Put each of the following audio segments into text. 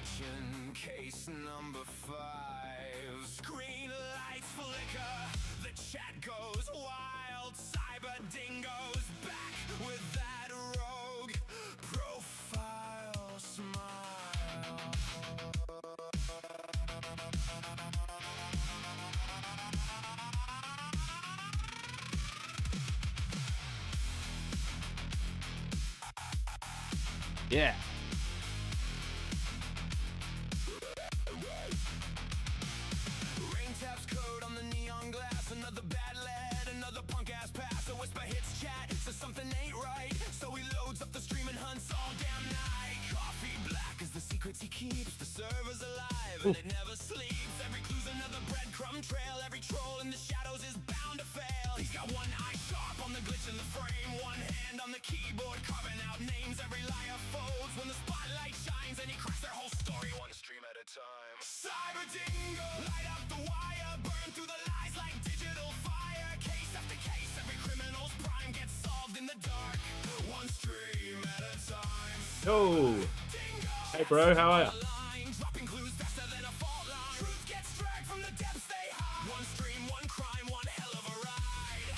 Attention, case number 5. Green lights flicker, the chat goes wild. Cyber dingoes back with that rogue profile smile. Yeah. Rain taps code on the neon glass. Another bad lead, another punk ass pass. A whisper hits chat, says something ain't right. So he loads up the stream and hunts all damn night. Coffee black is the secrets he keeps. The server's alive and it never sleeps. Every clue's another breadcrumb trail. Every troll in the shadows is bound to fail. He's got one eye sharp on the glitch in the frame. One hand on the keyboard carving out names. Every liar folds when the spotlight shines. And he cracks their whole story one stream at a time. Cyber dingo, light up the wire. Burn through the lies like digital fire. Case after case, every criminal's crime gets solved in the dark. One stream at a time. Yo. Hey, bro. How are you? Dropping clues faster than a fault line. Truth gets dragged from the depths they hide. One stream, one crime, one hell of a ride.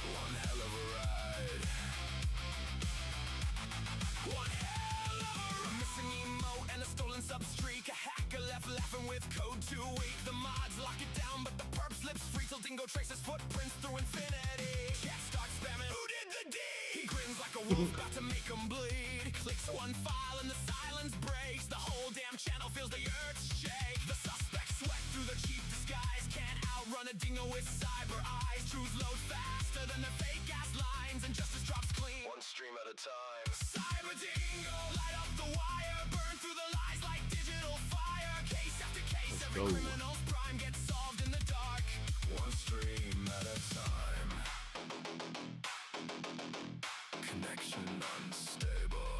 One hell of a ride. One hell of a ride. Missing emote and a stolen sub-streak. A hacker left laughing with code too weak. The mods lock it down, but the perp slips free till Dingo traces footprints through infinity. Chat starts spamming. Who did the deed? He grins like a wolf about to make him bleed. Clicks one file and the silence breaks. The whole damn channel feels the earth shake. The suspect sweat through the cheap disguise. Can't outrun a dingo with cyber eyes. Truth loads faster than the fake ass lines. And justice drops clean. One stream at a time. Cyber dingo, light up the wire. Burn through the lies like digital fire. Case after case, every go. criminal's crime gets solved in the dark. One stream at a time. Connection unstable.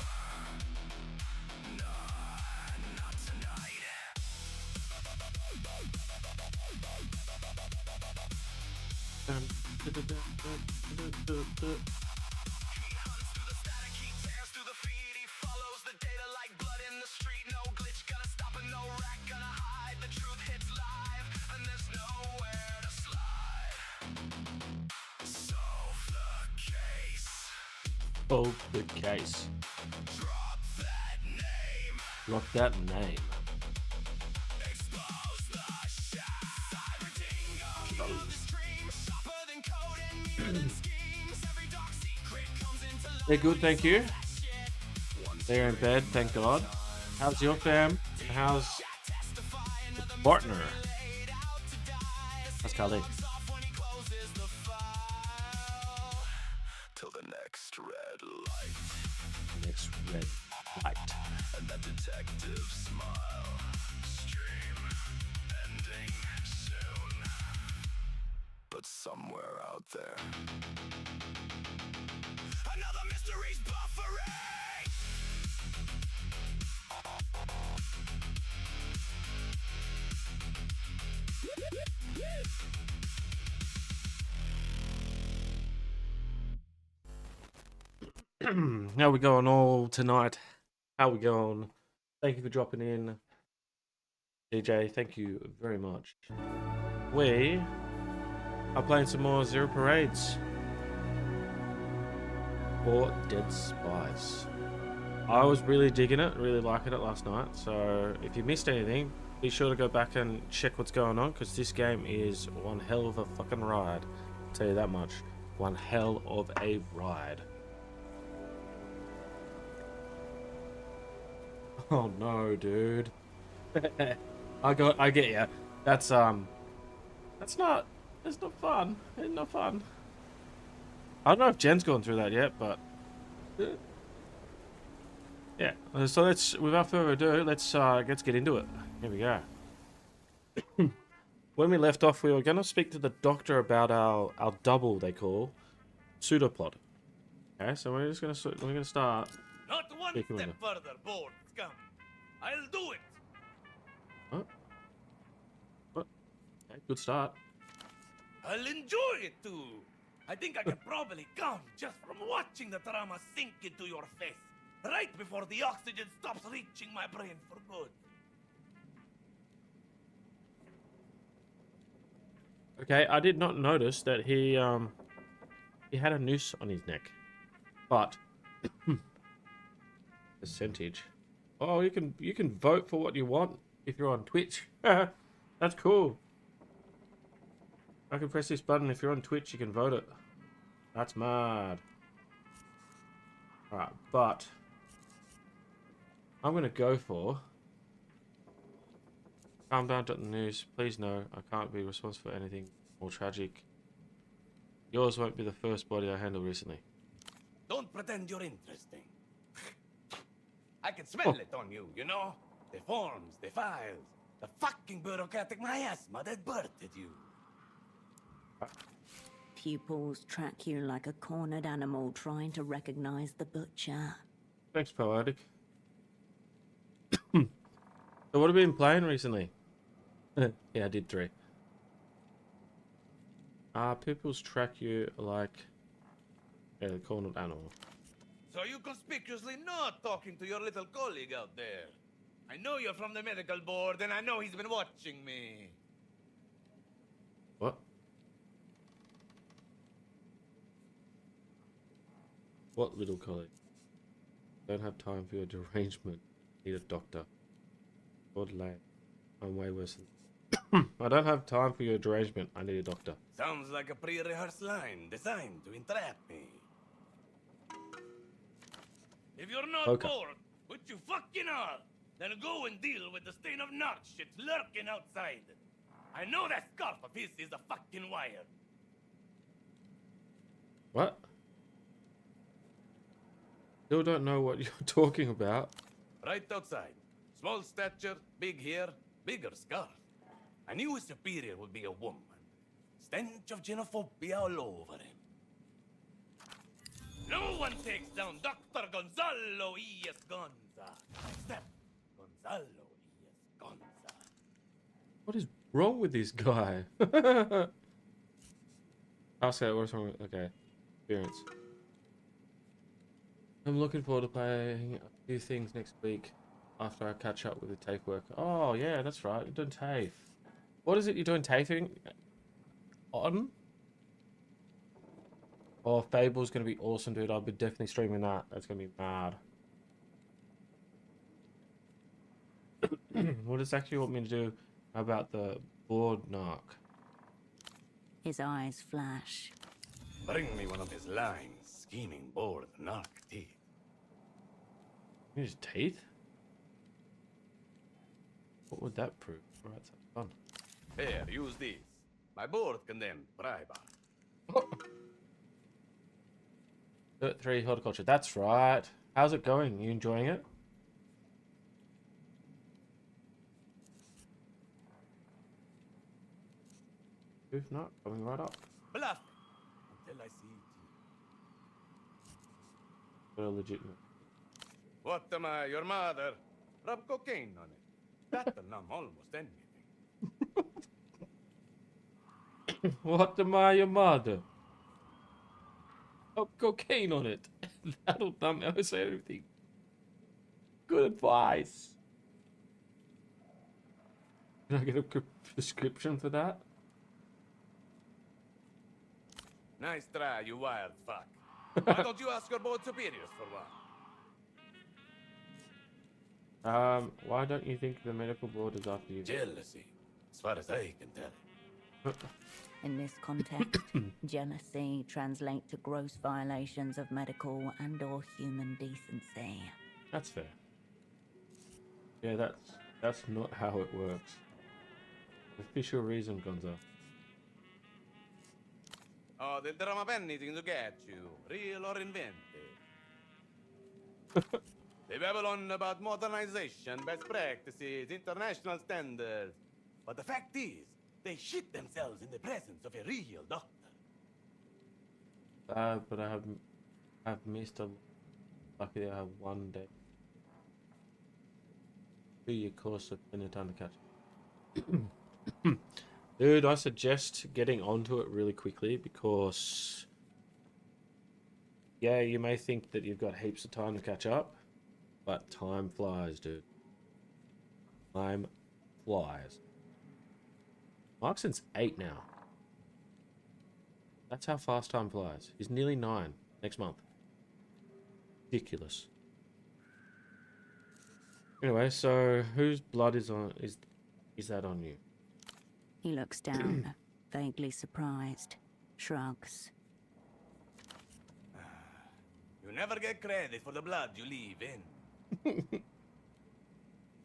Nah, not tonight. He hunts through the static, he tears through the feed. He follows the data like blood in the street. No glitch gonna stop and no rat gonna hide. The truth hits live and there's nowhere to slide. Solve the case. Solve the case. Drop that name. Drop that name. Expose the shot. Cyber dingo. Hero of the stream. Sharper than code and meaner than schemes. Every dark secret comes into light. They're good, thank you. That shit. They're in bed, thank God. How's your fam? How's the partner? How's Khalid? Till the next red light. Next red light. And that detective smile. Stream ending soon. But somewhere out there, another mystery's buffering. How we going all tonight? How we going? Thank you for dropping in. DJ, thank you very much. We are playing some more Zero Parades for Dead Spies. I was really digging it, really liking it last night. So if you missed anything, be sure to go back and check what's going on, because this game is one hell of a fucking ride. I'll tell you that much. One hell of a ride. Oh no, dude. I get ya. That's not fun. It's not fun. I don't know if Jen's gone through that yet, but yeah. So without further ado, let's get into it. Here we go. When we left off, we were gonna speak to the doctor about our double, they call pseudoplot. Okay, so we're gonna start. Not one Speaking step with further, bold scum. I'll do it. What? Okay, good start. I'll enjoy it too. I think I can probably come just from watching the drama sink into your face. right before the oxygen stops reaching my brain for good. Okay, I did not notice that he had a noose on his neck. But percentage. Oh, you can vote for what you want if you're on Twitch. That's cool. I can press this button. If you're on Twitch, you can vote it. That's mad. Alright, but I'm gonna go for calm down to the news. Please no, I can't be responsible for anything more tragic. Yours won't be the first body I handle recently. Don't pretend you're interesting. I can smell it on you, you know? The forms, the files, the fucking bureaucratic miasma that birthed you. Pupils track you like a cornered animal trying to recognize the butcher. Thanks, Poetic. So what have you been playing recently? Yeah, I did 3. Pupils track you like a cornered animal. So you conspicuously not talking to your little colleague out there. I know you're from the medical board, and I know he's been watching me. What? What little colleague? Don't have time for your derangement. Need a doctor. God lad. I'm way worse than... I don't have time for your derangement. I need a doctor. Sounds like a pre-rehearsed line designed to entrap me. If you're not Okay. bored, which you fucking are, then go and deal with the stain of narc shit lurking outside. I know that scarf of his is a fucking wire. What? Still don't know what you're talking about. Right outside. Small stature, big hair, bigger scarf. I knew his superior would be a woman. Stench of xenophobia all over him. No one takes down Dr. Gonzalo E.S. Gonza except Gonzalo E.S. Gonza. What is wrong with this guy? Ask her what's wrong with... Okay. Experience. I'm looking forward to playing a few things next week after I catch up with the TAFE work. Oh, yeah, that's right. You're doing TAFE. What is it you're doing TAFing on? Oh, Fable's going to be awesome, dude. I'll be definitely streaming that. That's going to be mad. What does actually want me to do about the board narc? His eyes flash. Bring me one of his lines, scheming bored narc teeth. His teeth? What would that prove? Right, sounds fun. Here, use these. My board condemned briber. 3 horticulture. That's right. How's it going? You enjoying it? If not, coming right up. Bluff until I see teeth. Got a legitimate. What am I, your mother? Rub cocaine on it. That'll numb almost anything. What am I, your mother? Oh, cocaine on it. That'll dumb me. I say everything. Good advice. Can I get a prescription for that? Nice try, you wild fuck. Why don't you ask your board superiors for one? Why don't you think the medical board is after you? Jealousy, as far as I can tell. In this context, jealousy translates to gross violations of medical and/or human decency. That's fair. Yeah, that's not how it works. Official reason, Gonzo. Oh, they'll drum up anything to get you, real or invented. They babble on about modernization, best practices, international standards. But the fact is, they shit themselves in the presence of a real doctor. But I've missed a. Luckily, I have one day. 2-year course of plenty of time to catch. Dude, I suggest getting onto it really quickly because, yeah, you may think that you've got heaps of time to catch up, But time flies, dude. Time flies. Markson's 8 now. That's how fast time flies. He's nearly 9 next month. Ridiculous. Anyway, so whose blood is that on you? He looks down, vaguely surprised, shrugs. You never get credit for the blood you leave in.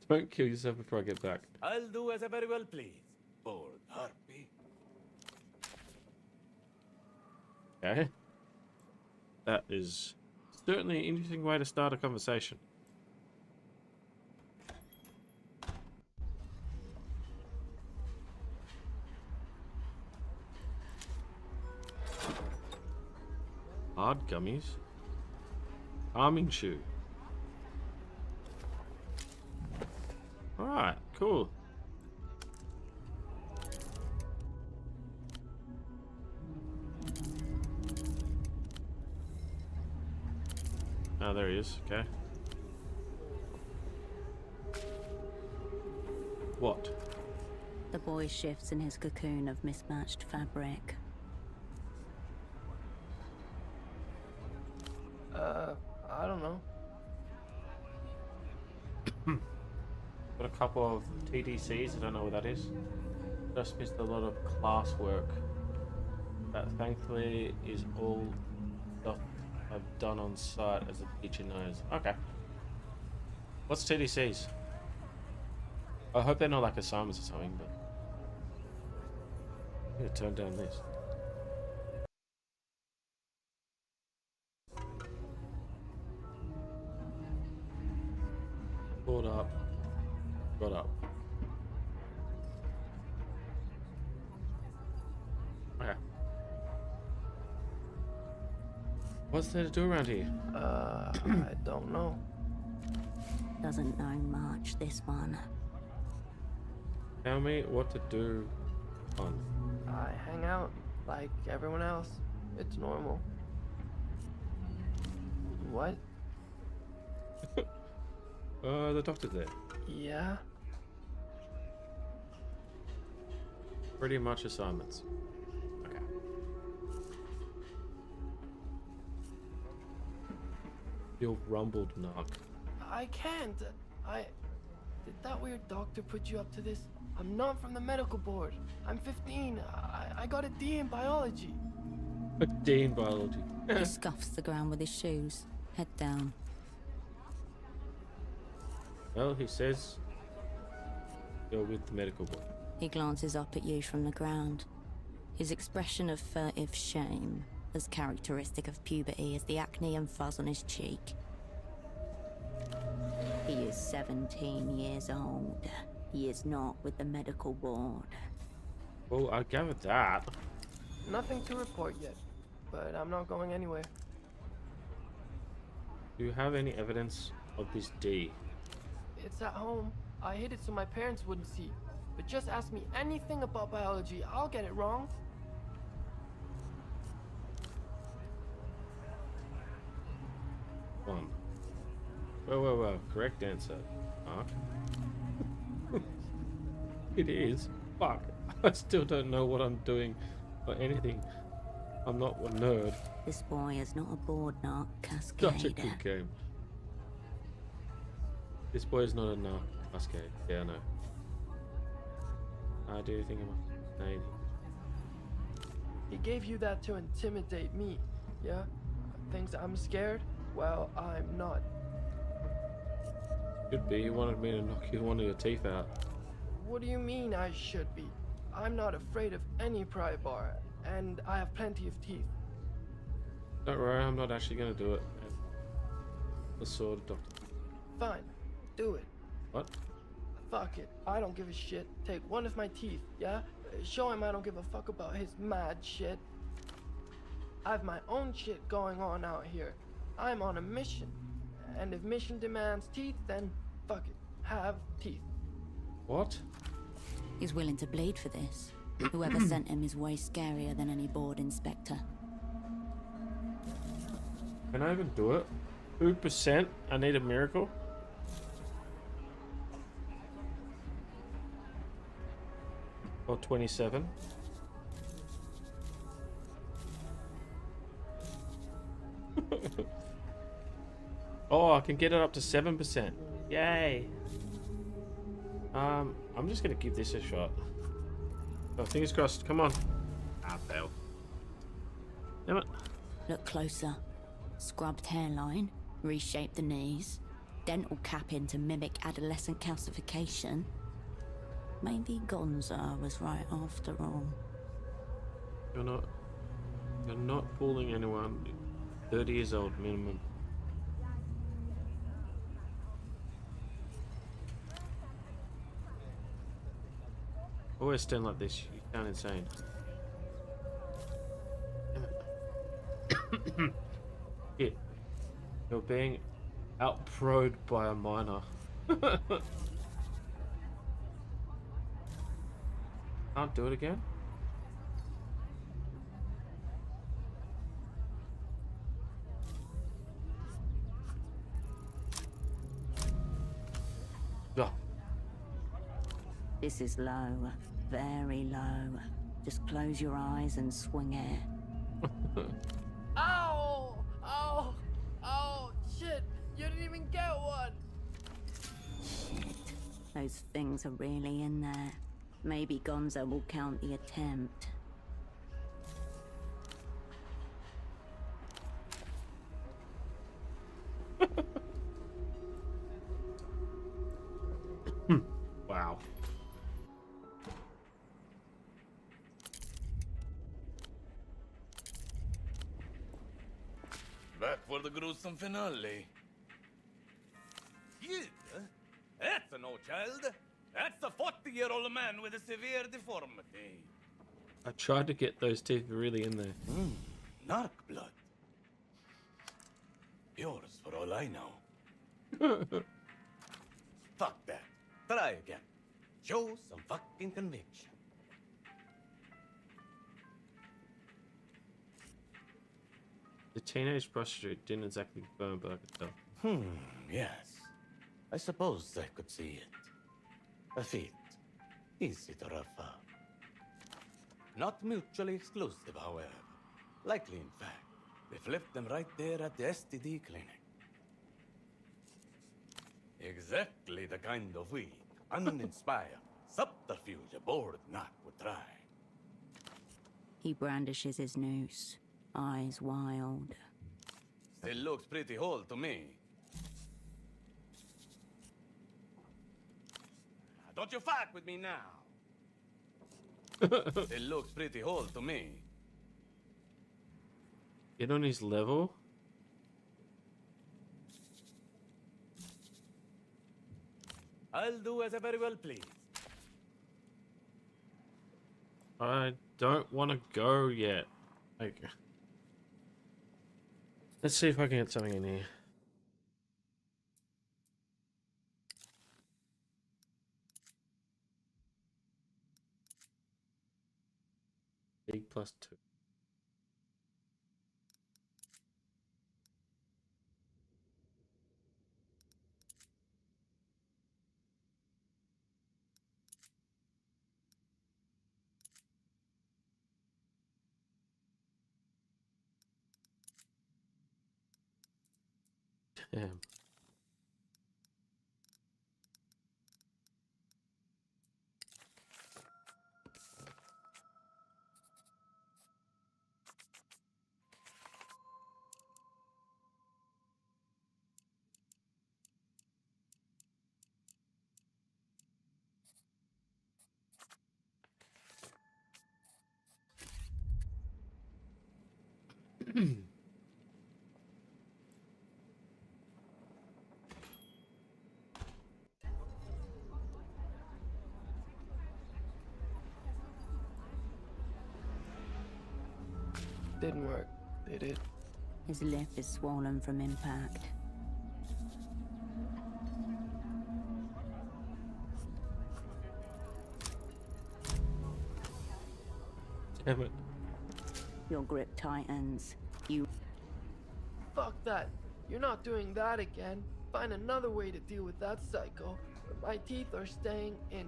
Don't kill yourself before I get back. I'll do as I very well please. Bored harpy. Okay. That is certainly an interesting way to start a conversation. Hard gummies. Arming shoe. Alright, cool. Oh, there he is. Okay. What? The boy shifts in his cocoon of mismatched fabric. I don't know. Got a couple of TDCs. I don't know what that is. Just missed a lot of class work. That thankfully is all stuff I've done on site, as the teacher knows. Okay. What's TDCs? I hope they're not like assignments or something, but I'm gonna turn down this. Pulled up. Got up. Okay. What's there to do around here? I don't know. Doesn't know much, this one. Tell me what to do on. I hang out like everyone else. It's normal. What? The doctor's there. Yeah? Pretty much assignments. Okay. You're rumbled, Narc. I can't. Did that weird doctor put you up to this? I'm not from the medical board. I'm 15. I got a D in biology. A D in biology. He scuffs the ground with his shoes, head down. Well, he says you're with the medical board. He glances up at you from the ground. His expression of furtive shame, as characteristic of puberty as the acne and fuzz on his cheek. He is 17 years old. He is not with the medical board. Well, I gathered that. Nothing to report yet, but I'm not going anywhere. Do you have any evidence of this D? It's at home. I hid it so my parents wouldn't see. But just ask me anything about biology, I'll get it wrong. One. Well. Correct answer, Mark. It is. Fuck. I still don't know what I'm doing or anything. I'm not a nerd. This boy is not a board narc Such a cascade. good game. This boy is not a narc. Cascade. Yeah, I know. I do think I'm a name. He gave you that to intimidate me, yeah? Thinks I'm scared? Well, I'm not. Could be. He wanted me to knock one of your teeth out. What do you mean I should be? I'm not afraid of any pry bar, and I have plenty of teeth. Don't worry, I'm not actually going to do it. The sword doctor. Fine, do it. What? Fuck it, I don't give a shit. Take one of my teeth, yeah? Show him I don't give a fuck about his mad shit. I have my own shit going on out here. I'm on a mission. And if mission demands teeth, then fuck it. Have teeth. What? He's willing to bleed for this. Whoever sent him is way scarier than any board inspector. Can I even do it? 2%? I need a miracle? Or 27. Oh, I can get it up to 7%. Yay. I'm just gonna give this a shot. Oh, fingers crossed. Come on. Ah, failed. Damn it. Look closer. Scrubbed hairline, reshaped the knees, dental capping to mimic adolescent calcification. Maybe Gonza was right after all. You're not fooling anyone. 30 years old minimum. Always stand like this. You sound insane. Damn it. Shit. You're being outproed by a minor. Can't do it again? Yeah. This is low, very low. Just close your eyes and swing it. Ow! Ow! Ow! Shit! You didn't even get one! Those things are really in there. Maybe Gonzo will count the attempt. Wow. Back for the gruesome finale. You? That's no child. That's a 40-year-old man with a severe deformity. I tried to get those teeth really in there. Narc blood. Yours for all I know. Fuck that. Try again. Show some fucking conviction. The teenage prostitute didn't exactly burn but I could tell. Yes. I suppose I could see it. A feat. Easy to rough up. Not mutually exclusive, however. Likely, in fact. They flipped them right there at the STD clinic. Exactly the kind of weak, uninspired subterfuge a bored nut would try. He brandishes his noose, eyes wild. Still looks pretty whole to me. Don't you fuck with me now. Still looks pretty whole to me. Get on his level? I'll do as I very well please. I don't want to go yet. Like, let's see if I can get something in here. Big +2. Damn. Didn't work, did it? His lip is swollen from impact. Damn it. Your grip tightens. You Fuck that. You're not doing that again. Find another way to deal with that psycho. My teeth are staying in.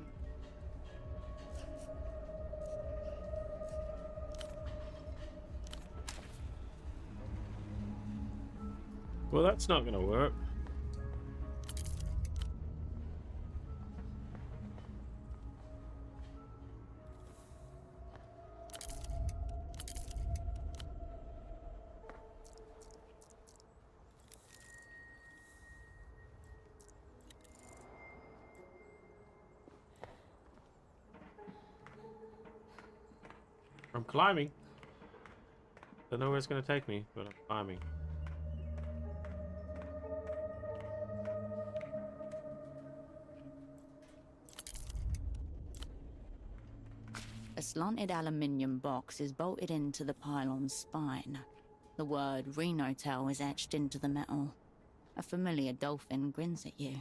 Well, that's not gonna work. I'm climbing. Don't know where it's gonna take me, but I'm climbing. A slanted aluminium box is bolted into the pylon's spine. The word Renotel is etched into the metal. A familiar dolphin grins at you.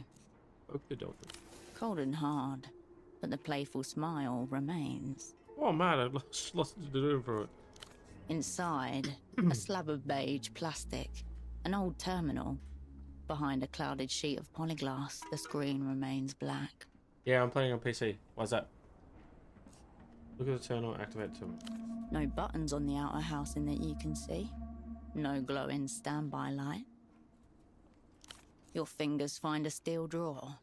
Poke the dolphin. Cold and hard, but the playful smile remains. Oh man, I lost to do for it. Inside, a slab of beige plastic, an old terminal. Behind a clouded sheet of polyglass, the screen remains black. Yeah, I'm playing on PC. Why's that? Look at the terminal, activate terminal. No buttons on the outer housing that you can see. No glowing standby light. Your fingers find a steel drawer.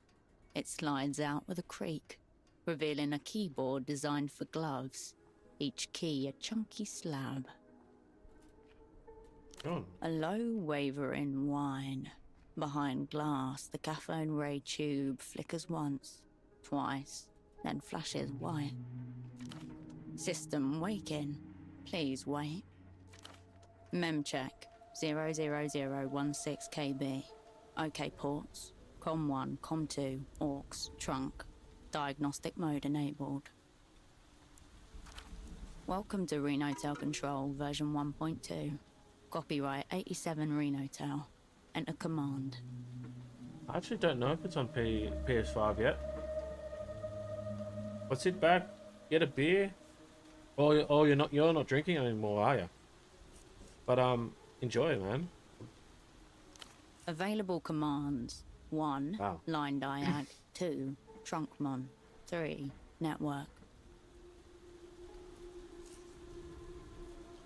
It slides out with a creak, revealing a keyboard designed for gloves. Each key a chunky slab. Oh. A low wavering whine. Behind glass, the cathode ray tube flickers once, twice, then flashes white. System waking. Please wait. Mem check. 00016 KB. OK ports. Com1, Com2, AUX, trunk. Diagnostic mode enabled. Welcome to Renotel Control version 1.2. Copyright 87 Renotel. Enter command. I actually don't know if it's on PS5 yet. But sit back, get a beer. Oh, you're not drinking anymore, are you? But enjoy, man. Available commands. 1. Wow. Line diag. 2. Trunkmon. 3. Network.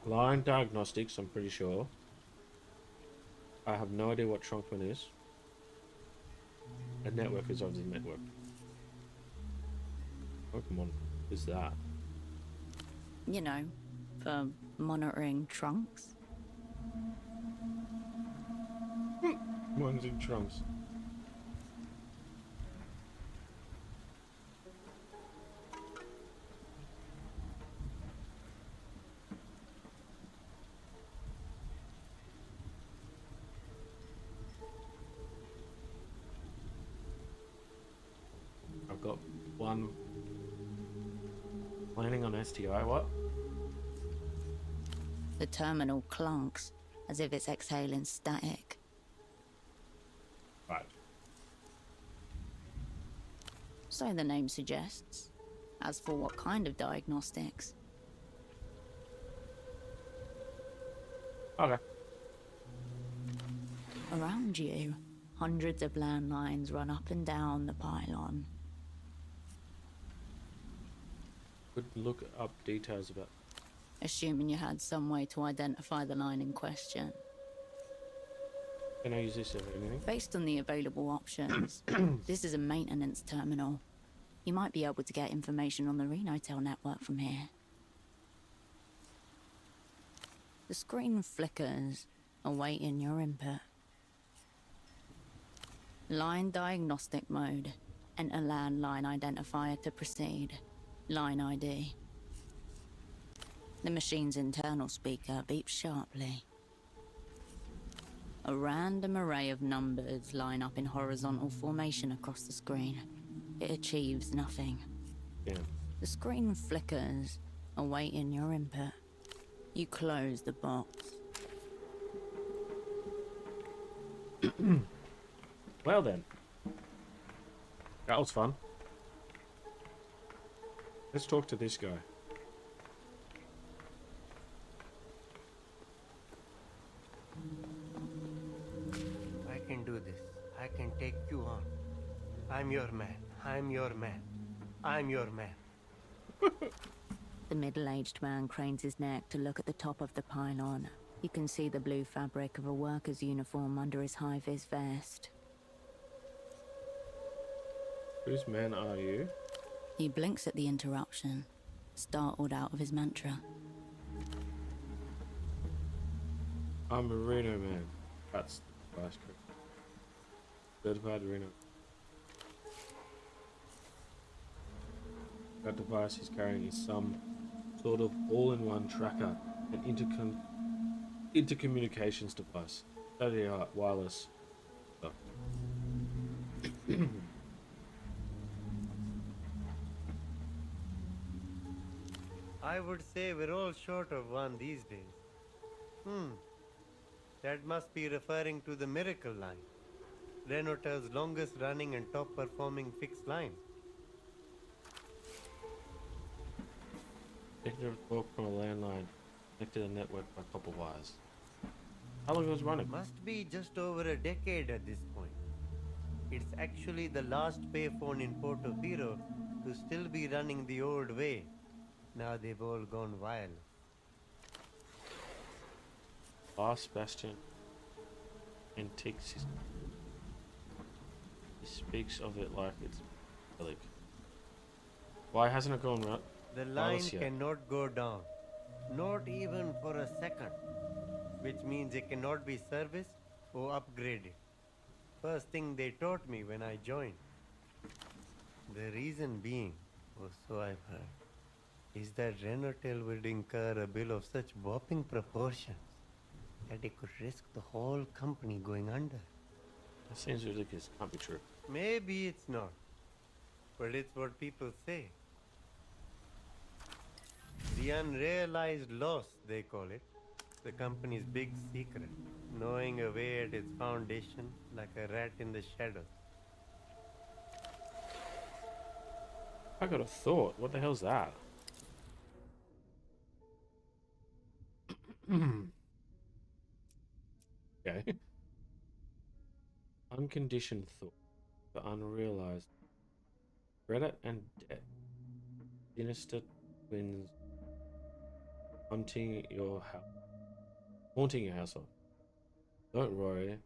Line diagnostics, I'm pretty sure. I have no idea what Trunkman is. A network is obviously network. Pokemon is that? You know, for monitoring trunks. One's in trunks. I've got one planning on STI. What? The terminal clunks, as if it's exhaling static. Right. So the name suggests. As for what kind of diagnostics? Okay. Around you, hundreds of landlines run up and down the pylon. Could look up details about. Assuming you had some way to identify the line in question. Can I use this or anything? Based on the available options, this is a maintenance terminal. You might be able to get information on the Renotel network from here. The screen flickers, awaiting your input. Line diagnostic mode. Enter landline identifier to proceed. Line ID. The machine's internal speaker beeps sharply. A random array of numbers line up in horizontal formation across the screen. It achieves nothing. Yeah. The screen flickers, awaiting your input. You close the box. Well then. That was fun. Let's talk to this guy. I can do this. I can take you on. I'm your man. I'm your man. I'm your man. The middle-aged man cranes his neck to look at the top of the pylon. You can see the blue fabric of a worker's uniform under his high-vis vest. Whose man are you? He blinks at the interruption, startled out of his mantra. I'm a Reno man. That's the vice correct. Certified Reno. That device he's carrying is some sort of all-in-one tracker and intercommunications device. State-of-the-art wireless stuff. I would say we're all short of one these days. That must be referring to the Miracle Line, Renault's longest running and top performing fixed line. Negative talk from a landline connected to the network by copper wires. How long was it running? Must be just over a decade at this point. It's actually the last payphone in Portofino to still be running the old way. Now they've all gone wireless. Last Bastion antique system. He speaks of it like it's relic. Why hasn't it gone right? The line cannot go down, not even for a second, which means it cannot be serviced or upgraded. First thing they taught me when I joined. The reason being, or so I've heard, is that Renault would incur a bill of such whopping proportions that it could risk the whole company going under. That seems ridiculous. Can't be true. Maybe it's not, but it's what people say. The unrealized loss, they call it. The company's big secret, gnawing away at its foundation like a rat in the shadows. I got a thought. What the hell's that? Okay. Unconditioned thought. The unrealized. Credit and debt. Sinister twins. Haunting your household. Don't worry.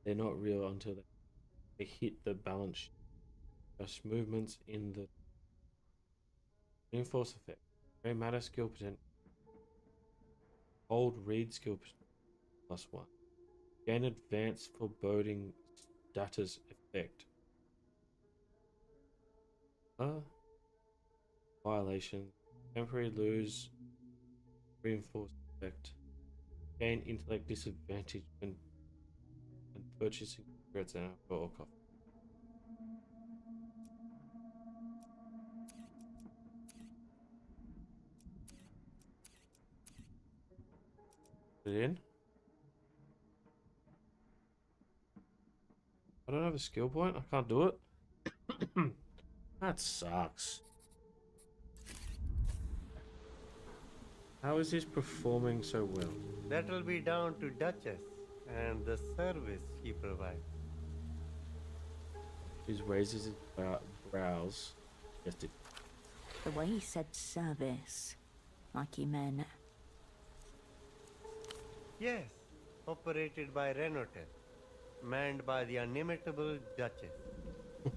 They're not real until they hit the balance sheet. Just movements in the reinforce effect. Gray matter skill potential. Hold read skill +1. Gain advanced foreboding status effect. Violation. Temporary lose reinforced effect. Gain intellect disadvantage when purchasing cigarettes and alcohol or coffee. Put it in. I don't have a skill point. I can't do it. That sucks. How is this performing so well? That'll be down to Duchess and the service he provides. He raises his brows. Yes, it. The way he said service, like he meant. Yes, operated by Renault, manned by the inimitable Duchess.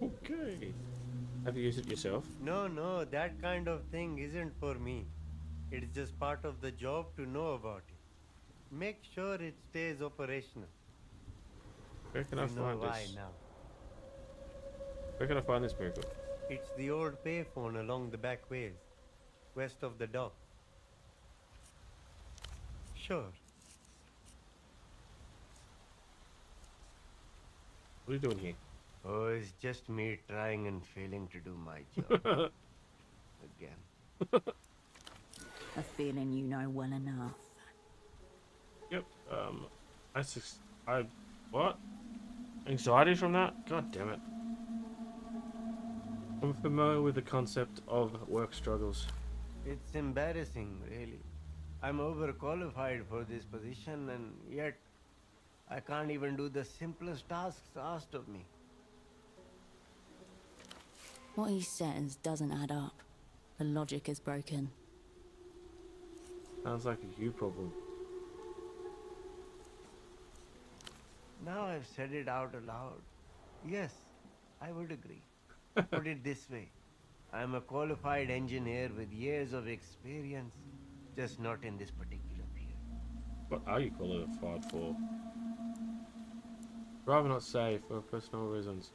Okay. Have you used it yourself? No, that kind of thing isn't for me. It's just part of the job to know about it. Make sure it stays operational. Where can I find why this? now. Where can I find this miracle? It's the old payphone along the back ways, west of the dock. Sure. What are you doing here? Oh, it's just me trying and failing to do my job. Again. A feeling you know well enough. Yep. What? Anxiety from that? God damn it. I'm familiar with the concept of work struggles. It's embarrassing, really. I'm overqualified for this position, and yet I can't even do the simplest tasks asked of me. What he says doesn't add up. The logic is broken. Sounds like a you problem. Now I've said it out aloud. Yes, I would agree. Put it this way. I'm a qualified engineer with years of experience, just not in this particular field. What are you qualified for? Driver not safe for personal reasons.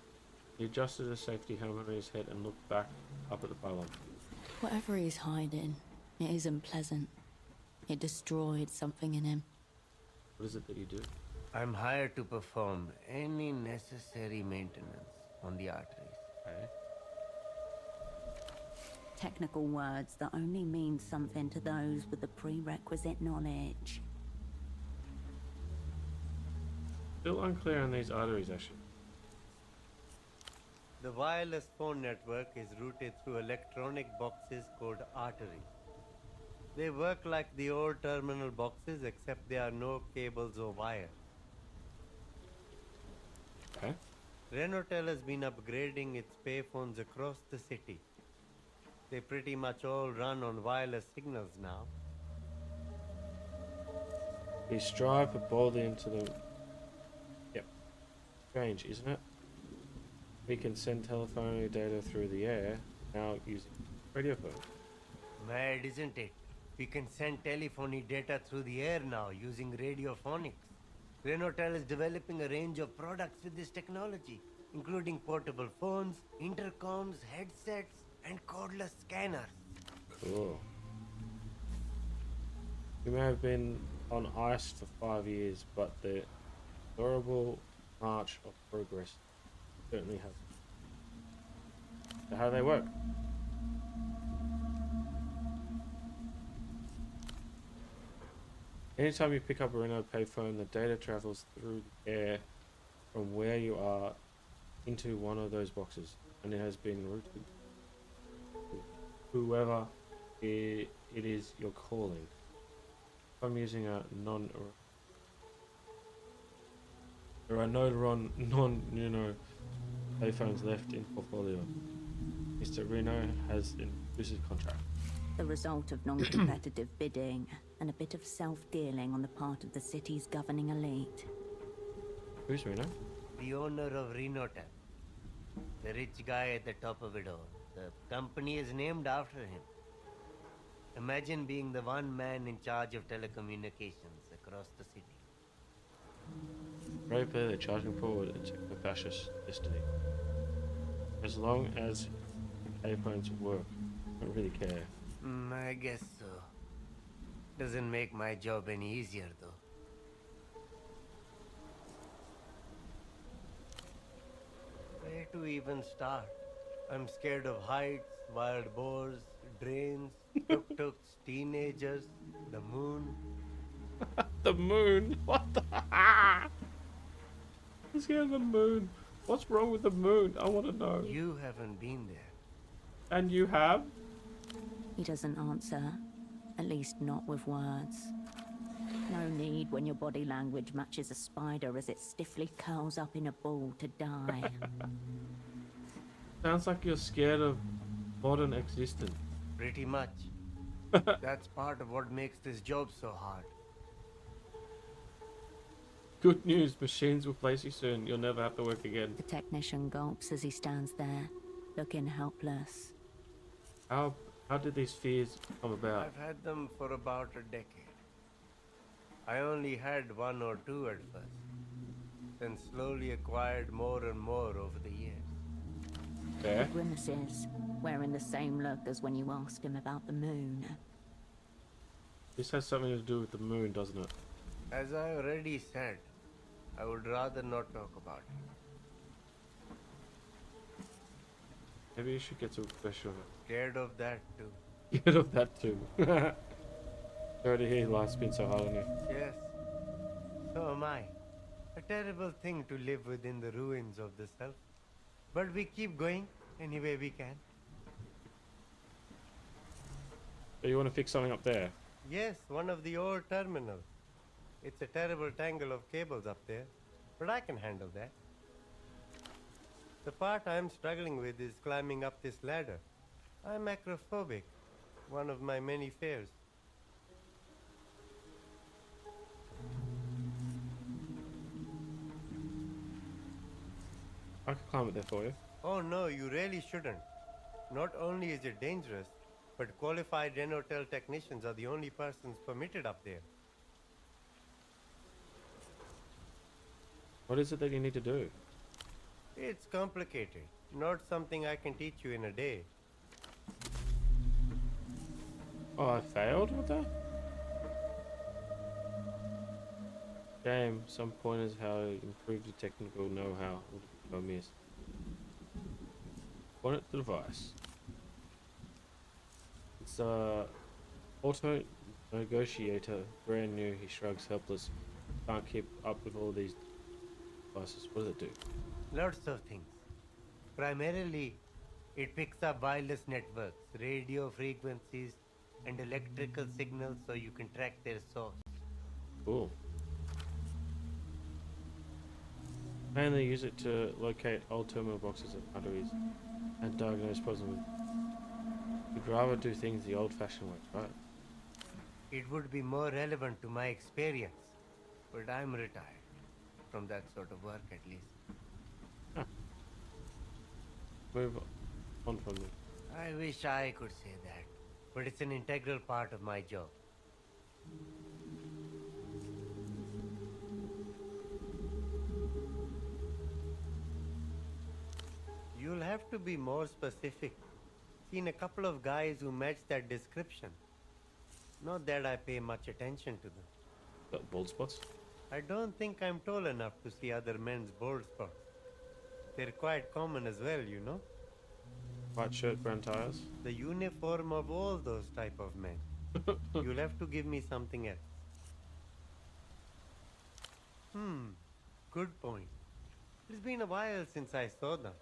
He adjusted his safety helmet on his head and looked back up at the pylon. Whatever he's hiding, it isn't pleasant. It destroyed something in him. What is it that you do? I'm hired to perform any necessary maintenance on the arteries. Okay. Technical words that only mean something to those with the prerequisite knowledge. Still unclear on these arteries, actually. The wireless phone network is routed through electronic boxes called arteries. They work like the old terminal boxes, except there are no cables or wires. Okay. Renotel has been upgrading its payphones across the city. They pretty much all run on wireless signals now. We strive for boldly into the... Yep. Strange, isn't it? We can send telephone data through the air, now using radio phone. Mad, isn't it? We can send telephony data through the air now using radiophonics. Renotel is developing a range of products with this technology, including portable phones, intercoms, headsets, and cordless scanners. Cool. We may have been on ice for 5 years, but the adorable march of progress certainly has. So how do they work? Anytime you pick up a Renault payphone, the data travels through the air from where you are into one of those boxes, and it has been routed to whoever it is you're calling. I'm using a there are no payphones left in portfolio. Mr. Reno has an exclusive contract. The result of non-competitive bidding and a bit of self-dealing on the part of the city's governing elite. Who's Reno? The owner of Renotel. The rich guy at the top of it all. The company is named after him. Imagine being the one man in charge of telecommunications across the city. Right there, they're charging forward into the fascist destiny. As long as payphones work, I don't really care. I guess so. Doesn't make my job any easier, though. Where to even start? I'm scared of heights, wild boars, drains, tuk-tuks, teenagers, the moon. The moon? What the? I'm scared of the moon. What's wrong with the moon? I want to know. You haven't been there. And you have? He doesn't answer, at least not with words. No need when your body language matches a spider as it stiffly curls up in a ball to die. Sounds like you're scared of modern existence. Pretty much. That's part of what makes this job so hard. Good news, machines will place you soon. You'll never have to work again. The technician gulps as he stands there, looking helpless. How did these fears come about? I've had them for about a decade. I only had one or two at first, then slowly acquired more and more over the years. Yeah. He grimaces, wearing the same look as when you asked him about the moon. This has something to do with the moon, doesn't it? As I already said, I would rather not talk about it. Maybe you should get some fresh on it. Scared of that too. Get off that too. Sorry to hear life's been so hard on you. Yes, so am I. A terrible thing to live within the ruins of the self. But we keep going any way we can. So you want to fix something up there? Yes, one of the old terminals. It's a terrible tangle of cables up there, but I can handle that. The part I'm struggling with is climbing up this ladder. I'm acrophobic, one of my many fears. I can climb it there for you. Oh no, you really shouldn't. Not only is it dangerous, but qualified Renotel technicians are the only persons permitted up there. What is it that you need to do? It's complicated, not something I can teach you in a day. Oh, I failed with that? Game, some pointers how to improve your technical know-how. What did I miss? Point at the device. It's auto negotiator, brand new. He shrugs, helpless. Can't keep up with all these devices. What does it do? Lots of things. Primarily, it picks up wireless networks, radio frequencies, and electrical signals so you can track their source. Cool. Mainly use it to locate old terminal boxes and batteries and diagnose problems. You'd rather do things the old-fashioned way, right? It would be more relevant to my experience, but I'm retired from that sort of work at least. Move on from me. I wish I could say that, but it's an integral part of my job. You'll have to be more specific. Seen a couple of guys who match that description. Not that I pay much attention to them. Got bald spots? I don't think I'm tall enough to see other men's bald spots. They're quite common as well, you know? White shirt, brown tires. The uniform of all those type of men. You'll have to give me something else. Good point. It's been a while since I saw them.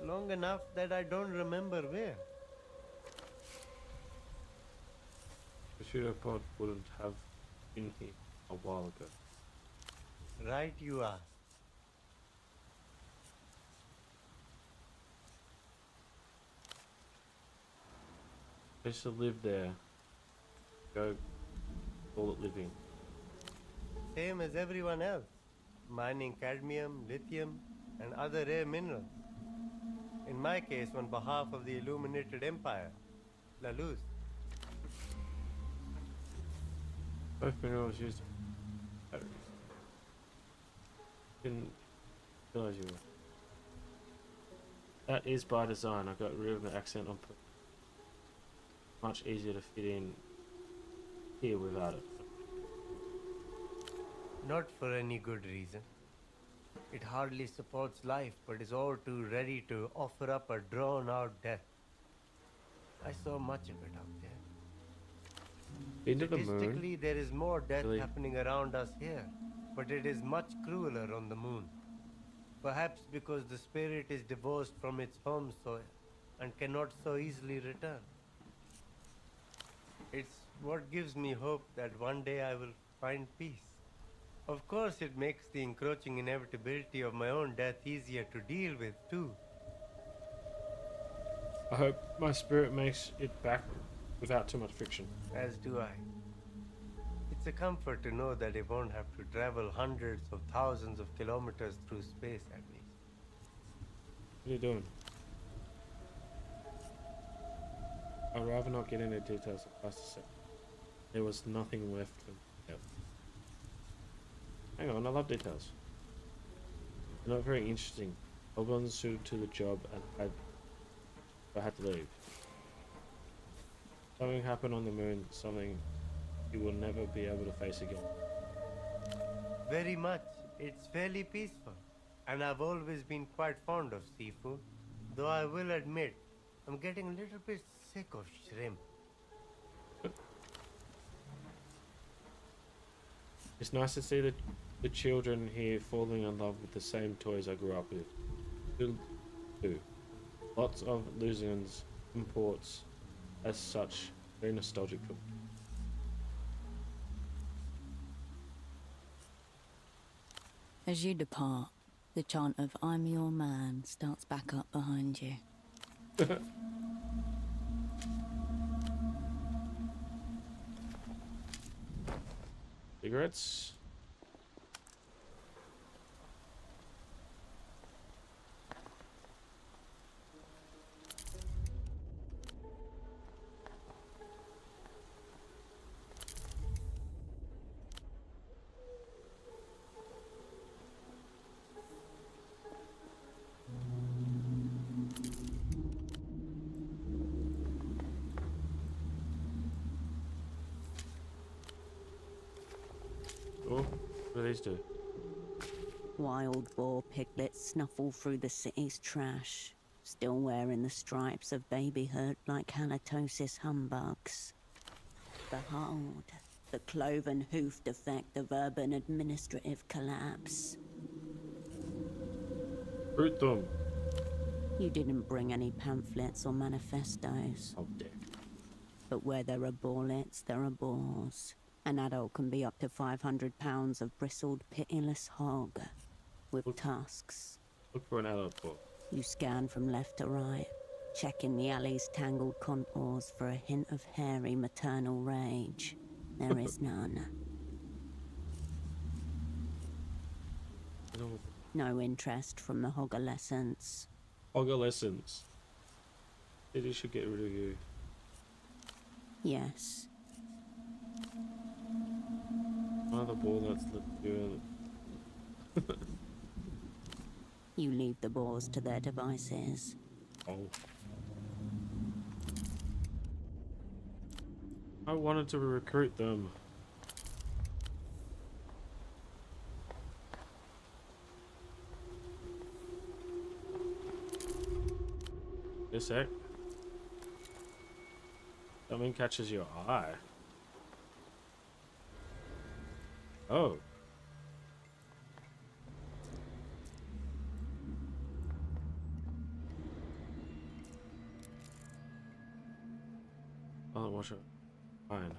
Long enough that I don't remember where. The pseudopod wouldn't have been here a while ago. Right you are. I used to live there. Go call it living. Same as everyone else. Mining cadmium, lithium, and other rare minerals. In my case, on behalf of the Illuminated Empire, La Luz. Both minerals used batteries. Didn't realize you were. That is by design. I got rid of the accent on purpose. Much easier to fit in here without it. Not for any good reason. It hardly supports life, but is all too ready to offer up a drawn-out death. I saw much of it out there. Been to the moon? Statistically, there is more death Really? happening around us here, but it is much crueler on the moon. Perhaps because the spirit is divorced from its home soil and cannot so easily return. It's what gives me hope that one day I will find peace. Of course, it makes the encroaching inevitability of my own death easier to deal with, too. I hope my spirit makes it back without too much friction. As do I. It's a comfort to know that it won't have to travel hundreds of thousands of kilometers through space at least. What are you doing? I'd rather not get into details of past a second. There was nothing left for depth. Hang on, I love details. They're not very interesting. I wasn't suited to the job and I had to leave. Something happened on the moon, something you will never be able to face again. Very much. It's fairly peaceful. And I've always been quite fond of seafood. Though I will admit, I'm getting a little bit sick of shrimp. It's nice to see the children here falling in love with the same toys I grew up with. Still do. Lots of Lusians imports as such. Very nostalgic for me. As you depart, the chant of "I'm your man" starts back up behind you. Cigarettes. What do these do? Wild boar piglets snuffle through the city's trash, still wearing the stripes of babyhood like halitosis humbugs. Behold, the cloven hoofed effect of urban administrative collapse. Root them. You didn't bring any pamphlets or manifestos, Oh, dear. but where there are bullets, there are boars. An adult can be up to 500 pounds of bristled, pitiless hog with tusks. Look for an adult book. You scan from left to right, checking the alley's tangled contours for a hint of hairy maternal rage. There is none. No interest from the hogolescents. Hogolescence. City should get rid of you. Yes, Another ball that's doing. you leave the boars to their devices. Oh. I wanted to recruit them. A sec. Something catches your eye. Oh. Oh, watch it. Fine.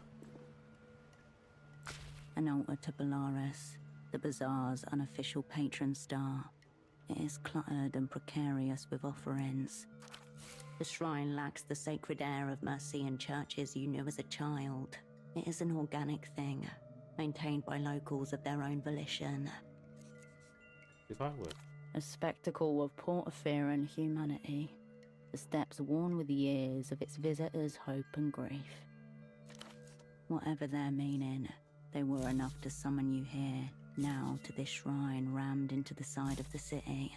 An altar to Belarus, the bazaar's unofficial patron star. It is cluttered and precarious with offerings. The shrine lacks the sacred air of Mercian churches you knew as a child. It is an organic thing, maintained by locals of their own volition. If I were. A spectacle of Portaferan humanity. The steps worn with years of its visitors' hope and grief. Whatever their meaning, they were enough to summon you here, now to this shrine rammed into the side of the city.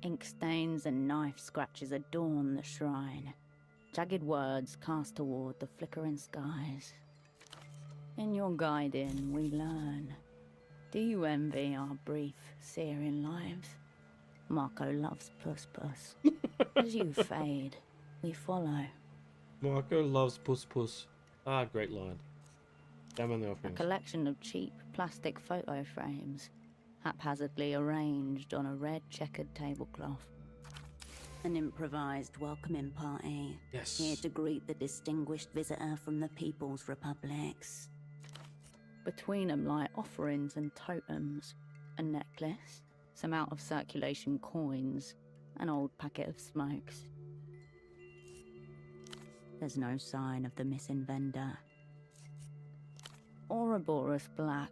Ink stains and knife scratches adorn the shrine. Jagged words cast toward the flickering skies. In your guiding, we learn. Do you envy our brief, searing lives? Marco loves Puss Puss. As you fade, we follow. Marco loves Puss Puss. Ah, great line. Damn on the A offerings. collection of cheap plastic photo frames, haphazardly arranged on a red checkered tablecloth. An improvised welcoming party, Yes. here to greet the distinguished visitor from the People's Republics. Between them lie offerings and totems, a necklace, some out of circulation coins, an old packet of smokes. There's no sign of the missing vendor. Ouroboros Black,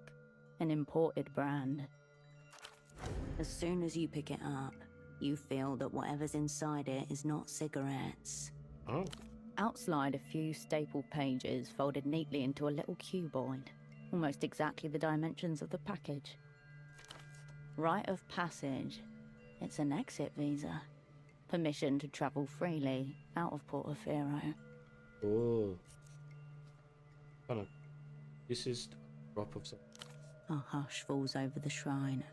an imported brand. As soon as you pick it up, you feel that whatever's inside it is not cigarettes. Oh. Outslide a few staple pages folded neatly into a little cuboid, almost exactly the dimensions of the package. Rite of passage. It's an exit visa. Permission to travel freely out of Portaferro. Oh. Kind of. This is a drop of something. A hush falls over the shrine.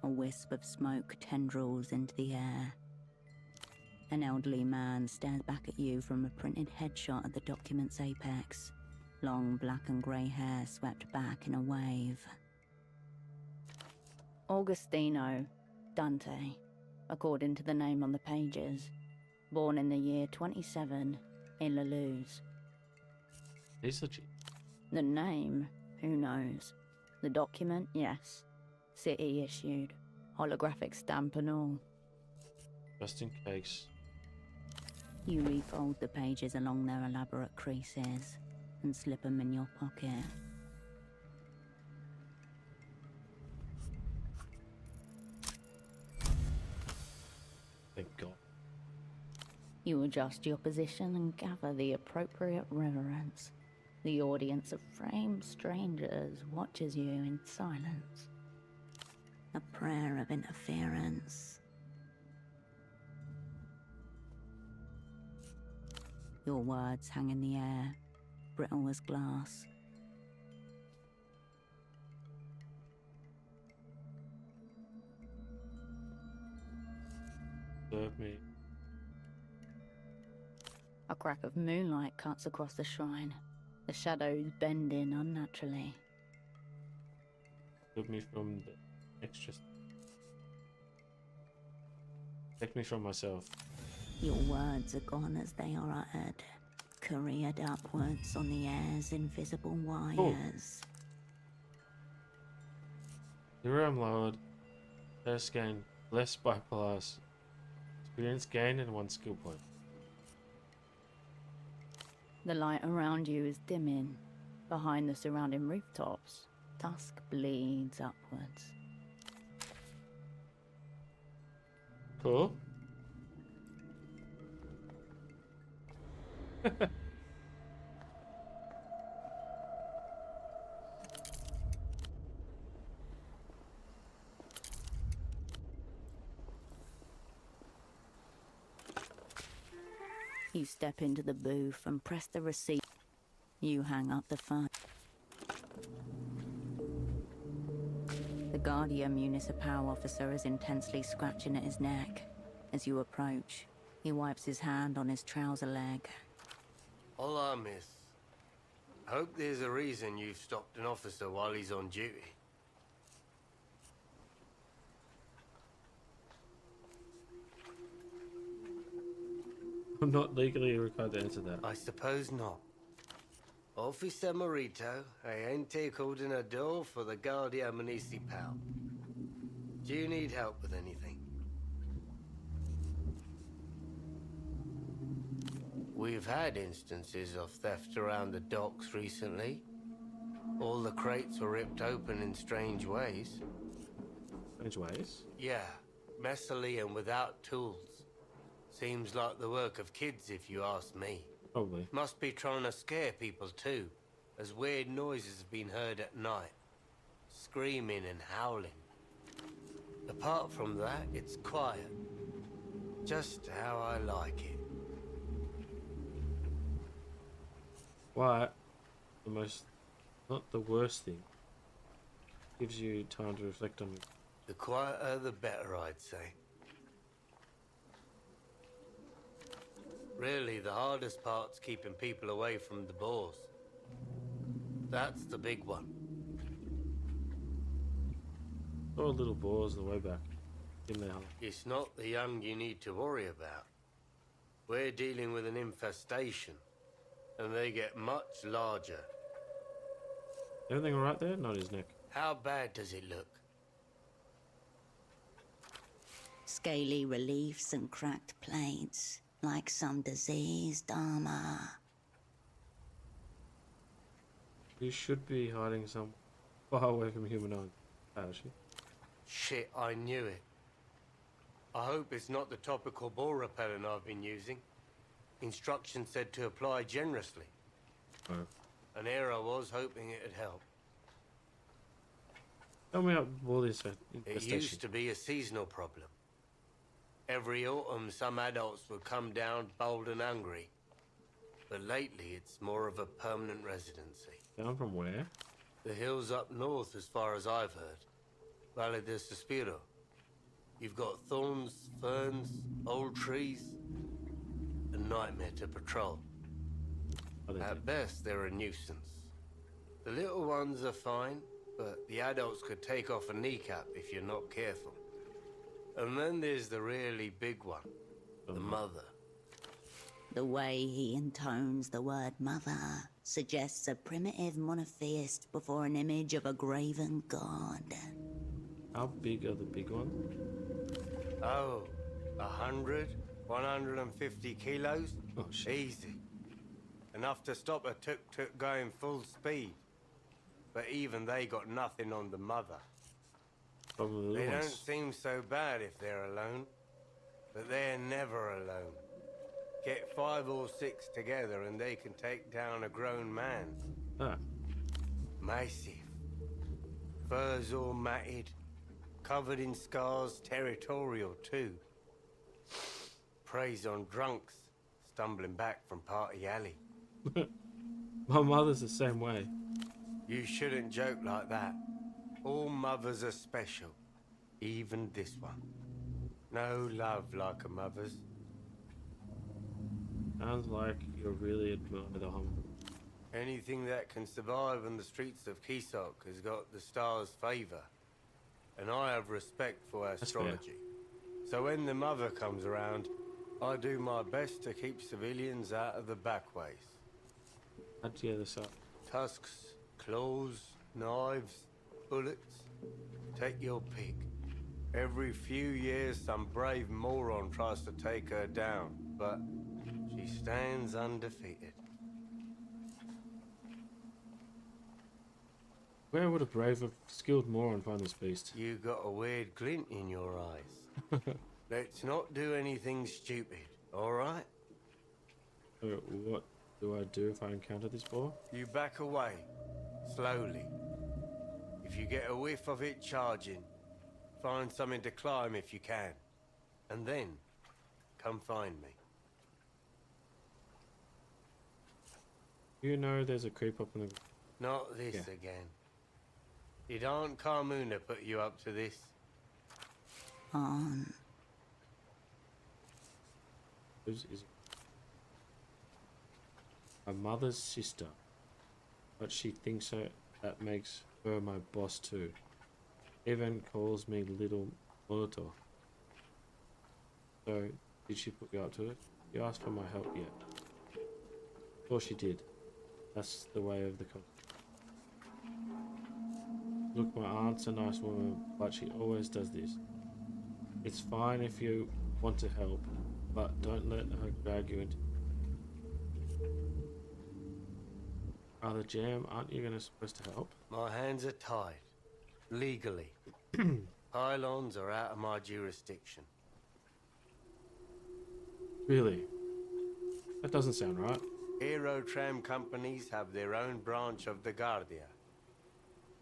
A wisp of smoke tendrils into the air. An elderly man stares back at you from a printed headshot at the document's apex. Long black and grey hair swept back in a wave. Augustino Dante, according to the name on the pages. Born in the year 27 in La Luz. He's legit. The name, who knows? The document, yes. City issued. Holographic stamp and all. Just in case. You refold the pages along their elaborate creases and slip them in your pocket. Thank God. You adjust your position and gather the appropriate reverence. The audience of framed strangers watches you in silence. A prayer of interference. Your words hang in the air, brittle as glass. Serve me. A crack of moonlight cuts across the shrine, the shadows bending unnaturally. Serve me from the extra. Take me from myself. Your words are gone as they are uttered, careered upwards on the air's invisible wires. Zero lowered. First gain. Less by plus. Experience gain and 1 skill point. The light around you is dimming. Behind the surrounding rooftops, dusk bleeds upwards. Cool. You step into the booth and press the receipt. You hang up the phone. The Guardia Municipal officer is intensely scratching at his neck. As you approach, he wipes his hand on his trouser leg. Hola, miss. Hope there's a reason you've stopped an officer while he's on duty. I'm not legally required to answer that. I suppose not. Officer Morito, agente coordinador for the Guardia Municipal. Do you need help with anything? We've had instances of theft around the docks recently. All the crates were ripped open in strange ways. Strange ways? Yeah, messily and without tools. Seems like the work of kids, if you ask me. Probably. Must be trying to scare people too, as weird noises have been heard at night. Screaming and howling. Apart from that, it's quiet. Just how I like it. Why? The most, not the worst thing. Gives you time to reflect on. The quieter, the better, I'd say. Really, the hardest part's keeping people away from the boars. That's the big one. Oh, little boars on the way back. In there. It's not the young you need to worry about. We're dealing with an infestation, and they get much larger. Everything alright there? Not his neck. How bad does it look? Scaly reliefs and cracked plates, like some diseased armor. You should be hiding some far away from humanoid. Actually. Shit, I knew it. I hope it's not the topical ball repellent I've been using. Instructions said to apply generously. Oh. An error I was hoping it'd help. Tell me about all this It infestation. used to be a seasonal problem. Every autumn, some adults would come down bold and hungry. But lately, it's more of a permanent residency. Down from where? The hills up north, as far as I've heard. Valle de Suspiro. You've got thorns, ferns, old trees. A nightmare to patrol. Oh, they At did. best, they're a nuisance. The little ones are fine, but the adults could take off a kneecap if you're not careful. And then there's the really big one, the mother. The way he intones the word mother suggests a primitive monotheist before an image of a graven god. How big are the big ones? Oh, 100, 150 kilos? Oh, shit. Easy. Enough to stop a tuk-tuk going full speed. But even they got nothing on the mother. Probably the They little don't ones. seem so bad if they're alone. But they're never alone. Get 5 or 6 together and they can take down a grown man. Ah, Massive. Furs all matted. Covered in scars, territorial too. Preys on drunks, stumbling back from Party Alley. my mother's the same way. You shouldn't joke like that. All mothers are special. Even this one. No love like a mother's. Sounds like you really admire the home. Anything that can survive on the streets of Kisok has got the stars' favor. And I have respect for astrology. So when the mother comes around, I do my best to keep civilians out of the backways. How'd you get this up? Tusks, claws, knives, bullets. Take your pick. Every few years, some brave moron tries to take her down, but she stands undefeated. Where would a brave, skilled moron find this beast? You got a weird glint in your eyes. Let's not do anything stupid, all right? So what do I do if I encounter this boar? You back away, slowly. If you get a whiff of it charging, find something to climb if you can. And then, come find me. You know there's a creep up in the... Not this Yeah. again. Did Aunt Carmuna put you up to this? Whose is my mother's sister, but she thinks that makes her my boss too. Even calls me little monitor. So, did she put you up to it? You asked for my help yet? Of course she did. That's the way of the country. Look, my aunt's a nice woman, but she always does this. It's fine if you want to help, but don't let her drag you into... Brother Jam, aren't you supposed to help? My hands are tied. Legally. Pylons are out of my jurisdiction. Really? That doesn't sound right. Hero tram companies have their own branch of the Guardia.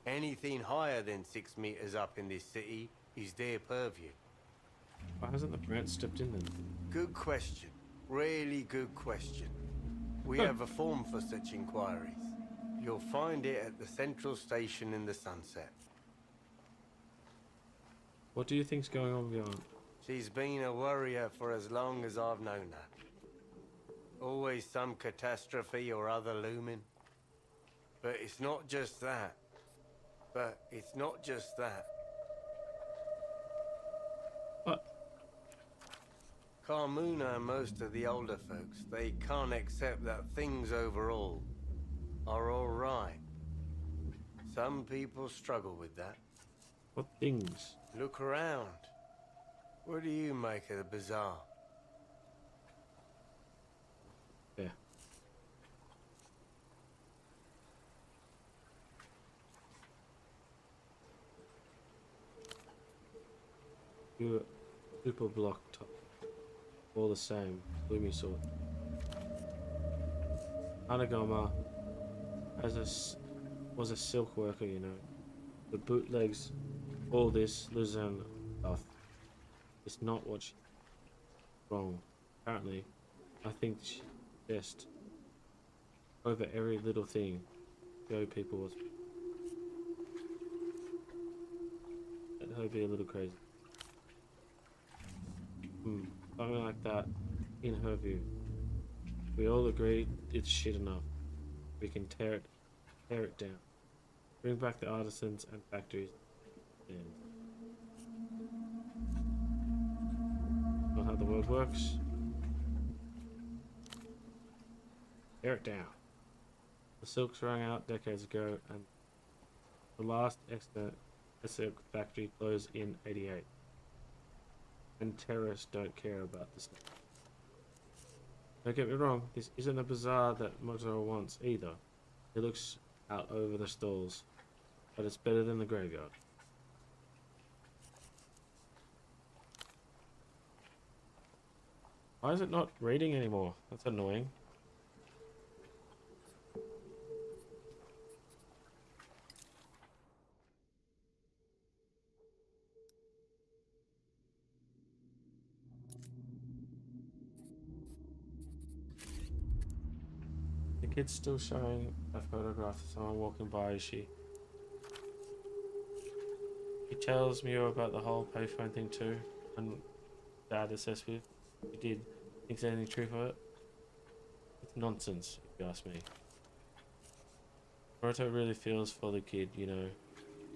Anything higher than 6 meters up in this city is their purview. Why hasn't the branch stepped in then? Good question. Really good question. We have a form for such inquiries. You'll find it at the central station in the Sunset. What do you think's going on with your aunt? She's been a worrier for as long as I've known her. Always some catastrophe or other looming. But it's not just that. What? Carmuna and most of the older folks, they can't accept that things overall are alright. Some people struggle with that. What things? Look around. What do you make of the bazaar? Yeah. You're super block top. All the same. Gloomy sword. Anagama was a silk worker, you know. The bootlegs, all this Luzerne stuff. It's not what she's wrong. Apparently, I think she just over every little thing show people was let her be a little crazy. Something like that, in her view. We all agree it's shit enough. We can tear it down. Bring back the artisans and factories. And not how the world works. Tear it down. The silks rang out decades ago, and the last extant silk factory closed in '88. And terrorists don't care about this. Don't get me wrong, this isn't a bazaar that Motoro wants either. It looks out over the stalls, but it's better than the graveyard. Why is it not reading anymore? That's annoying. The kid's still showing a photograph of someone walking by as she tells me about the whole payphone thing too, and dad assessed with. He did. Think there's any truth of it? It's nonsense, if you ask me. Naruto really feels for the kid, you know.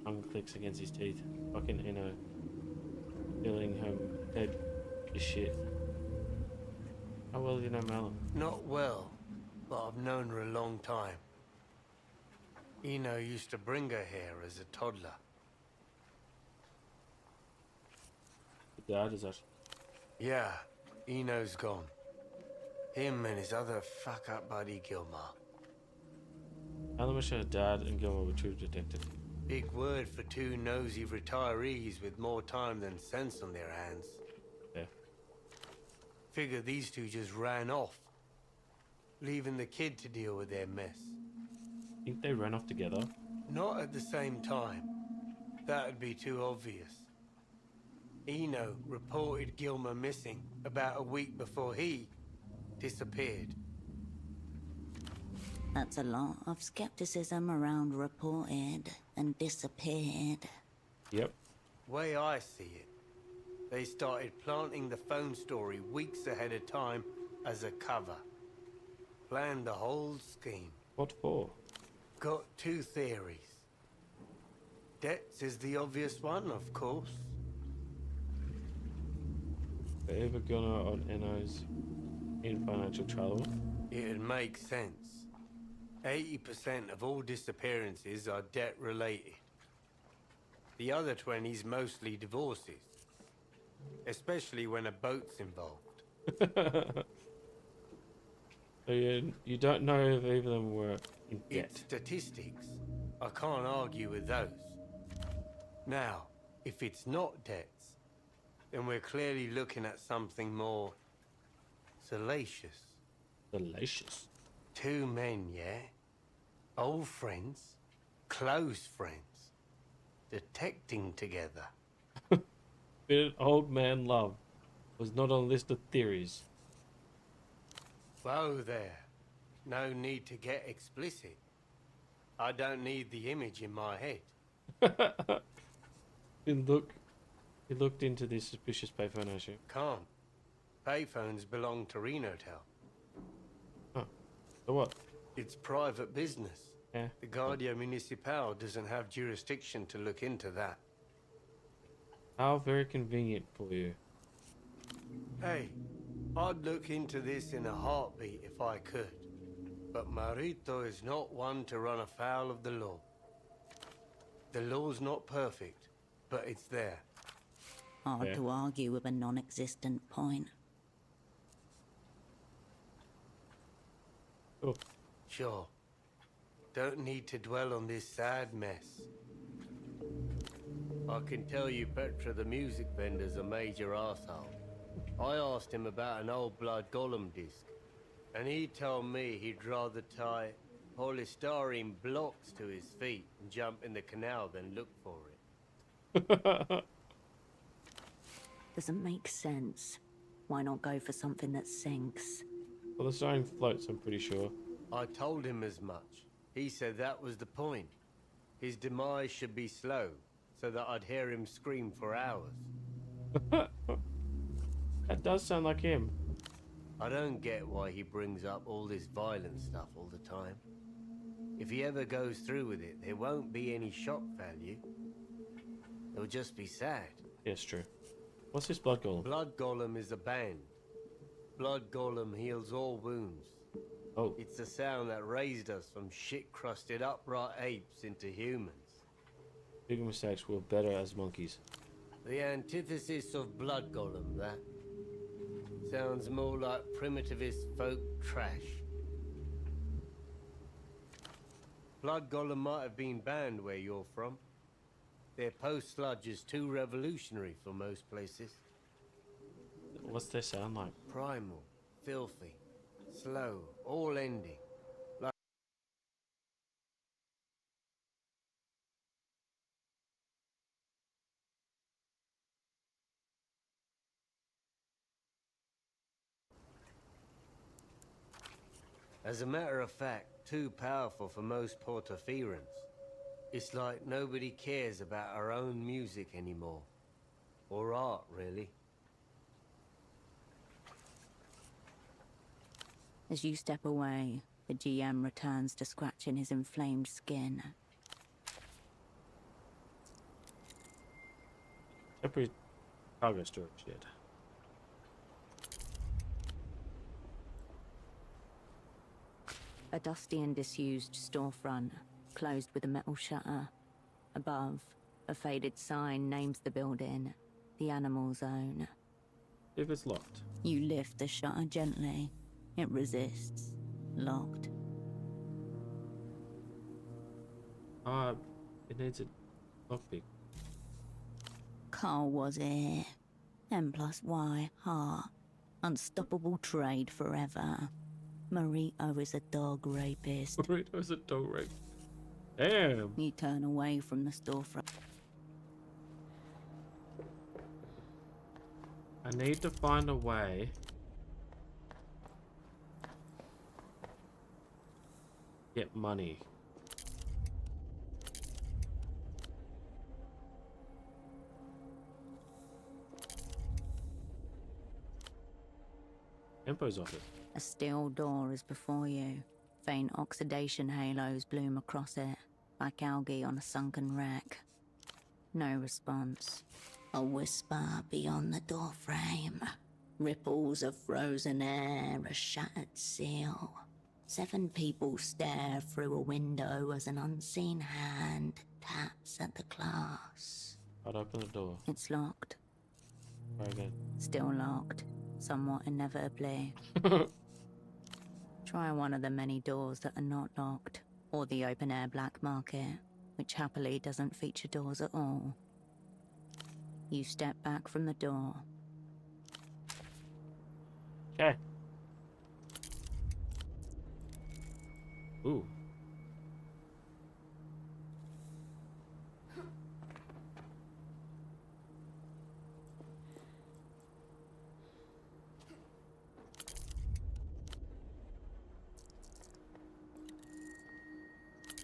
Tongue clicks against his teeth. Fucking, you know, feeling him head is shit. How well do you know Malin? Not well, but I've known her a long time. Eno used to bring her here as a toddler. The dad is actually. Yeah, Eno's gone. Him and his other fuck-up buddy Gilmar. Malin wish her dad and Gilmore were true detectives. Big word for two nosy retirees with more time than sense on their hands. Yeah. Figure these two just ran off, leaving the kid to deal with their mess. Think they ran off together? Not at the same time. That'd be too obvious. Eno reported Gilmer missing about a week before he disappeared. That's a lot of skepticism around reported and disappeared. Yep. Way I see it, they started planting the phone story weeks ahead of time as a cover. Planned the whole scheme. What for? Got two theories. Debts is the obvious one, of course. They ever gonna on Eno's in financial trouble? It'd make sense. 80% of all disappearances are debt-related. The other 20's mostly divorces. Especially when a boat's involved. So you don't know if either of them were in debt. It's statistics. I can't argue with those. Now, if it's not debts, then we're clearly looking at something more salacious. Delicious. Two men, yeah? Old friends, close friends, detecting together. Bit of old man love was not on the list of theories. Whoa there. No need to get explicit. I don't need the image in my head. He looked into this suspicious payphone issue. Can't. Payphones belong to Renotel. Oh, so what? It's private business. Yeah. The Guardia Municipal doesn't have jurisdiction to look into that. How very convenient for you. Hey, I'd look into this in a heartbeat if I could. But Marito is not one to run afoul of the law. The law's not perfect, but it's there. Hard Yeah. to argue with a non-existent point. Oh, Sure. Don't need to dwell on this sad mess. I can tell you Petra the music vendor's a major arsehole. I asked him about an old Blood Golem disc, and he told me he'd rather tie polystyrene blocks to his feet and jump in the canal than look for it. Doesn't make sense. Why not go for something that sinks? well, the sign floats, I'm pretty sure. I told him as much. He said that was the point. His demise should be slow, so that I'd hear him scream for hours. That does sound like him. I don't get why he brings up all this violent stuff all the time. If he ever goes through with it, there won't be any shock value. It'll just be sad. Yes, true. What's this blood golem? Blood Golem is a band. Blood Golem heals all wounds. Oh, It's the sound that raised us from shit-crusted upright apes into humans. big mistakes were better as monkeys. The antithesis of Blood Golem, that. Sounds more like primitivist folk trash. Blood Golem might have been banned where you're from. Their post-sludge is too revolutionary for most places. What's their sound like? Primal, filthy, slow, all ending. Like as a matter of fact, too powerful for most Portaferans. It's like nobody cares about our own music anymore. Or art, really. As you step away, the GM returns to scratching his inflamed skin. Temporary cargo storage shed. A dusty and disused storefront, closed with a metal shutter. Above, a faded sign names the building, the Animal Zone. If it's locked. You lift the shutter gently. It resists. Locked. It needs a lockpick. Carl was here. M plus Y, heart. Unstoppable trade forever. Marito is a dog rapist. Burrito's a dog rape. Damn. You turn away from the storefront. I need to find a way. Get money. Empo's office. A steel door is before you. Faint oxidation halos bloom across it, like algae on a sunken wreck. No response. A whisper beyond the doorframe. Ripples of frozen air, a shattered seal. 7 people stare through a window as an unseen hand taps at the glass. I'd open the door. It's locked. Try again. Still locked. Somewhat inevitably. Try one of the many doors that are not locked, or the open-air black market, which happily doesn't feature doors at all. You step back from the door. Okay. Ooh.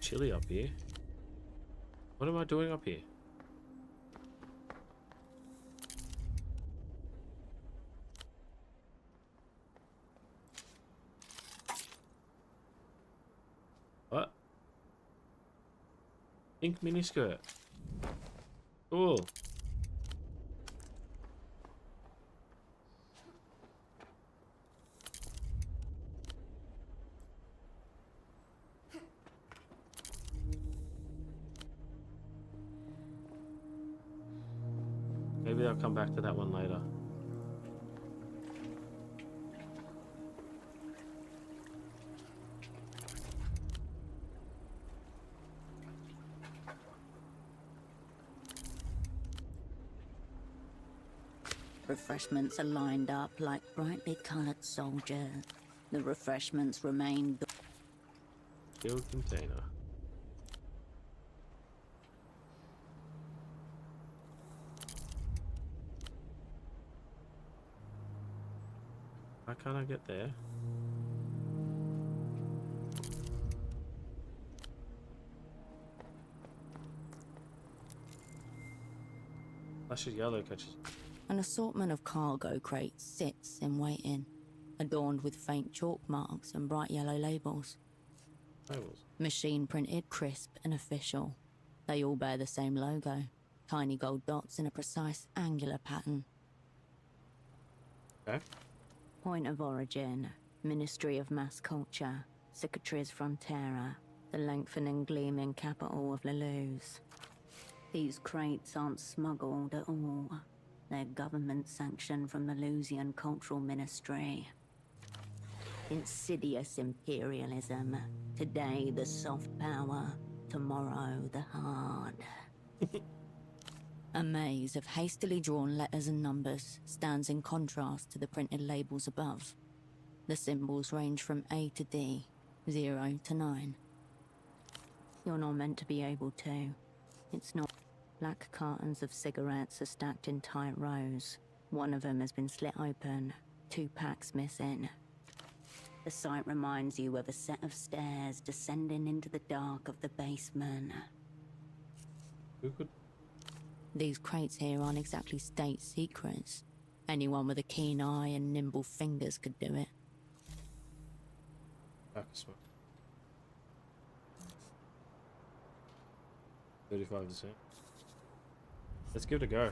Chilly up here. What am I doing up here? What? Pink miniskirt. Cool. Maybe I'll come back to that one later. Refreshments are lined up like brightly colored soldiers. The refreshments remain. Field container. Why can't I get there? Flashes yellow catches. An assortment of cargo crates sits in waiting, adorned with faint chalk marks and bright yellow labels. Labels. Machine printed, crisp and official. They all bear the same logo, tiny gold dots in a precise angular pattern. Okay. Point of origin, Ministry of Mass Culture, Cicatriz Frontera, the lengthening gleaming capital of Lelou's. These crates aren't smuggled at all. They're government sanctioned from the Lusian Cultural Ministry. Insidious imperialism. Today the soft power, tomorrow the hard. A maze of hastily drawn letters and numbers stands in contrast to the printed labels above. The symbols range from A to D, 0 to 9. You're not meant to be able to. It's not. Black cartons of cigarettes are stacked in tight rows. One of them has been slit open, 2 packs missing. The sight reminds you of a set of stairs descending into the dark of the basement. Who could? These crates here aren't exactly state secrets. Anyone with a keen eye and nimble fingers could do it. Back of smoke. 35%. Let's give it a go.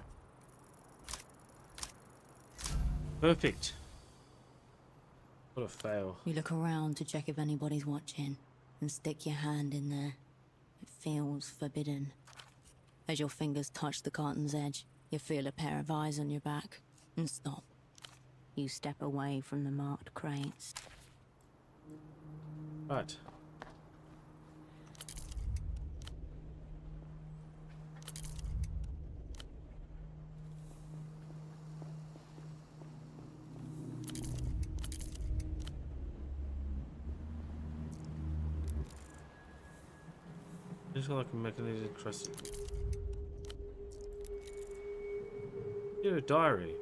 Perfect. What a fail. You look around to check if anybody's watching and stick your hand in there. It feels forbidden. As your fingers touch the carton's edge, you feel a pair of eyes on your back and stop. You step away from the marked crates. Right. Just like a mechanism trust. Your diary.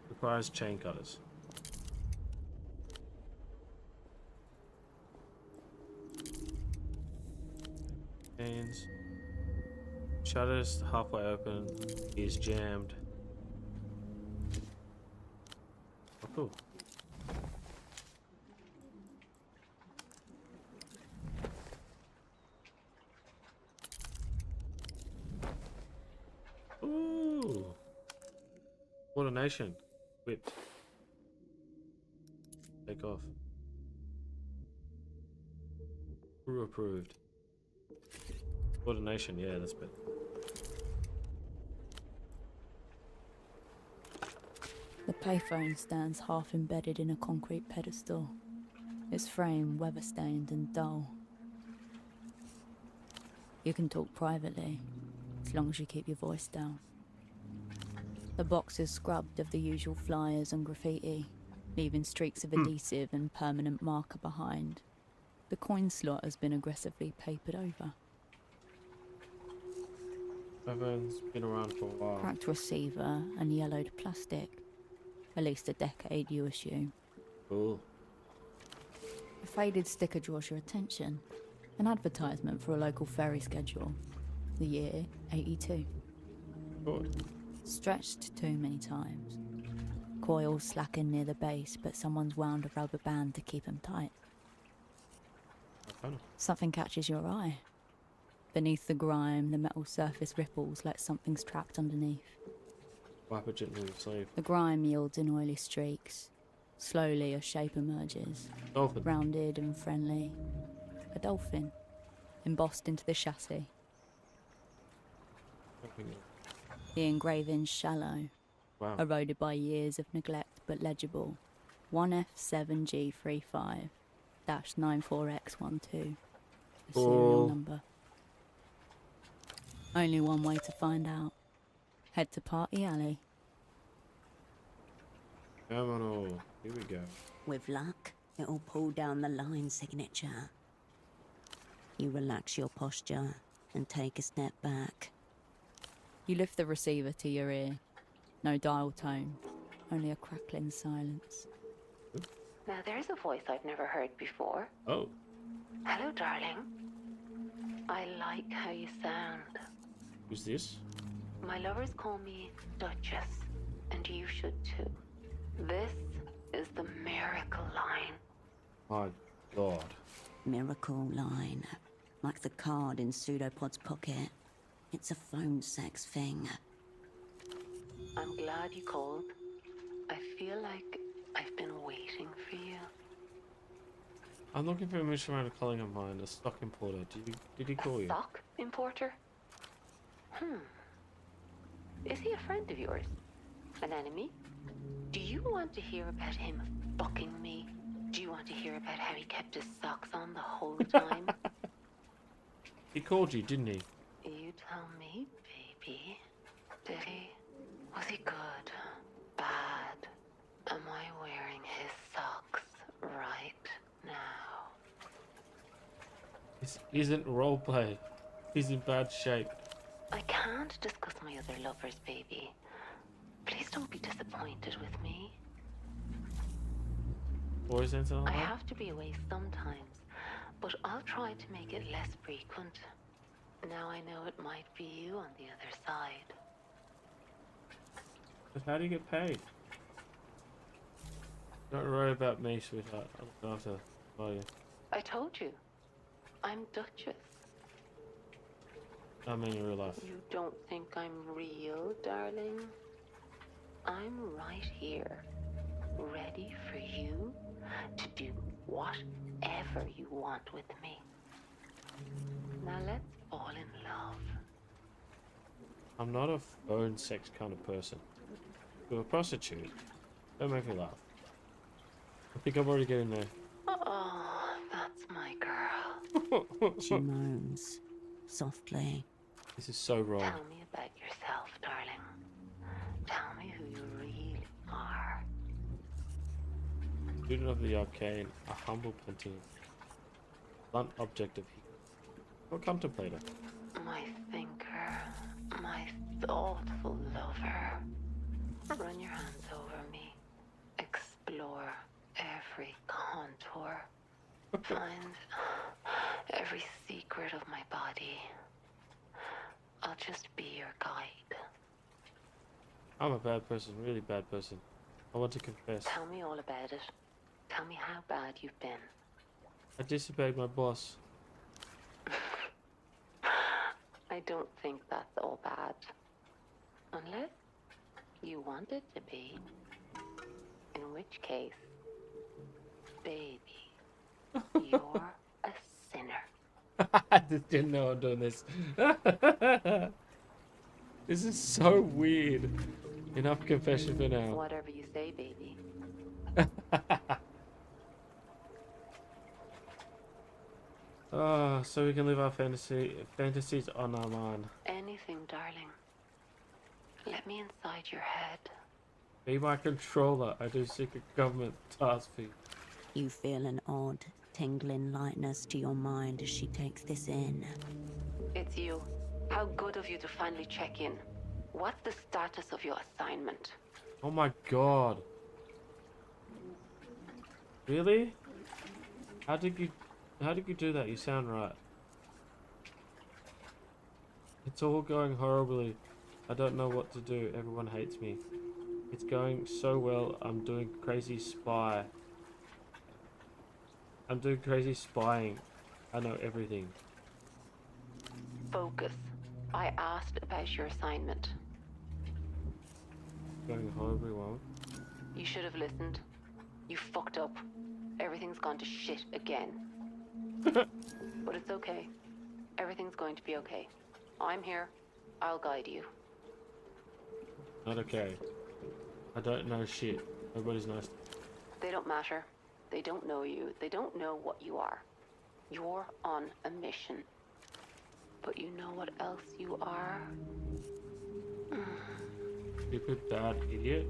Requires chain cutters. Chains. Shutters halfway open. Is jammed. Oh, cool. Ooh. Ordination. Whipped. Take off. Crew approved. Ordination, yeah, that's better. The payphone stands half embedded in a concrete pedestal, its frame weather-stained and dull. You can talk privately, as long as you keep your voice down. The box is scrubbed of the usual flyers and graffiti, leaving streaks of adhesive and permanent marker behind. The coin slot has been aggressively papered over. Payphone's been around for a while. Cracked receiver and yellowed plastic. At least a decade, you assume. Cool. A faded sticker draws your attention. An advertisement for a local ferry schedule. The year, 82. Good. Stretched too many times. Coils slacken near the base, but someone's wound a rubber band to keep them tight. Funny. Something catches your eye. Beneath the grime, the metal surface ripples like something's trapped underneath. Wipe it gently with the sleeve. The grime yields in oily streaks. Slowly, a shape emerges. Dolphin. Rounded and friendly. A dolphin, embossed into the chassis. The engraving's shallow, Wow. eroded by years of neglect but legible. 1F7G35-94X12. The serial Oh. number. Only one way to find out. Head to Party Alley. Come on, all. Here we go. With luck, it'll pull down the line signature. You relax your posture and take a step back. You lift the receiver to your ear. No dial tone, only a crackling silence. Now there's a voice I've never heard before. Oh. Hello, darling. I like how you sound. Who's this? My lovers call me Duchess, and you should too. This is the miracle line. My God. Miracle line. Like the card in Pseudopod's pocket. It's a phone sex thing. I'm glad you called. I feel like I've been waiting for you. I'm looking for a mission around calling of mine, a stock importer. Did he call A you? sock importer? Is he a friend of yours? An enemy? Do you want to hear about him fucking me? Do you want to hear about how he kept his socks on the whole time? He called you, didn't he? You tell me, baby. Did he? Was he good? Bad? Am I wearing his socks right now? This isn't roleplay. He's in bad shape. I can't discuss my other lovers, baby. Please don't be disappointed with me. Boys and something I like that? have to be away sometimes, but I'll try to make it less frequent. Now I know it might be you on the other side. But how do you get paid? Don't worry about me, sweetheart. I'll look after you. I told you. I'm Duchess. I mean in real life. You don't think I'm real, darling? I'm right here, ready for you to do whatever you want with me. Now let's fall in love. I'm not a phone sex kind of person. You're a prostitute. Don't make me laugh. I think I'm already getting there. Oh, that's my girl. She moans softly. This is so wrong. Tell me about yourself, darling. Tell me who you really are. Student of the arcane, a humble painting, blunt object of heat. Or contemplator. My thinker, my thoughtful lover. Run your hands over me. Explore every contour. Find every secret of my body. I'll just be your guide. I'm a bad person, really bad person. I want to confess. Tell me all about it. Tell me how bad you've been. I disobeyed my boss. I don't think that's all bad. Unless you want it to be. In which case, baby, you're a sinner. I just didn't know I'm doing this. This is so weird. Enough confession for now. Whatever you say, baby. Oh, so we can live our fantasies on our mind. Anything, darling. Let me inside your head. Be my controller. I do secret government tasks for you. You feel an odd, tingling lightness to your mind as she takes this in. It's you. How good of you to finally check in. What's the status of your assignment? Oh my god. Really? How did you do that? You sound right. It's all going horribly. I don't know what to do. Everyone hates me. It's going so well. I'm doing crazy spying. I know everything. Focus. I asked about your assignment. Going horribly well. You should have listened. You fucked up. Everything's gone to shit again. But it's okay. Everything's going to be okay. I'm here. I'll guide you. Not okay. I don't know shit. Nobody's nice. They don't matter. They don't know you. They don't know what you are. You're on a mission. But you know what else you are? Stupid, bad idiot.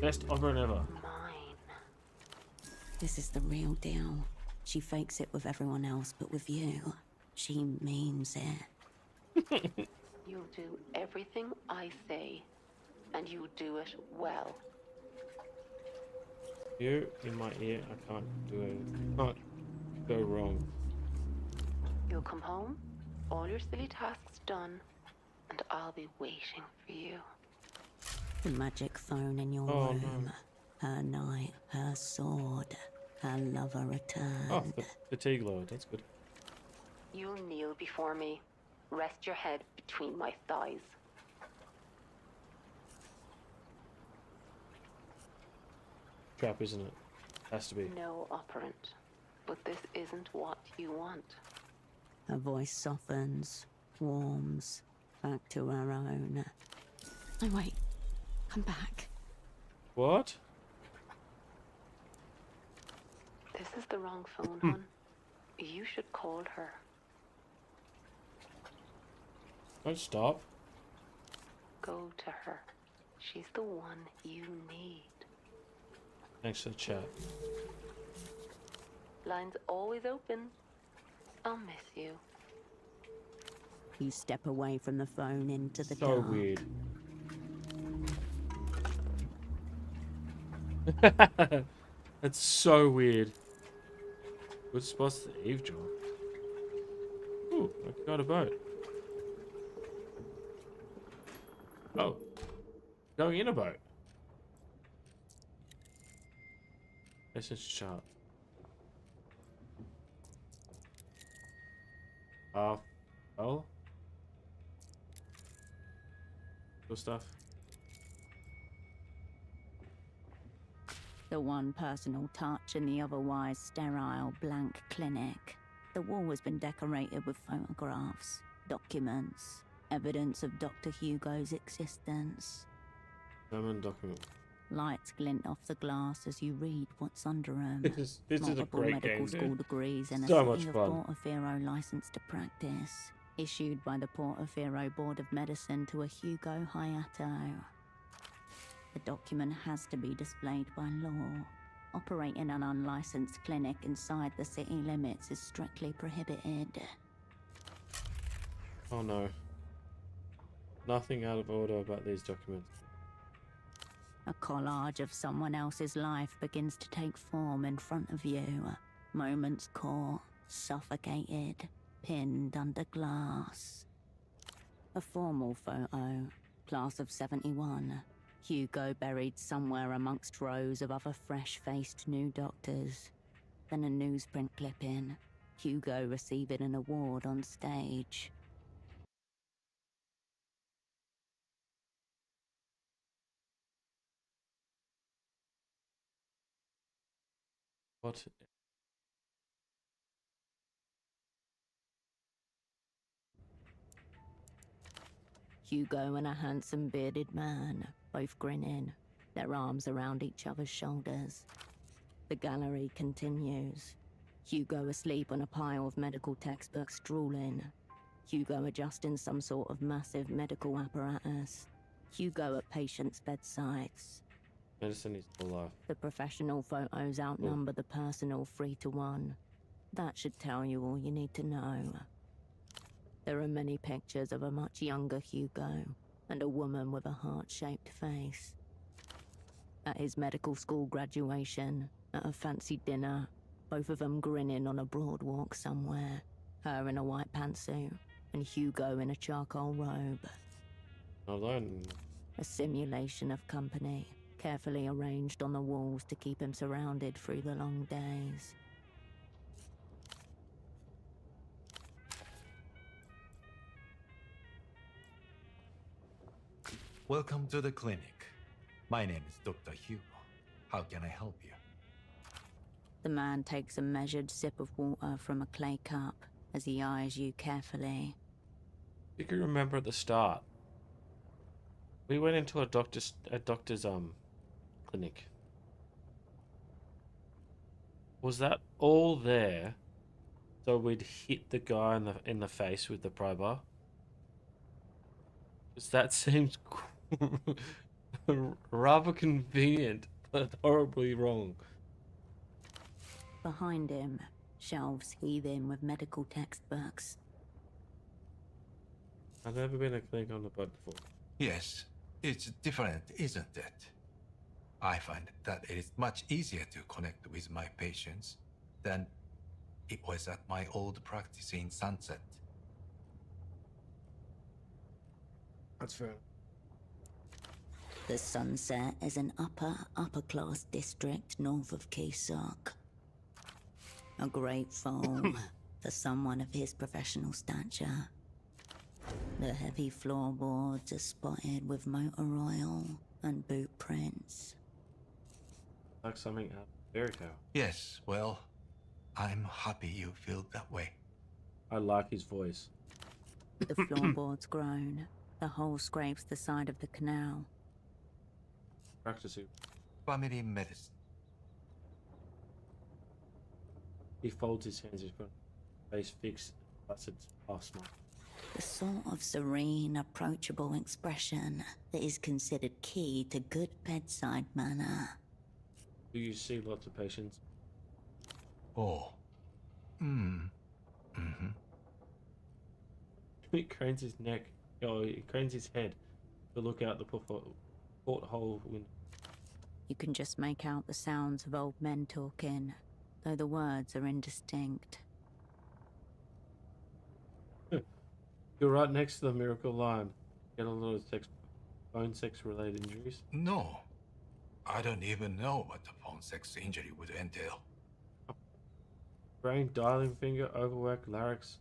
Best offer ever. Mine. This is the real deal. She fakes it with everyone else, but with you, she means it. You'll do everything I say, and you do it well. You in my ear, I can't do it. Can't go wrong. You'll come home, all your silly tasks done, and I'll be waiting for you. The magic phone in your Oh, room. no. Her knight, her sword, her lover returned. Oh, the fatigue load. That's good. You'll kneel before me. Rest your head between my thighs. Trap, isn't it? Has to be. No operant. But this isn't what you want. Her voice softens, warms, back to her own. No, wait. Come back. What? This is the wrong phone, hon. You should call her. Don't stop. Go to her. She's the one you need. Thanks for the chat. Line's always open. I'll miss you. You step away from the phone into the So dark. weird. That's so weird. We're supposed to eavesdrop. Ooh, I got a boat. Oh. Going in a boat. Patient's chart. Oh. Cool stuff. The one personal touch in the otherwise sterile, blank clinic. The wall has been decorated with photographs, documents, evidence of Dr. Hugo's existence. German document. Lights glint off the glass as you read what's under them. This is a Multiple great medical game, school dude. degrees and So a much city of fun. Portofino license to practice, issued by the Portofino Board of Medicine to a Hugo Hayato. The document has to be displayed by law. Operating an unlicensed clinic inside the city limits is strictly prohibited. Oh no. Nothing out of order about these documents. A collage of someone else's life begins to take form in front of you. Moments caught, suffocated, pinned under glass. A formal photo, class of 71. Hugo buried somewhere amongst rows of other fresh-faced new doctors. Then a newsprint clipping. Hugo receiving an award on stage. What? Hugo and a handsome bearded man, both grinning, their arms around each other's shoulders. The gallery continues. Hugo asleep on a pile of medical textbooks, drooling. Hugo adjusting some sort of massive medical apparatus. Hugo at patients' bedsides. Medicine is still alive. The professional photos outnumber the personal 3-to-1. That should tell you all you need to know. There are many pictures of a much younger Hugo and a woman with a heart-shaped face. At his medical school graduation, at a fancy dinner, both of them grinning on a broad walk somewhere, her in a white pantsuit and Hugo in a charcoal robe. Alone. A simulation of company, carefully arranged on the walls to keep him surrounded through the long days. Welcome to the clinic. My name is Dr. Hugo. How can I help you? The man takes a measured sip of water from a clay cup as he eyes you carefully. You can remember at the start. We went into a doctor's clinic. Was that all there so we'd hit the guy in the face with the pry bar? Because that seems rather convenient, but horribly wrong. Behind him, shelves heaving with medical textbooks. I've never been a clinic on the boat before. Yes, it's different, isn't it? I find that it is much easier to connect with my patients than it was at my old practice in Sunset. That's fair. The Sunset is an upper-class district north of Keysok. A great foal for someone of his professional stature. The heavy floorboards are spotted with motor oil and boot prints. Like something out of fairy tale. Yes, well, I'm happy you feel that way. I like his voice. The floorboards groan. The hole scrapes the side of the canal. Practicing. Family medicine. He folds his hands, he's got face fixed, placid, half smile. The sort of serene, approachable expression that is considered key to good bedside manner. Do you see lots of patients? Oh. He cranes his neck. Oh, he cranes his head to look out the porthole window. You can just make out the sounds of old men talking, though the words are indistinct. You're right next to the miracle line. Get a lot of bone sex related injuries. No. I don't even know what a phone sex injury would entail. Brain dialing finger, overwork, larynx,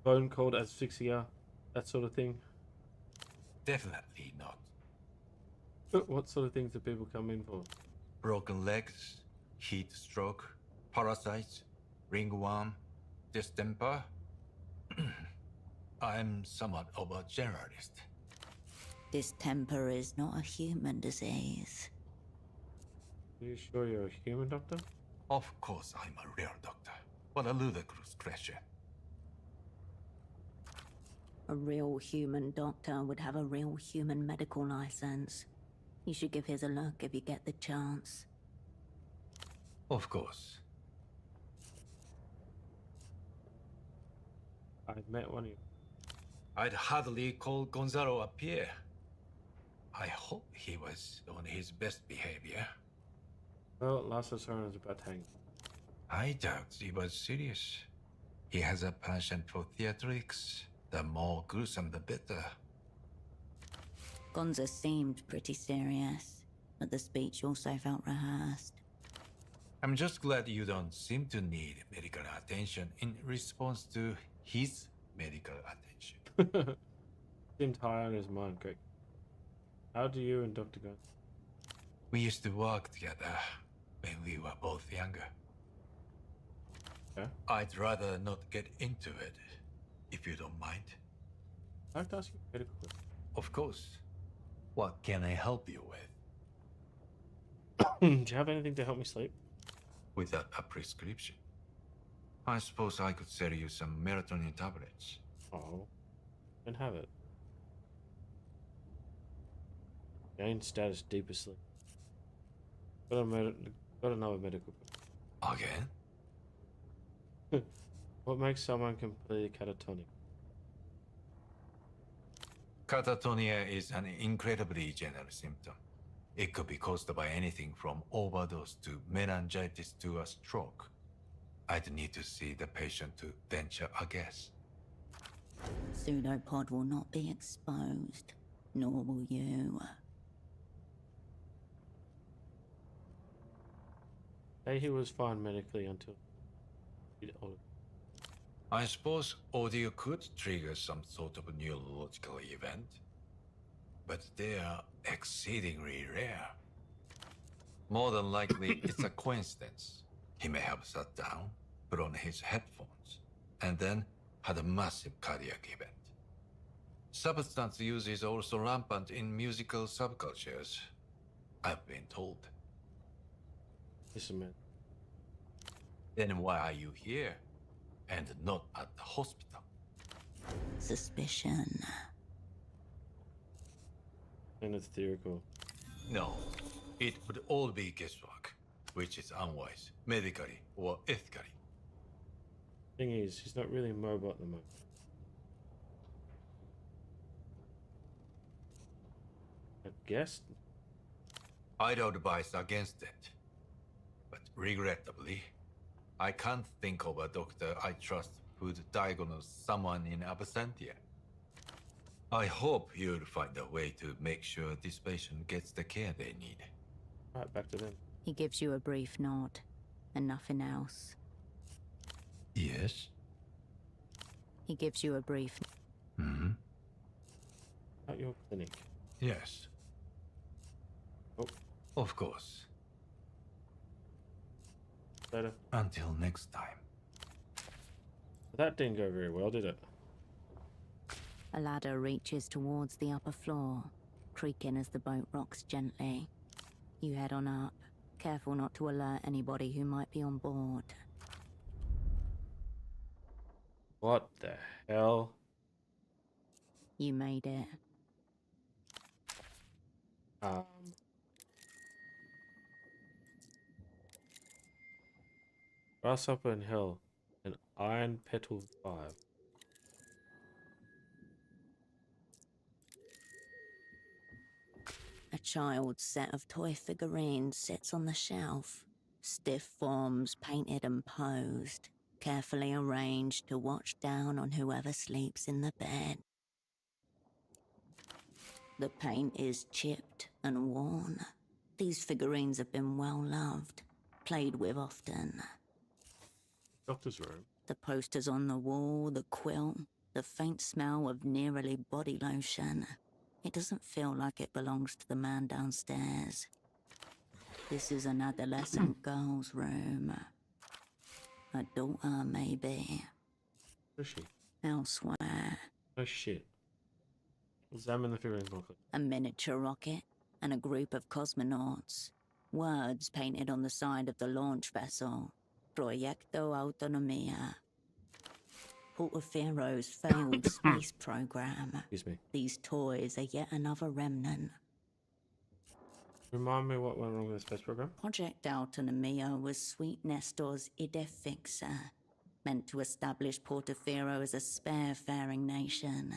bone cold asphyxia, that sort of thing. Definitely not. What sort of things do people come in for? Broken legs, heat stroke, parasites, ringworm, distemper. I'm somewhat of a generalist. Distemper is not a human disease. Are you sure you're a human doctor? Of course I'm a real doctor. What a ludicrous question. A real human doctor would have a real human medical license. You should give his a look if you get the chance. Of course. I've met one of you. I'd hardly call Gonzalo a peer. I hope he was on his best behavior. Well, last I saw him was about to hang. I doubt he was serious. He has a penchant for theatrics. The more gruesome, the better. Gonza seemed pretty serious, but the speech also felt rehearsed. I'm just glad you don't seem to need medical attention in response to his medical attention. Seemed high on his mind, quick. How do you and Dr. Gunn? We used to work together when we were both younger. Yeah? I'd rather not get into it, if you don't mind. I have to ask you a medical question. Of course. What can I help you with? Do you have anything to help me sleep? Without a prescription. I suppose I could sell you some melatonin tablets. Oh, and have it. Gain status, deeper sleep. Got another medical question. Again? What makes someone completely catatonic? Catatonia is an incredibly general symptom. It could be caused by anything from overdose to meningitis to a stroke. I'd need to see the patient to venture a guess. Pseudopod will not be exposed, nor will you. Say he was fine medically until I suppose audio could trigger some sort of neurological event, but they are exceedingly rare. More than likely, it's a coincidence. He may have sat down, put on his headphones, and then had a massive cardiac event. Substance use is also rampant in musical subcultures, I've been told. Listen, man. Then why are you here, and not at the hospital? Suspicion. And it's theoretical. No, it would all be guesswork, which is unwise, medically or ethically. Thing is, he's not really mobile at the moment. I guess. I'd advise against it. But regrettably, I can't think of a doctor I trust who'd diagnose someone in absentia. I hope you'll find a way to make sure this patient gets the care they need. Right, back to them. He gives you a brief nod, and nothing else. Yes? He gives you a brief. Hmm? At your clinic. Yes. Oh. Of course. Later. Until next time. That didn't go very well, did it? A ladder reaches towards the upper floor, creaking as the boat rocks gently. You head on up, careful not to alert anybody who might be on board. What the hell? You made it. Grasshopper in Hell, an Iron Petal 5. A child's set of toy figurines sits on the shelf. Stiff forms painted and posed, carefully arranged to watch down on whoever sleeps in the bed. The paint is chipped and worn, These figurines have been well loved, played with often. Doctor's room. The posters on the wall, the quilt, the faint smell of nearly body lotion. It doesn't feel like it belongs to the man downstairs. This is an adolescent girl's room. A daughter, maybe. Where is she? Elsewhere, Oh shit. Examine the figurines more quickly. a miniature rocket and a group of cosmonauts. Words painted on the side of the launch vessel. Proyecto Autonomia. Portofiero's failed space program. Excuse me. These toys are yet another remnant. Remind me what went wrong with the space program? Project Autonomia was Sweet Nestor's ide fixer, meant to establish Portofiero as a sparefaring nation.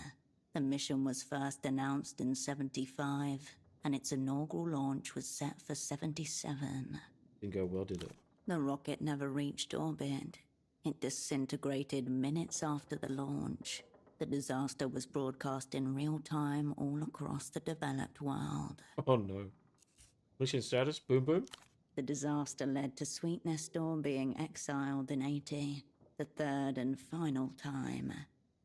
The mission was first announced in 75, and its inaugural launch was set for 77. Didn't go well, did it? The rocket never reached orbit. It disintegrated minutes after the launch. The disaster was broadcast in real time all across the developed world. Oh no. Mission status? Boom boom? The disaster led to Sweet Nestor being exiled in 80, the third and final time.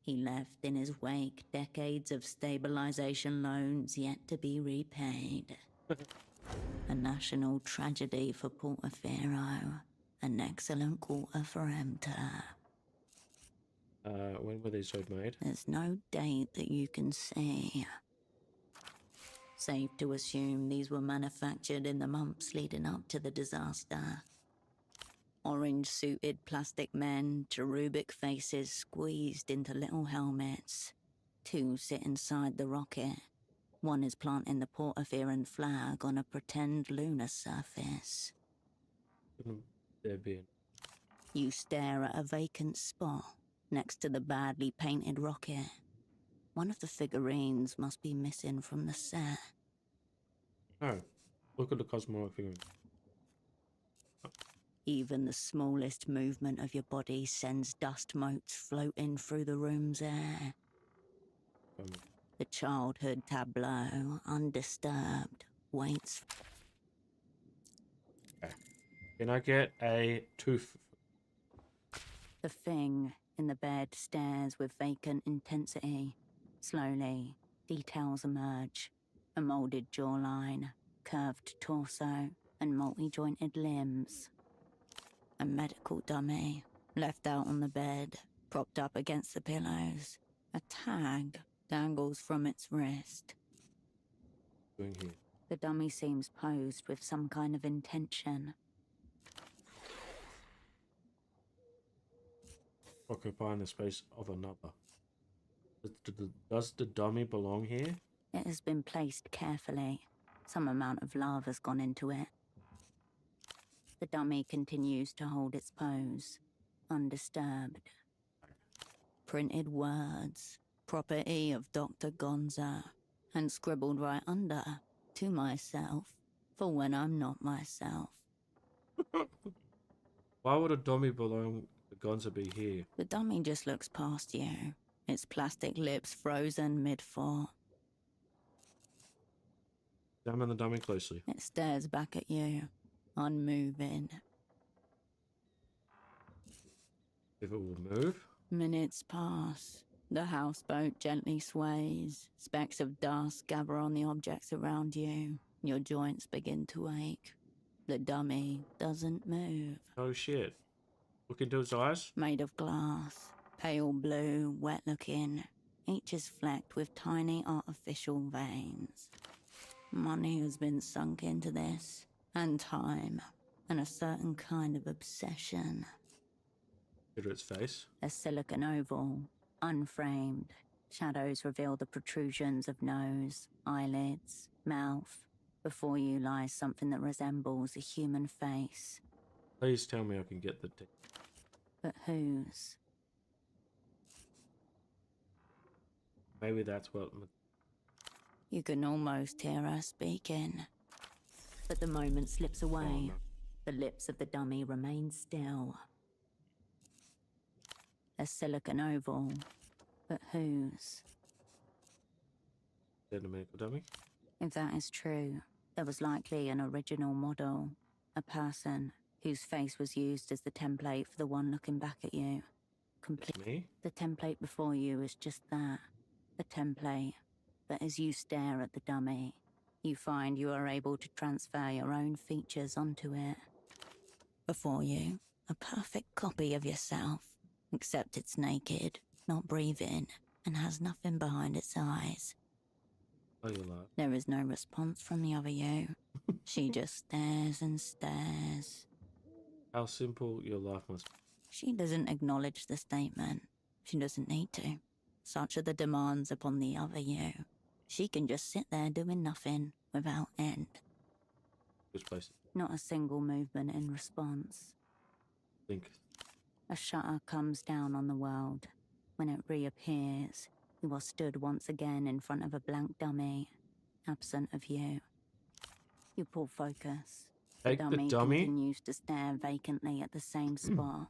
He left in his wake decades of stabilization loans yet to be repaid. A national tragedy for Portofiero. An excellent quarter for Emter. When were these toys made? There's no date that you can see. Safe to assume these were manufactured in the months leading up to the disaster. Orange-suited plastic men, cherubic faces squeezed into little helmets. Two sit inside the rocket. One is planting the Portofieran flag on a pretend lunar surface. Couldn't there be? You stare at a vacant spot next to the badly painted rocket. One of the figurines must be missing from the set. Oh, look at the cosmonaut figurine. Even the smallest movement of your body sends dust motes floating through the room's air. The childhood tableau, undisturbed, waits. Okay. Can I get a tooth? The thing in the bed stares with vacant intensity. Slowly, details emerge. A molded jawline, curved torso, and multi-jointed limbs. A medical dummy, left out on the bed, propped up against the pillows. A tag dangles from its wrist. Doing here. The dummy seems posed with some kind of intention. Occupying the space of another. Does the dummy belong here? It has been placed carefully. Some amount of love has gone into it. The dummy continues to hold its pose, undisturbed. Printed words, property of Dr. Gonza, and scribbled right under, to myself, for when I'm not myself. Why would a dummy belong to Gonza be here? The dummy just looks past you, its plastic lips frozen mid-thought. Examine the dummy closely. It stares back at you, unmoving. If it will move? Minutes pass. The houseboat gently sways. Specks of dust gather on the objects around you. Your joints begin to ache. The dummy doesn't move. Oh shit. Look into its eyes? Made of glass. Pale blue, wet looking. Each is flecked with tiny artificial veins. Money has been sunk into this. And time. And a certain kind of obsession. Look at its face. A silicon oval, unframed. Shadows reveal the protrusions of nose, eyelids, mouth. Before you lies something that resembles a human face. Please tell me I can get the But whose? Maybe that's what... You can almost hear her speaking. But the moment slips away. Oh, no. The lips of the dummy remain still. A silicon oval. But whose? Is that a medical dummy? If that is true, There was likely an original model, a person whose face was used as the template for the one looking back at you. Complete. Me? The template before you is just that, a template. But as you stare at the dummy, you find you are able to transfer your own features onto it. Before you, a perfect copy of yourself, except it's naked, not breathing, and has nothing behind its eyes. Oh, you laugh. There is no response from the other you. She just stares and stares. How simple your life must be. She doesn't acknowledge the statement. She doesn't need to. Such are the demands upon the other you. She can just sit there doing nothing without end. Which place? Not a single movement in response. Think. A shutter comes down on the world. When it reappears, you are stood once again in front of a blank dummy, absent of you. You pull focus. Take the dummy? Continues to stare vacantly at the same spot.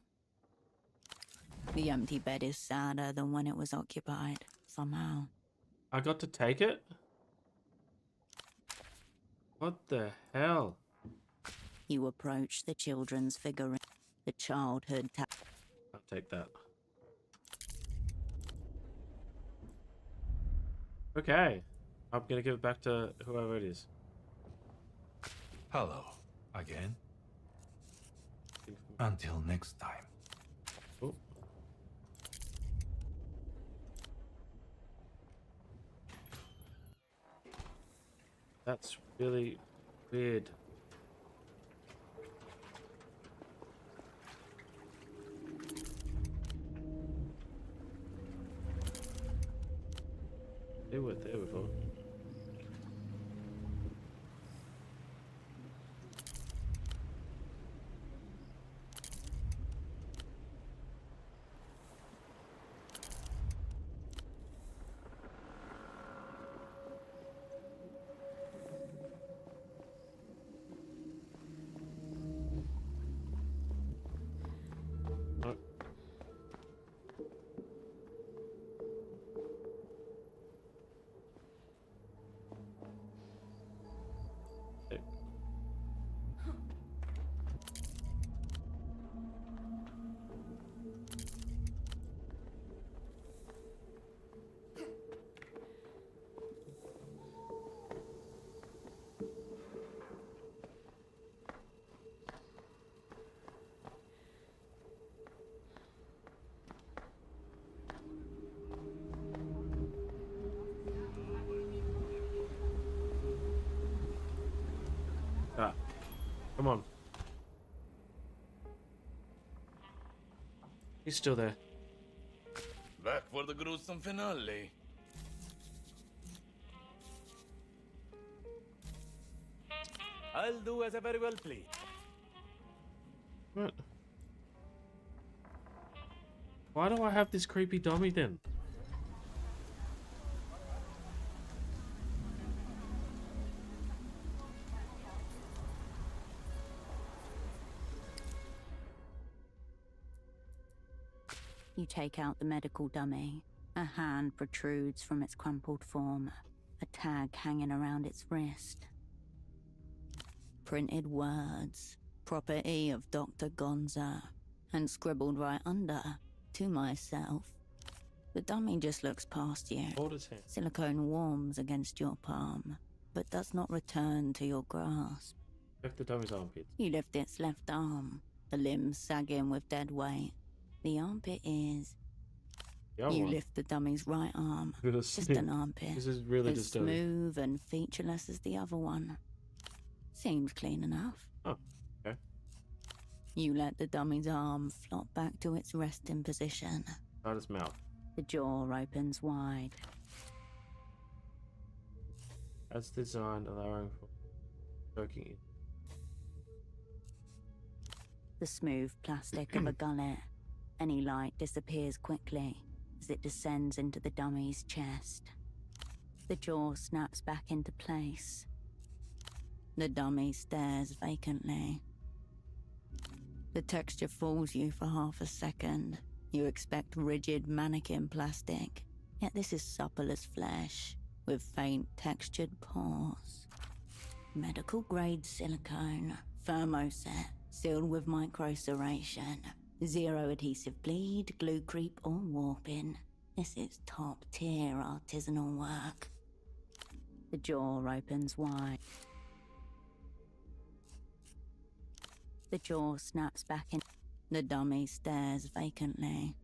The empty bed is sadder than when it was occupied, somehow. I got to take it? What the hell? You approach the children's figurine. The childhood I'll take that. Okay. I'm gonna give it back to whoever it is. Hello, again. Until next time. Oh. That's really weird. They were there before. Oh. There. Ah, come on. He's still there. Back for the gruesome finale. I'll do as I very well please. What? Why do I have this creepy dummy then? You take out the medical dummy. A hand protrudes from its crumpled form, a tag hanging around its wrist. Printed words, property of Dr. Gonza, and scribbled right under, to myself. The dummy just looks past you. Hold his hand. Silicone warms against your palm, but does not return to your grasp. Check the dummy's armpits. You lift its left arm, the limbs sagging with dead weight. The armpit is... The other You one. lift the dummy's right arm, This just an armpit. This is really as disturbing. smooth and featureless as the other one. Seems clean enough. Oh, okay. You let the dummy's arm flop back to its resting position. Out his mouth. The jaw opens wide. As designed, allowing for choking in. The smooth plastic of a gullet. Any light disappears quickly as it descends into the dummy's chest. The jaw snaps back into place. The dummy stares vacantly. The texture fools you for half a second. You expect rigid mannequin plastic, yet this is supple as flesh, with faint textured pores. Medical grade silicone, thermoset, sealed with microceration. Zero adhesive bleed, glue creep, or warping. This is top tier artisanal work. The jaw opens wide. The jaw snaps back in. The dummy stares vacantly.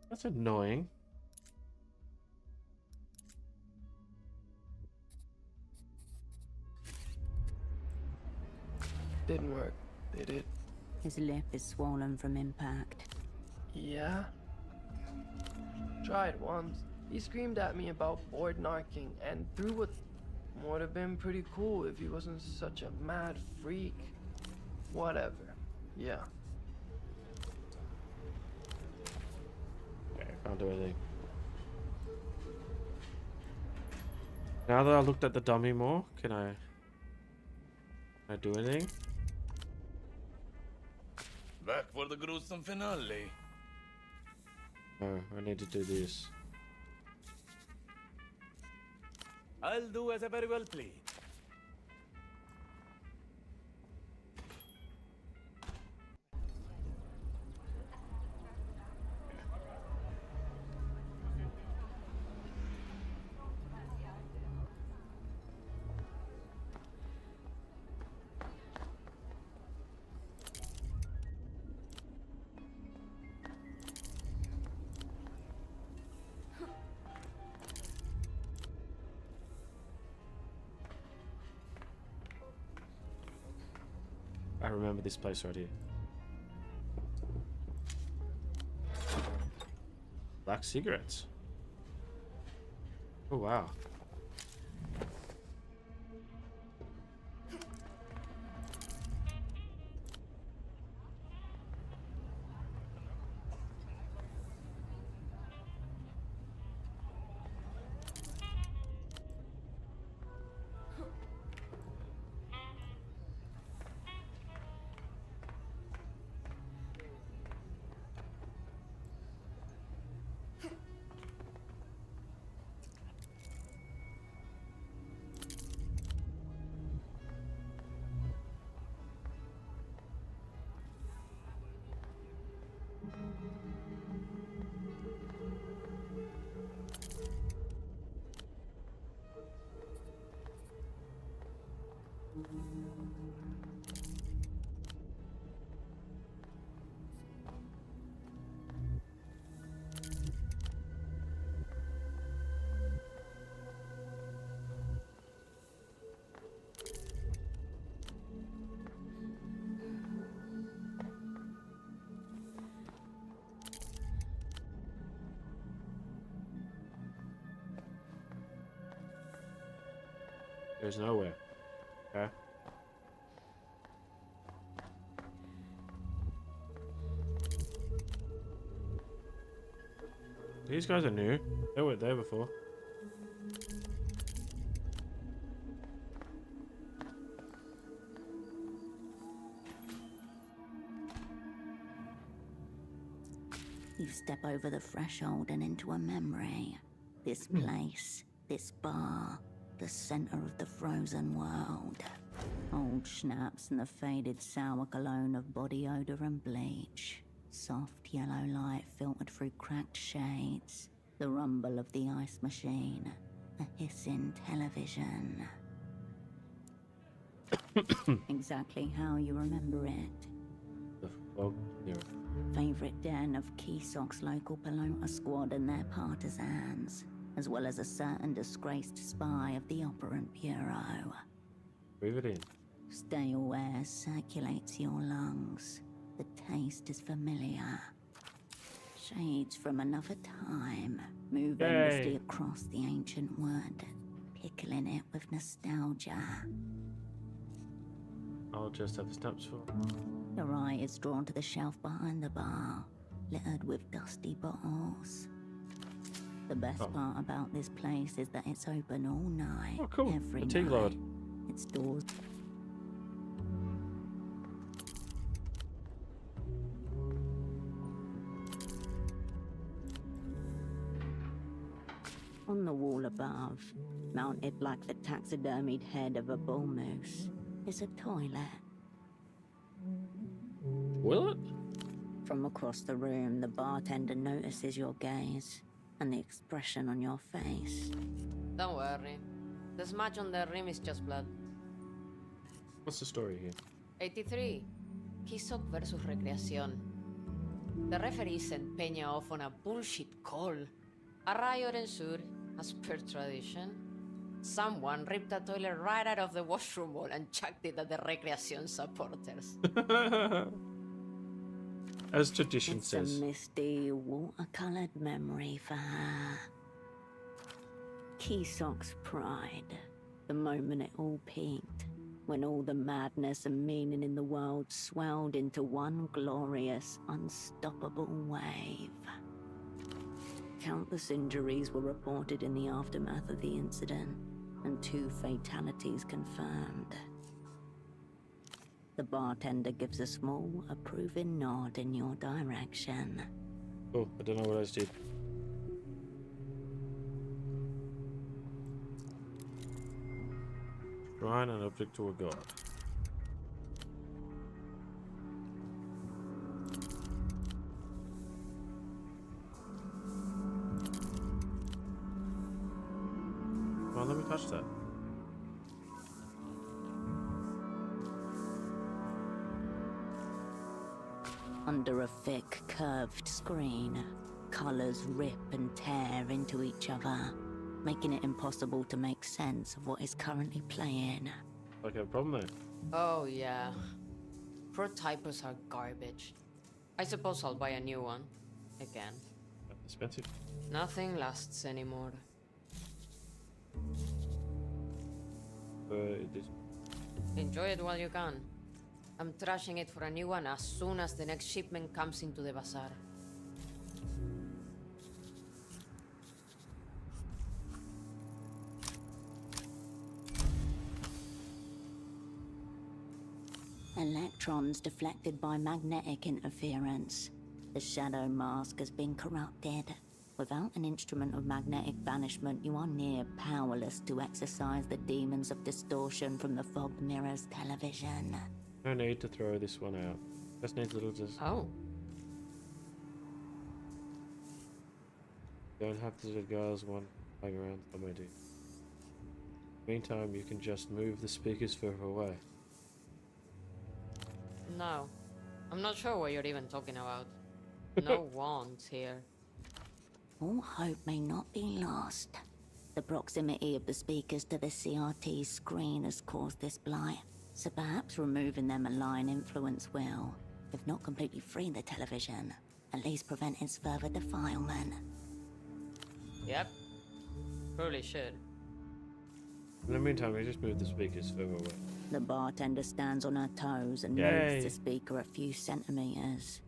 That's annoying. Didn't work, did it? His lip is swollen from impact. Yeah? Tried once. He screamed at me about board narking and threw what would have been pretty cool if he wasn't such a mad freak. Whatever. Yeah. Okay, can't do anything. Now that I looked at the dummy more, can I do anything? Back for the gruesome finale. Oh, I need to do this. I'll do as I very well please. I remember this place right here. Black cigarettes. Oh wow. There's nowhere. Okay. These guys are new. They weren't there before. You step over the threshold and into a memory. This place, this bar, the center of the frozen world. Old schnapps and the faded sour cologne of body odor and bleach. Soft yellow light filtered through cracked shades. The rumble of the ice machine. A hissing television. Exactly how you remember it. The fog here. Favorite den of Keesok's local Pelota squad and their partisans, as well as a certain disgraced spy of the Operant Bureau. Breathe it in. Stale air circulates your lungs. The taste is familiar. Shades from another time move endlessly across the ancient wood, pickling it with nostalgia. I'll just have the snaps for. Your eye is drawn to the shelf behind the bar, littered with dusty bottles. The best part about this place is that it's open all night. Oh, cool. Every Fatigue night. load. Its doors. On the wall above, mounted like the taxidermied head of a bull moose, is a toilet. Will it? From across the room, the bartender notices your gaze and the expression on your face. Don't worry. The smudge on the rim is just blood. What's the story here? 83. Kisok versus Recreación. The referee sent Peña off on a bullshit call. A riot ensued, as per tradition. Someone ripped a toilet right out of the washroom wall and chucked it at the Recreación supporters. As tradition It's says. a misty, watercolored memory for her. Kisok's pride, the moment it all peaked, when all the madness and meaning in the world swelled into one glorious, unstoppable wave. Countless injuries were reported in the aftermath of the incident, and 2 fatalities confirmed. The bartender gives a small, approving nod in your direction. Oh, I don't know what I just did. Shrine an object to a god. Well, let me touch that. Under a thick, curved screen, colors rip and tear into each other, making it impossible to make sense of what is currently playing. Like a problem there. Oh, yeah. Pro typos are garbage. I suppose I'll buy a new one. Again. Expensive. Nothing lasts anymore. It is. Enjoy it while you can. I'm trashing it for a new one as soon as the next shipment comes into the bazaar. Electrons deflected by magnetic interference. The shadow mask has been corrupted. Without an instrument of magnetic banishment, you are near powerless to exorcise the demons of distortion from the fog mirror's television. No need to throw this one out. Just needs a little just. Oh. Don't have to do girls one playing around with my dude. Meantime, you can just move the speakers further away. No. I'm not sure what you're even talking about. No wands here. All hope may not be lost. The proximity of the speakers to the CRT screen has caused this blight, so perhaps removing their malign influence will, if not completely free the television, at least prevent its further defilement. Yep. Probably should. In the meantime, we just move the speakers further away. The bartender stands on her toes and Yay. moves the speaker a few centimeters.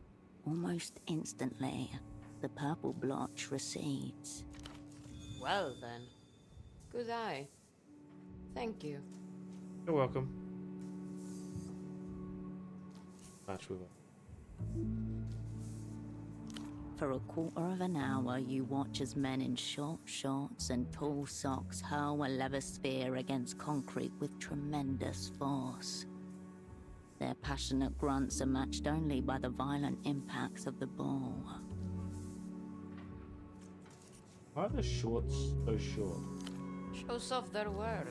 Almost instantly, the purple blotch recedes. Well then. Good eye. Thank you. You're welcome. Match with her. For a quarter of an hour, you watch as men in short shorts and tall socks hurl a leather sphere against concrete with tremendous force. Their passionate grunts are matched only by the violent impacts of the ball. Why are the shorts so short? Shows off their work.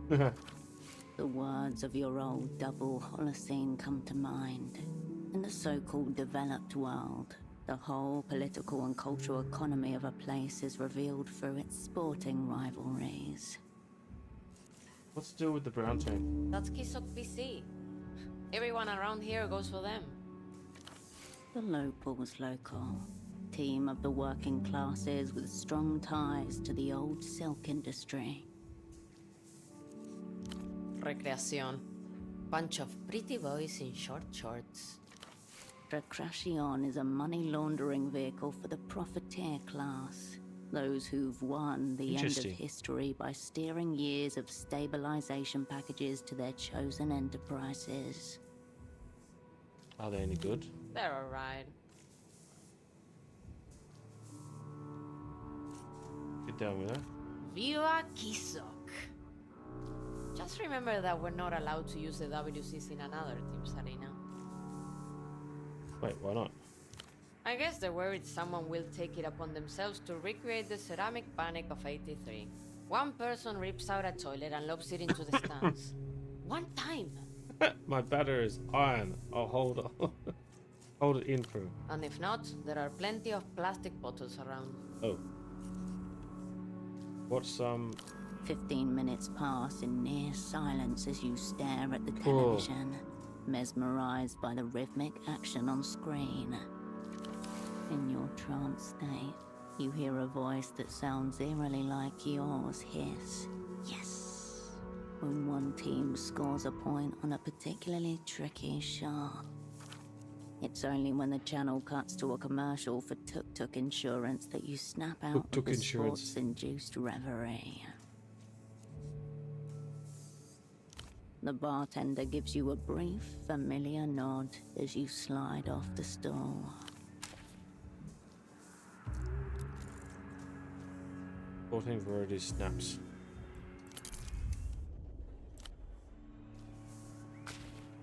The words of your old double Holocene come to mind. In the so-called developed world, the whole political and cultural economy of a place is revealed through its sporting rivalries. What's to do with the brown team? That's Kisok BC. Everyone around here goes for them. The locals local. Team of the working classes with strong ties to the old silk industry. Recreación. Bunch of pretty boys in short shorts. Recreación is a money laundering vehicle for the profiteer class. Those who've won the end of Interesting. history by steering years of stabilization packages to their chosen enterprises. Are they any good? They're alright. Get down with it. Viva Kisok. Just remember that we're not allowed to use the WCs in another team's arena. Wait, why not? I guess they're worried someone will take it upon themselves to recreate the ceramic panic of '83. One person rips out a toilet and lobs it into the stands. One time. My batter is iron. I'll hold it. Hold it in for him. And if not, there are plenty of plastic bottles around. Oh. What's 15 minutes pass in near silence as you stare at the Cool. television, mesmerized by the rhythmic action on screen. In your trance state, you hear a voice that sounds eerily like yours hiss, "Yes," when one team scores a point on a particularly tricky shot. It's only when the channel cuts to a commercial for tuk-tuk insurance that you snap out of Tuk-tuk the insurance. sports-induced reverie. The bartender gives you a brief, familiar nod as you slide off the stool. 14 varieties snaps.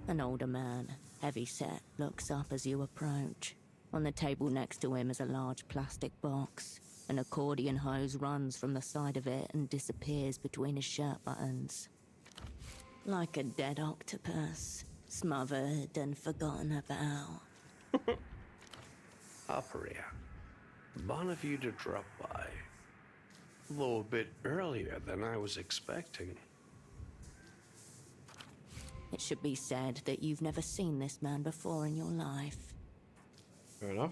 An older man, heavy-set, looks up as you approach. On the table next to him is a large plastic box. An accordion hose runs from the side of it and disappears between his shirt buttons. Like a dead octopus, smothered and forgotten about. Opera. Bon of you to drop by. Though a bit earlier than I was expecting. It should be said that you've never seen this man before in your life. Fair enough.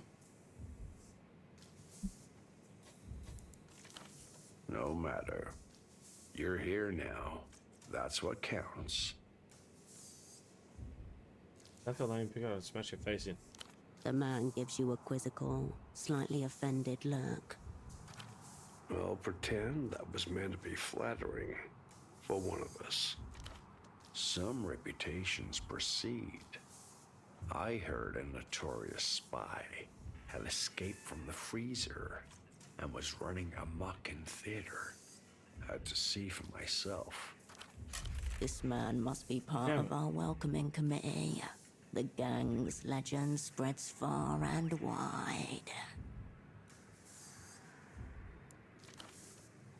No matter. You're here now. That's what counts. I feel like you pick up and smash your face in. The man gives you a quizzical, slightly offended look. I'll pretend that was meant to be flattering for one of us. Some reputations precede. I heard a notorious spy had escaped from the freezer and was running amok in theater. Had to see for myself. This man must be part Yeah. of our welcoming committee. The gang's legend spreads far and wide.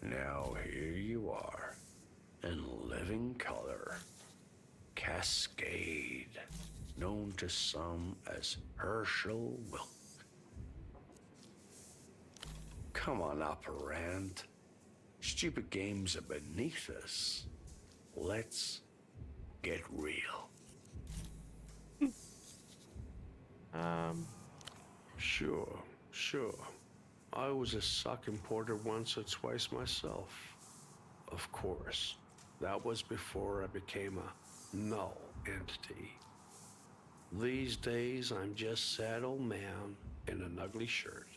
Now here you are, in living color. Cascade, known to some as Herschel Wilk. Come on, operand. Stupid games are beneath us. Let's get real. Sure. I was a sock importer once or twice myself. Of course, that was before I became a null entity. These days, I'm just sad old man in an ugly shirt,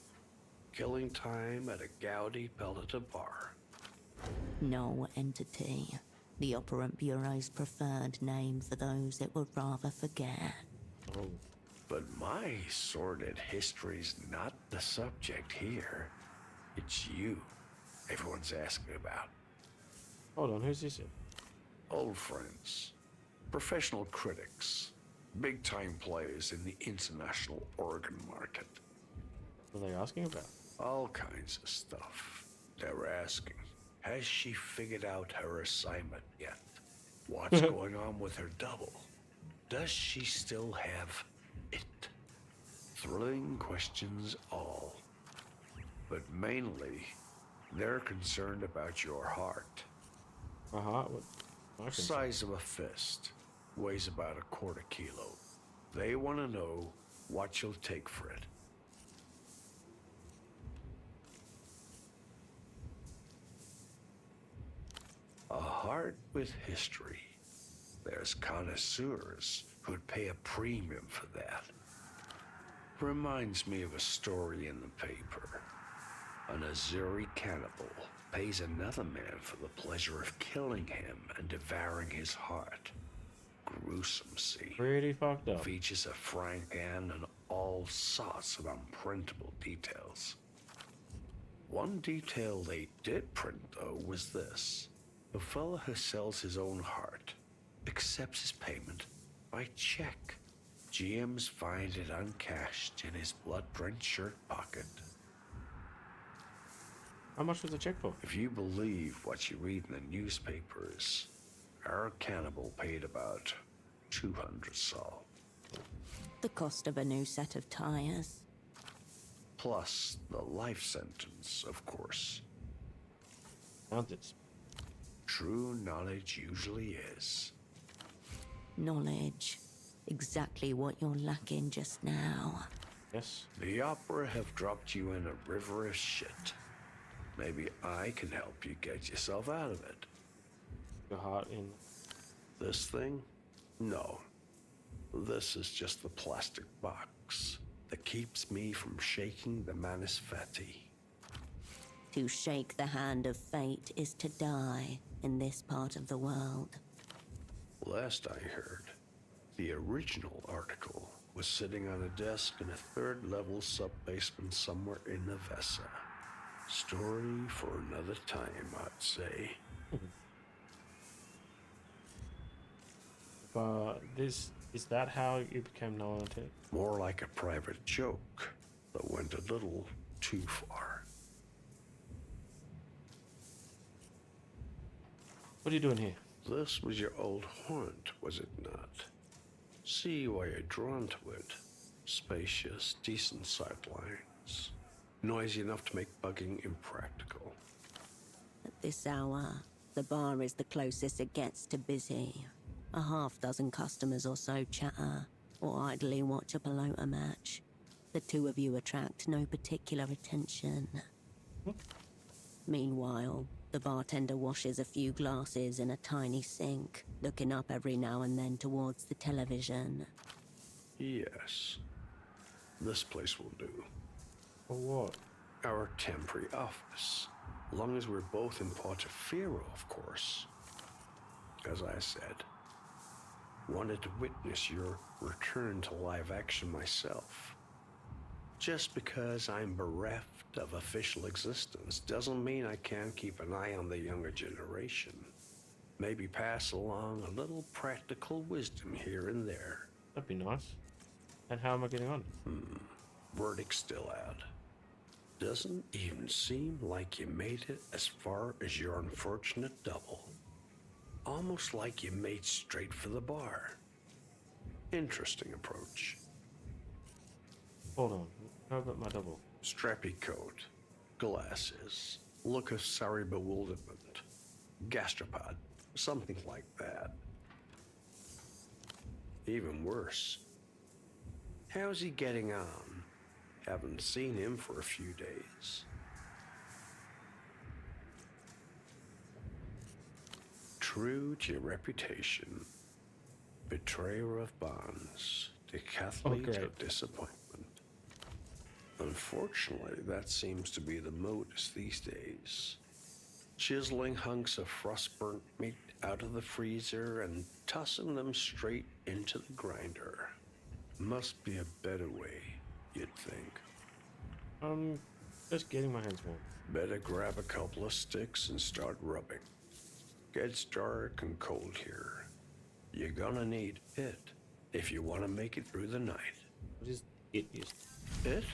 killing time at a gaudy Pelleter bar. No entity. The Operant Bureau's preferred name for those it would rather forget. Oh. But my sordid history's not the subject here. It's you everyone's asking about. Hold on, who's this? Old friends, professional critics, big-time players in the international organ market. What are they asking about? All kinds of stuff. They're asking, has she figured out her assignment yet? What's going on with her double? Does she still have it? Thrilling questions all. But mainly, they're concerned about your heart. My heart? What? I can- Size of a fist, weighs about a quarter kilo. They want to know what you'll take for it. A heart with history. There's connoisseurs who'd pay a premium for that. Reminds me of a story in the paper. An Azuri cannibal pays another man for the pleasure of killing him and devouring his heart. Gruesome scene. Pretty fucked up. Features a frank and all sorts of unprintable details. One detail they did print, though, was this. A fella who sells his own heart accepts his payment by check. GMs find it uncashed in his blood-drenched shirt pocket. How much was the check for? If you believe what you read in the newspapers, our cannibal paid about 200 sol. The cost of a new set of tires. Plus the life sentence, of course. Mountains. True knowledge usually is. Knowledge. Exactly what you're lacking just now. Yes. The opera have dropped you in a river of shit. Maybe I can help you get yourself out of it. Your heart in. This thing? No. This is just the plastic box that keeps me from shaking the Manus Fati. To shake the hand of fate is to die in this part of the world. Last I heard, the original article was sitting on a desk in a third-level sub-basement somewhere in Nevessa. Story for another time, I'd say. But is that how you became Nolantic? More like a private joke that went a little too far. What are you doing here? This was your old haunt, was it not? See why you're drawn to it. Spacious, decent sightlines. Noisy enough to make bugging impractical. At this hour, the bar is the closest it gets to busy. A half-dozen customers or so chatter, or idly watch a pelota match. The two of you attract no particular attention. Meanwhile, the bartender washes a few glasses in a tiny sink, looking up every now and then towards the television. Yes. This place will do. For what? Our temporary office. Long as we're both in Portofino, of course. As I said, wanted to witness your return to live action myself. Just because I'm bereft of official existence doesn't mean I can't keep an eye on the younger generation. Maybe pass along a little practical wisdom here and there. That'd be nice. And how am I getting on? Verdict still out. Doesn't even seem like you made it as far as your unfortunate double. Almost like you made straight for the bar. Interesting approach. Hold on. How about my double? Strappy coat, glasses, look of sorry bewilderment, gastropod, something like that. Even worse. How's he getting on? Haven't seen him for a few days. True to your reputation, betrayer of bonds, decathlete of disappointment. Unfortunately, that seems to be the modus these days. Chiseling hunks of frostburnt meat out of the freezer and tossing them straight into the grinder. Must be a better way, you'd think. Just getting my hands warm. Better grab a couple of sticks and start rubbing. Gets dark and cold here. You're gonna need it if you want to make it through the night. What is it used? It?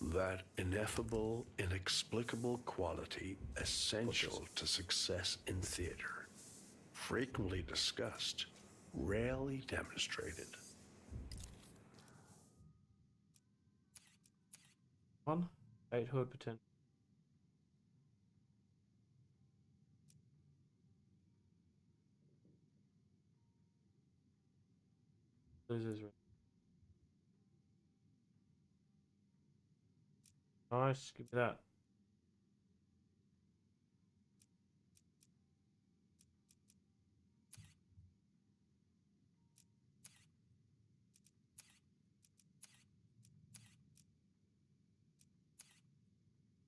That ineffable, inexplicable quality essential to success in theater. Frequently discussed, rarely demonstrated. 1 800 potential. Losers. Nice, give me that.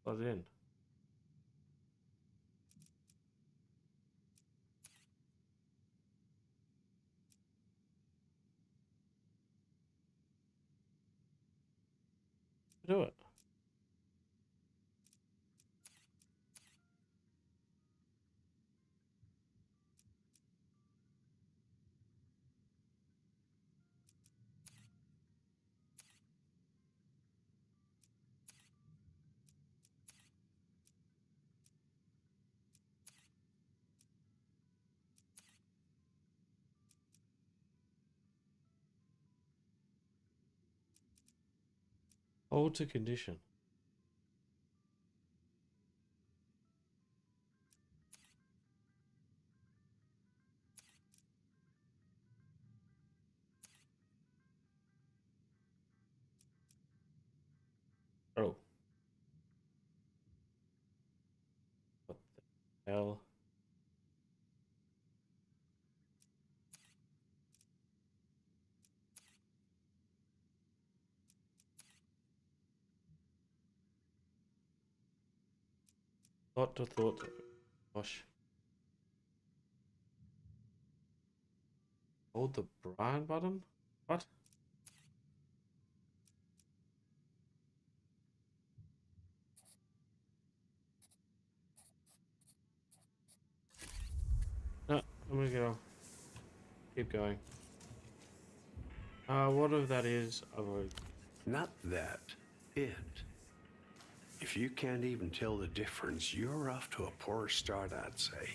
Plug it in. Do it. Hold to condition. Oh. What the hell? Thought to thought. Gosh. Hold the Brian button? What? No, I'm gonna go. Keep going. Whatever that is, I've already... Not that. It. If you can't even tell the difference, you're off to a poor start, I'd say.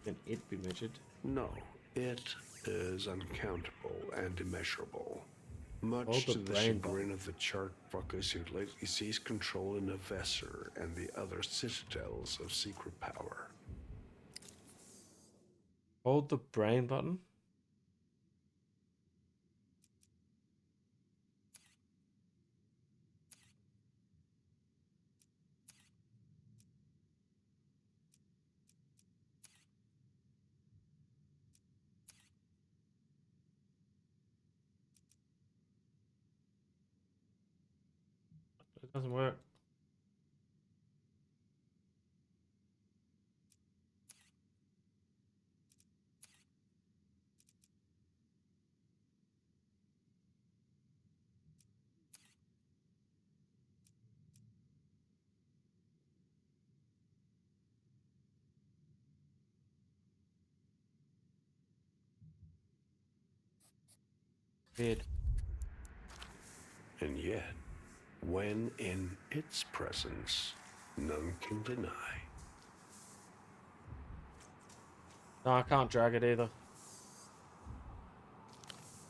Can it be measured? No, it is uncountable and immeasurable. Much Hold the to the brain chagrin of the chart fuckers who lately seized control in Nevessor and the other citadels of secret power. Hold the brain button? It doesn't work. Weird. And yet, when in its presence, none can deny. No, I can't drag it either.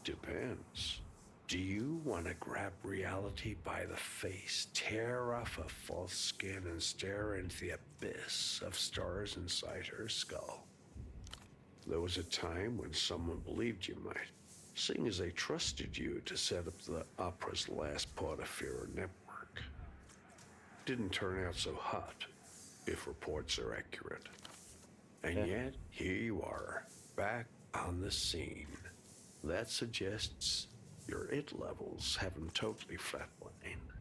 Depends. Do you want to grab reality by the face, tear off a false skin, and stare into the abyss of stars inside her skull? There was a time when someone believed you might, seeing as they trusted you to set up the opera's last Portaferro network. Didn't turn out so hot, if reports are accurate. And yet, here you are, back on the scene. That suggests your it levels haven't totally flatlined.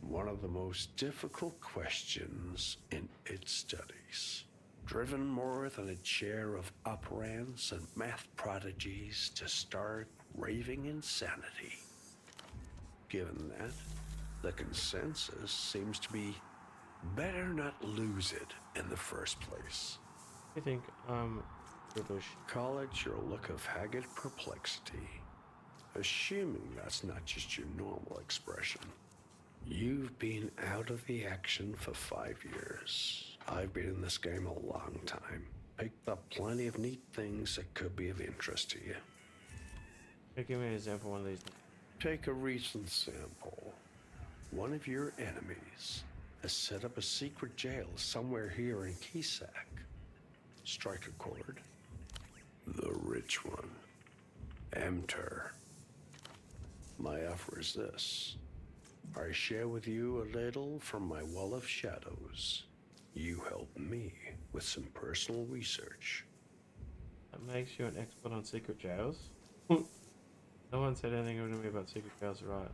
One of the most difficult questions in its studies. Driven more than a chair of operands and math prodigies to stark, raving insanity. Given that, the consensus seems to be better not lose it in the first place. I think, rubbish. Call it your look of haggard perplexity, assuming that's not just your normal expression. You've been out of the action for 5 years. I've been in this game a long time. Picked up plenty of neat things that could be of interest to you. Hey, give me an example of one of these. Take a recent sample. One of your enemies has set up a secret jail somewhere here in Kisak. Strike a chord. The rich one. Amter. My offer is this. I share with you a little from my wall of shadows. You help me with some personal research. That makes you an expert on secret jails? No one said anything to me about secret jails, right?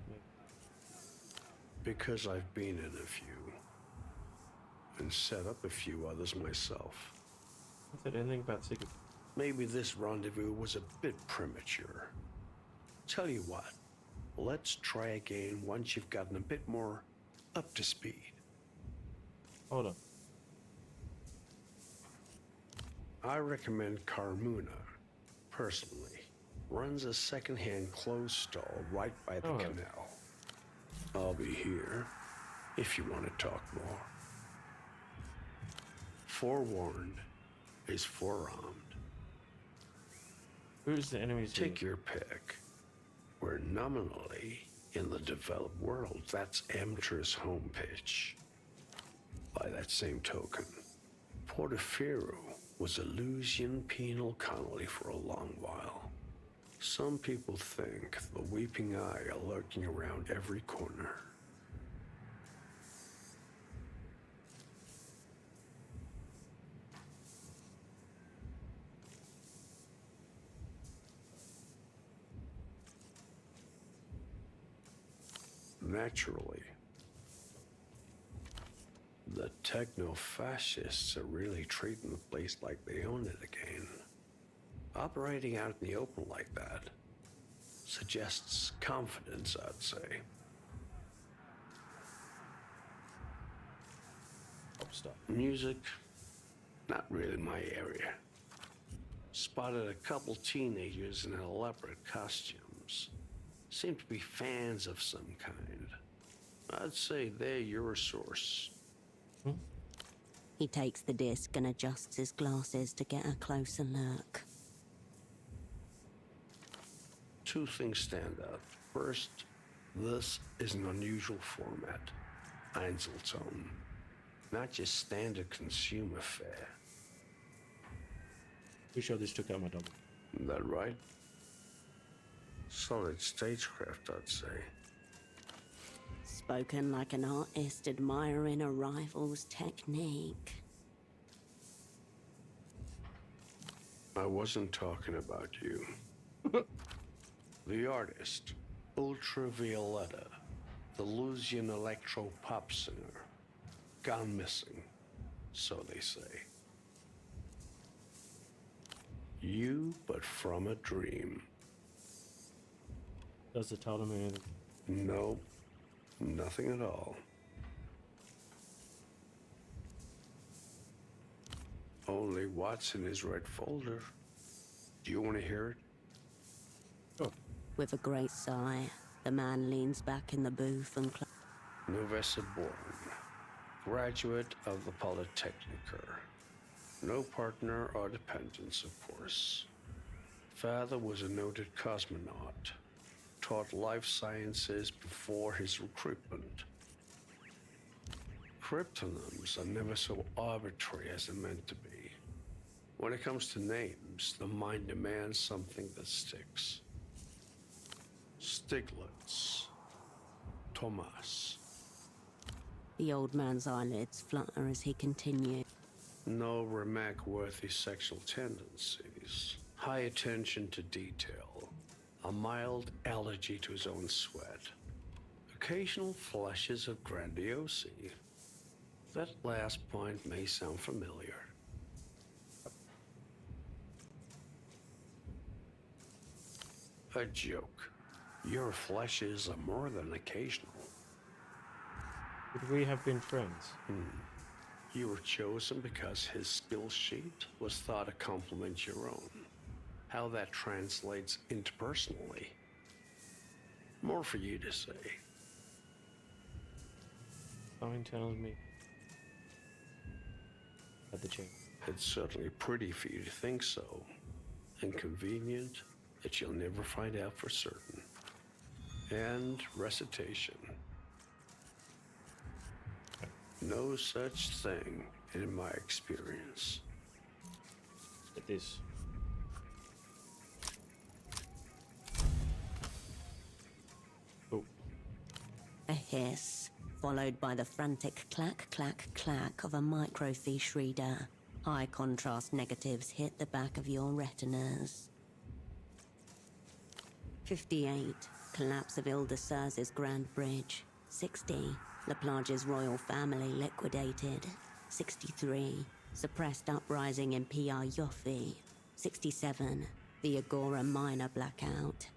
Because I've been in a few. And set up a few others myself. No one said anything about secret... Maybe this rendezvous was a bit premature. Tell you what, let's try again once you've gotten a bit more up to speed. Hold on. I recommend Carmuna, personally. Runs a second-hand clothes stall right by the canal. I'll be here if you want to talk more. Forewarned is forearmed. Who's the enemies? Take your pick. We're nominally In the developed world, that's amateur's home pitch. By that same token, Portaferro was a Lusian penal colony for a long while. Some people think the Weeping Eye are lurking around every corner. Naturally, the techno-fascists are really treating the place like they own it again. Operating out in the open like that suggests confidence, I'd say. Pop star. Music, not really my area. Spotted a couple teenagers in elaborate costumes. Seem to be fans of some kind. I'd say they're your source. He takes the disc and adjusts his glasses to get a closer look. Two things stand out. First, this is an unusual format. Einzelton. Not just standard consumer fare. Pretty sure this took out my double. That right? Solid stagecraft, I'd say. Spoken like an artist admiring a rival's technique. I wasn't talking about you. The artist, Ultravioletta, the Lusian electro pop singer, gone missing, so they say. You, but from a dream. Does it tell them anything? No, nothing at all. Only what's in his red folder. Do you want to hear it? Oh. With a great sigh, the man leans back in the booth and Novessa Born, graduate of the Polytechniker. No partner or dependents, of course. Father was a noted cosmonaut. Taught life sciences before his recruitment. Cryptonyms are never so arbitrary as they're meant to be. When it comes to names, the mind demands something that sticks. Stiglitz. Thomas. the old man's eyelids flutter as he continues. No remark-worthy sexual tendencies. High attention to detail. A mild allergy to his own sweat. Occasional flashes of grandiosity. That last point may sound familiar. A joke. Your flashes are more than occasional. Would we have been friends? You were chosen because his skill sheet was thought to complement your own. How that translates interpersonally. More for you to say. Something tells me. At the chance. It's certainly pretty for you to think so. And convenient that you'll never find out for certain. And recitation. No such thing in my experience. At this. Oh. A hiss, followed by the frantic clack, clack, clack of a microfiche reader. High contrast negatives hit the back of your retinas. 58. Collapse of Ildeser's Grand Bridge. 60. LaPlage's royal family liquidated. 63. Suppressed uprising in PR Yoffi. 67. The Agora minor blackout.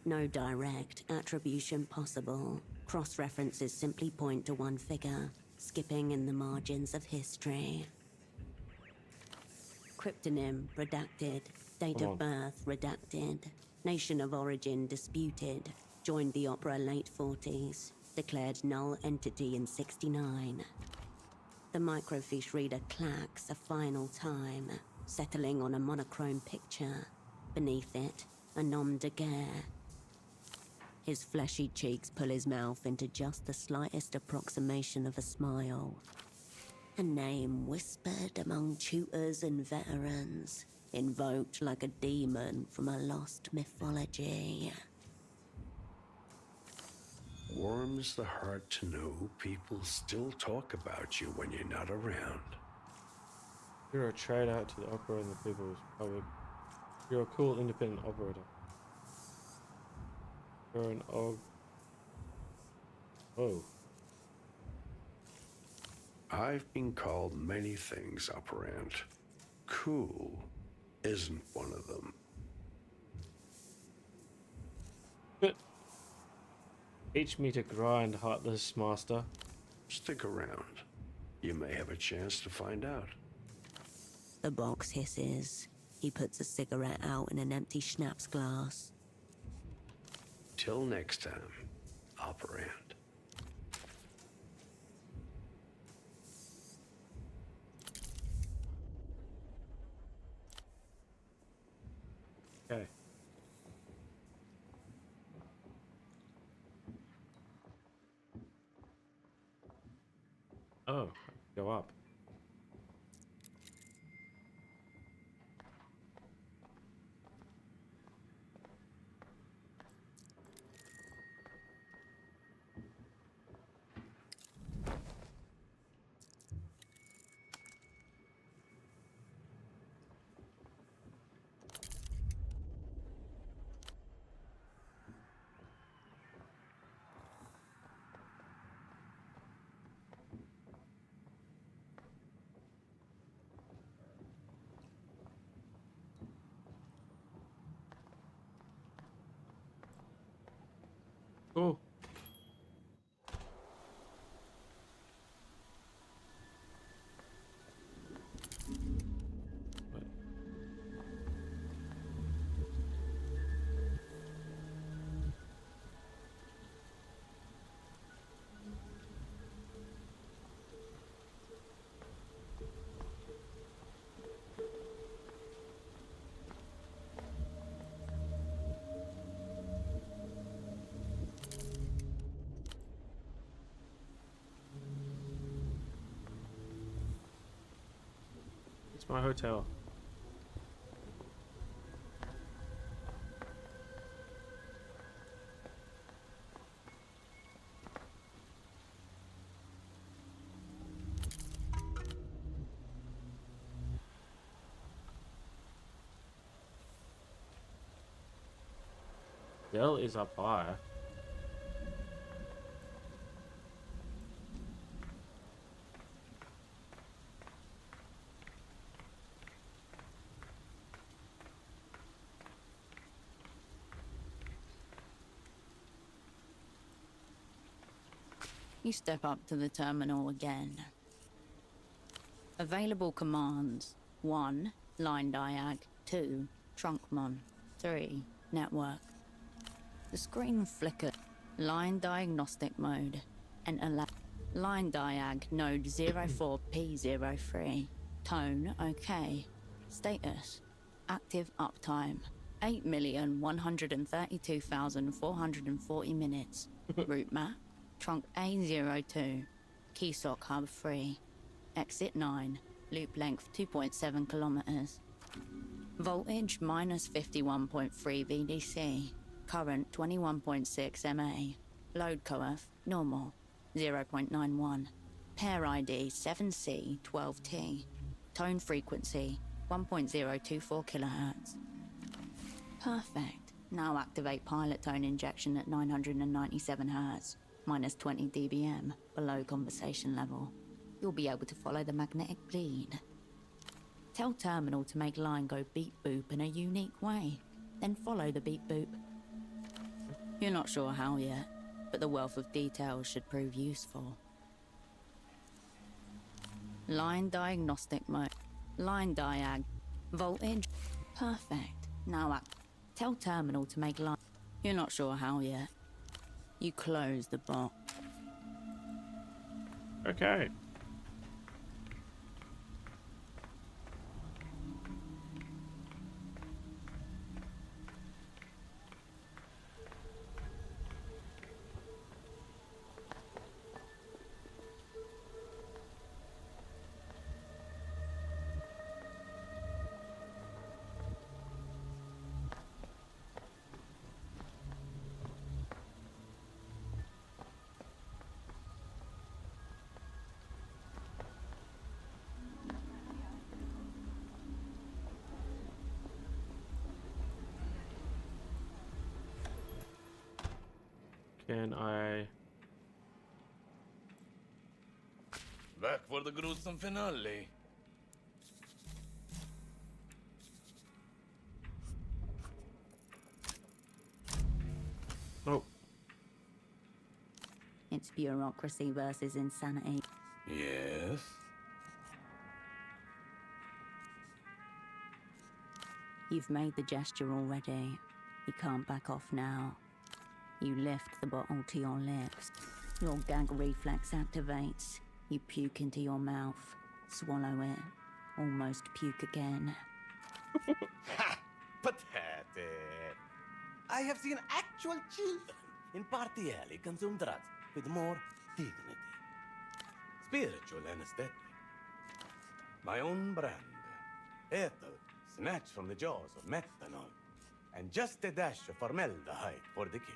No direct attribution possible. Cross-references simply point to one figure, skipping in the margins of history. Cryptonym redacted. Date of birth redacted. Nation of origin disputed. Joined the opera late 40s. Declared null entity in 69. The microfiche reader clacks a final time, settling on a monochrome picture. Beneath it, a nom de guerre. His fleshy cheeks pull his mouth into just the slightest approximation of a smile. A name whispered among tutors and veterans, invoked like a demon from a lost mythology. Warms the heart to know people still talk about you when you're not around. You're a traitor to the Opera and the People's Republic. You're a cool independent operator. You're an Oh. I've been called many things, Operant. Cool isn't one of them. Teach me to grind, heartless master. Stick around. You may have a chance to find out. The box hisses. He puts a cigarette out in an empty schnapps glass. Till next time, Operant. Okay. Oh, go up. Oh. It's my hotel. Dell is up high. You step up to the terminal again. Available commands. 1. Line diag. 2. Trunkmon. 3. Network. The screen flickered. Line diagnostic mode. Enter line diag node 04P03. Tone OK. Status. Active uptime. 8,132,440 minutes. Route map. Trunk A02. Keysock hub 3. Exit 9. Loop length 2.7 kilometers. Voltage minus 51.3 VDC. Current 21.6 MA. Load coef normal 0.91. Pair ID 7C12T. Tone frequency 1.024 kilohertz. Perfect. Now activate pilot tone injection at 997 hertz. Minus 20 dBm, below conversation level. You'll be able to follow the magnetic bleed. Tell terminal to make line go beep boop in a unique way, then follow the beep boop. You're not sure how yet, but the wealth of details should prove useful. Line diagnostic mode. Line diag. Voltage. Perfect. Now tell terminal to make line. You're not sure how yet. You close the box. Okay. can I... Back for the gruesome finale. Oh, It's bureaucracy versus insanity. Yes? You've made the gesture already. You can't back off now. You lift the bottle to your lips. Your gag reflex activates. You puke into your mouth, swallow it, almost puke again. Ha! Pathetic. I have seen actual children in party alley consume drugs with more dignity. Spiritual anesthetic. My own brand. Ethel, snatched from the jaws of methanol. And just a dash of formaldehyde for the kick.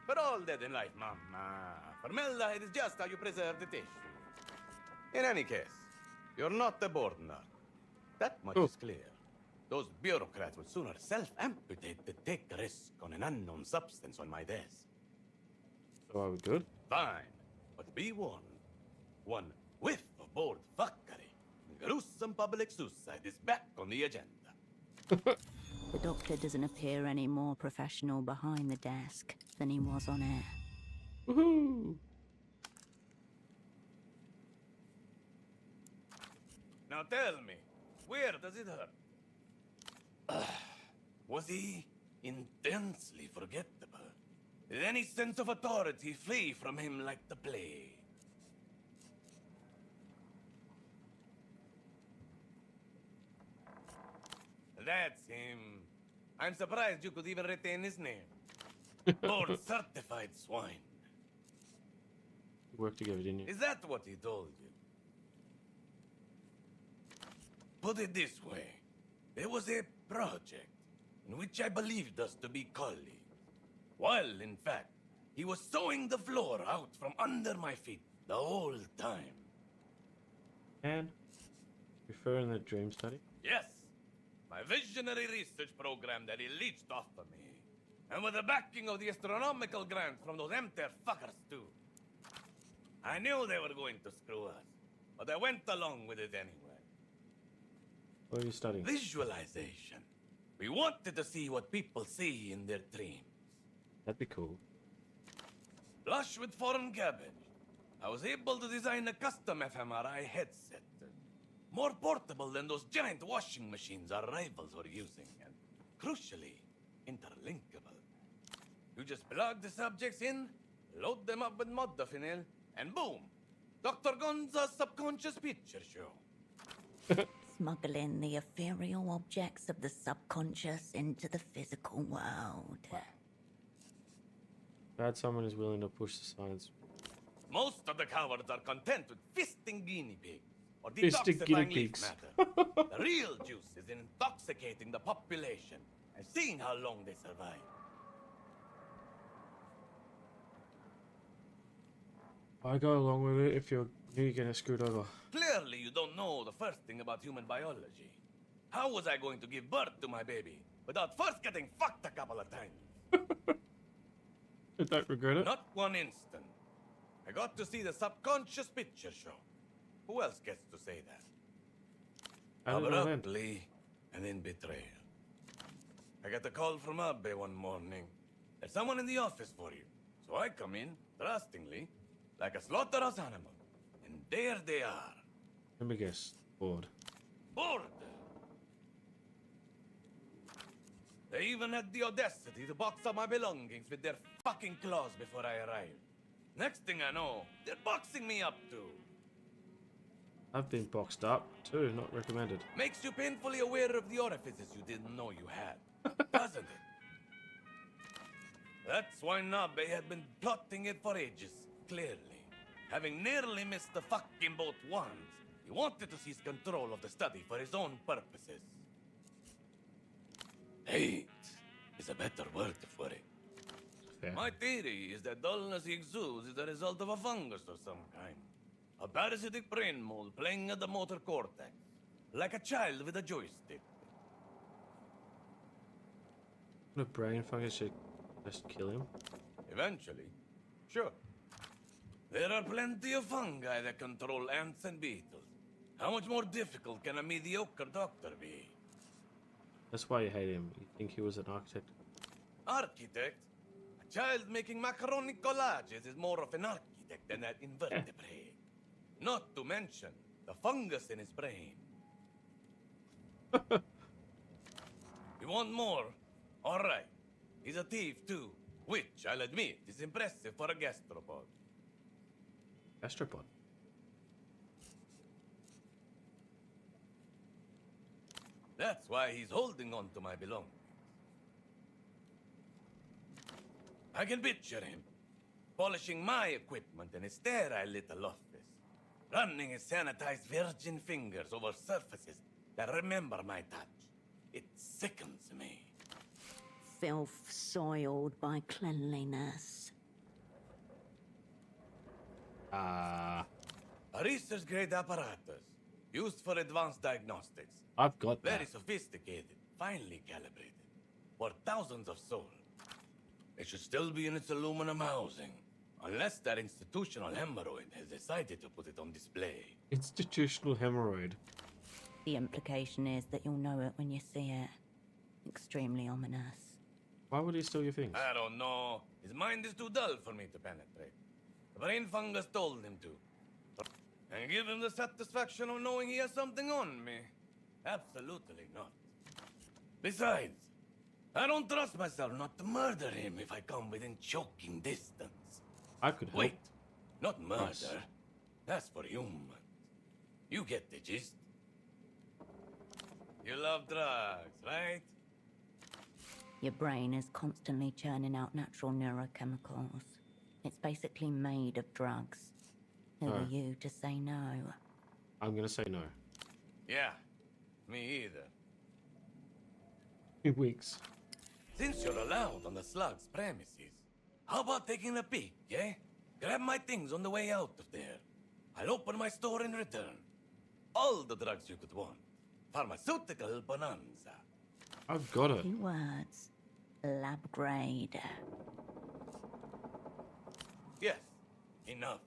But all that in life, Mama. Formaldehyde is just how you preserve the tissue. In any case, you're not a board nut. That much is clear. Those bureaucrats would sooner self-amputate than take a risk on an unknown substance on my desk. so are we good? Fine, but be warned. One whiff of board fuckery, and gruesome public suicide is back on the agenda. The doctor doesn't appear any more professional behind the desk than he was on air. Woohoo! Now tell me, where does it hurt? Was he intensely forgettable? Did any sense of authority flee from him like the plague? That's him. I'm surprised you could even retain his name. Board certified swine. We worked together, didn't you? Is that what he told you? Put it this way. There was a project in which I believed us to be colleagues. While, in fact, he was sawing the floor out from under my feet the whole time. And referring the dream study. Yes, my visionary research program that he leached off of me. And with the backing of the astronomical grants from those MTER fuckers too. I knew they were going to screw us, but I went along with it anyway. What are you studying? Visualization. We wanted to see what people see in their dreams. That'd be cool. Flush with foreign cabbage, I was able to design a custom fMRI headset. More portable than those giant washing machines our rivals were using, and crucially, interlinkable. You just plug the subjects in, load them up with modafinil, and boom! Dr. Gonza's subconscious picture show. Smuggling the ethereal objects of the subconscious into the physical world. Glad someone is willing to push the science. Most of the cowards are content with fisting guinea pigs or Fisting guinea detoxifying leaf pigs. matter. The real juice is in intoxicating the population and seeing how long they survive. I go along with it if you're getting screwed over. Clearly, you don't know the first thing about human biology. How was I going to give birth to my baby without first getting fucked a couple of times? I don't regret it. Not one instant. I got to see the subconscious picture show. Who else gets to say that? How did it end? Abruptly, and then betrayal. I got a call from Abbe one morning. There's someone in the office for you. So I come in, trustingly, like a slaughterhouse animal. And there they are. Let me guess. Bored. Bored. They even had the audacity to box up my belongings with their fucking claws before I arrived. Next thing I know, they're boxing me up too. I've been boxed up too, not recommended. Makes you painfully aware of the orifices you didn't know you had, doesn't it? That's why Nabe had been plotting it for ages, clearly. Having nearly missed the fucking boat once, he wanted to seize control of the study for his own purposes. Hate is a better word for it. Fair. My theory is that dullness he exudes is the result of a fungus of some kind. A parasitic brain mold playing at the motor cortex, like a child with a joystick. The brain fungus should just kill him. Eventually, sure. There are plenty of fungi that control ants and beetles. How much more difficult can a mediocre doctor be? That's why you hate him. You think he was an architect? Architect? A child making macaroni collages is more of an architect than that invertebrate. Not to mention the fungus in his brain. You want more? All right. He's a thief too, which I'll admit is impressive for a gastropod. Gastropod. That's why he's holding on to my belongings. I can picture him, polishing my equipment in his sterile little office, running his sanitized virgin fingers over surfaces that remember my touch. It sickens me. Filth soiled by cleanliness. A research-grade apparatus, used for advanced diagnostics. I've got that. Very sophisticated, finely calibrated, for thousands of souls. It should still be in its aluminum housing, unless that institutional hemorrhoid has decided to put it on display. Institutional hemorrhoid. The implication is that you'll know it when you see it. Extremely ominous. Why would he steal your things? I don't know. His mind is too dull for me to penetrate. The brain fungus told him to. And give him the satisfaction of knowing he has something on me. Absolutely not. Besides, I don't trust myself not to murder him if I come within choking distance. I could help. Wait, not murder. Nice. That's for humans. You get the gist. You love drugs, right? Your brain is constantly churning out natural neurochemicals. It's basically made of drugs. Who are you to say no? I'm gonna say no. Yeah, me either. 2 weeks. Since you're allowed on the slug's premises, how about taking a peek, eh? Grab my things on the way out of there. I'll open my store in return. All the drugs you could want. Pharmaceutical bonanza. I've got it. 2 words. Lab grade. Yes, enough.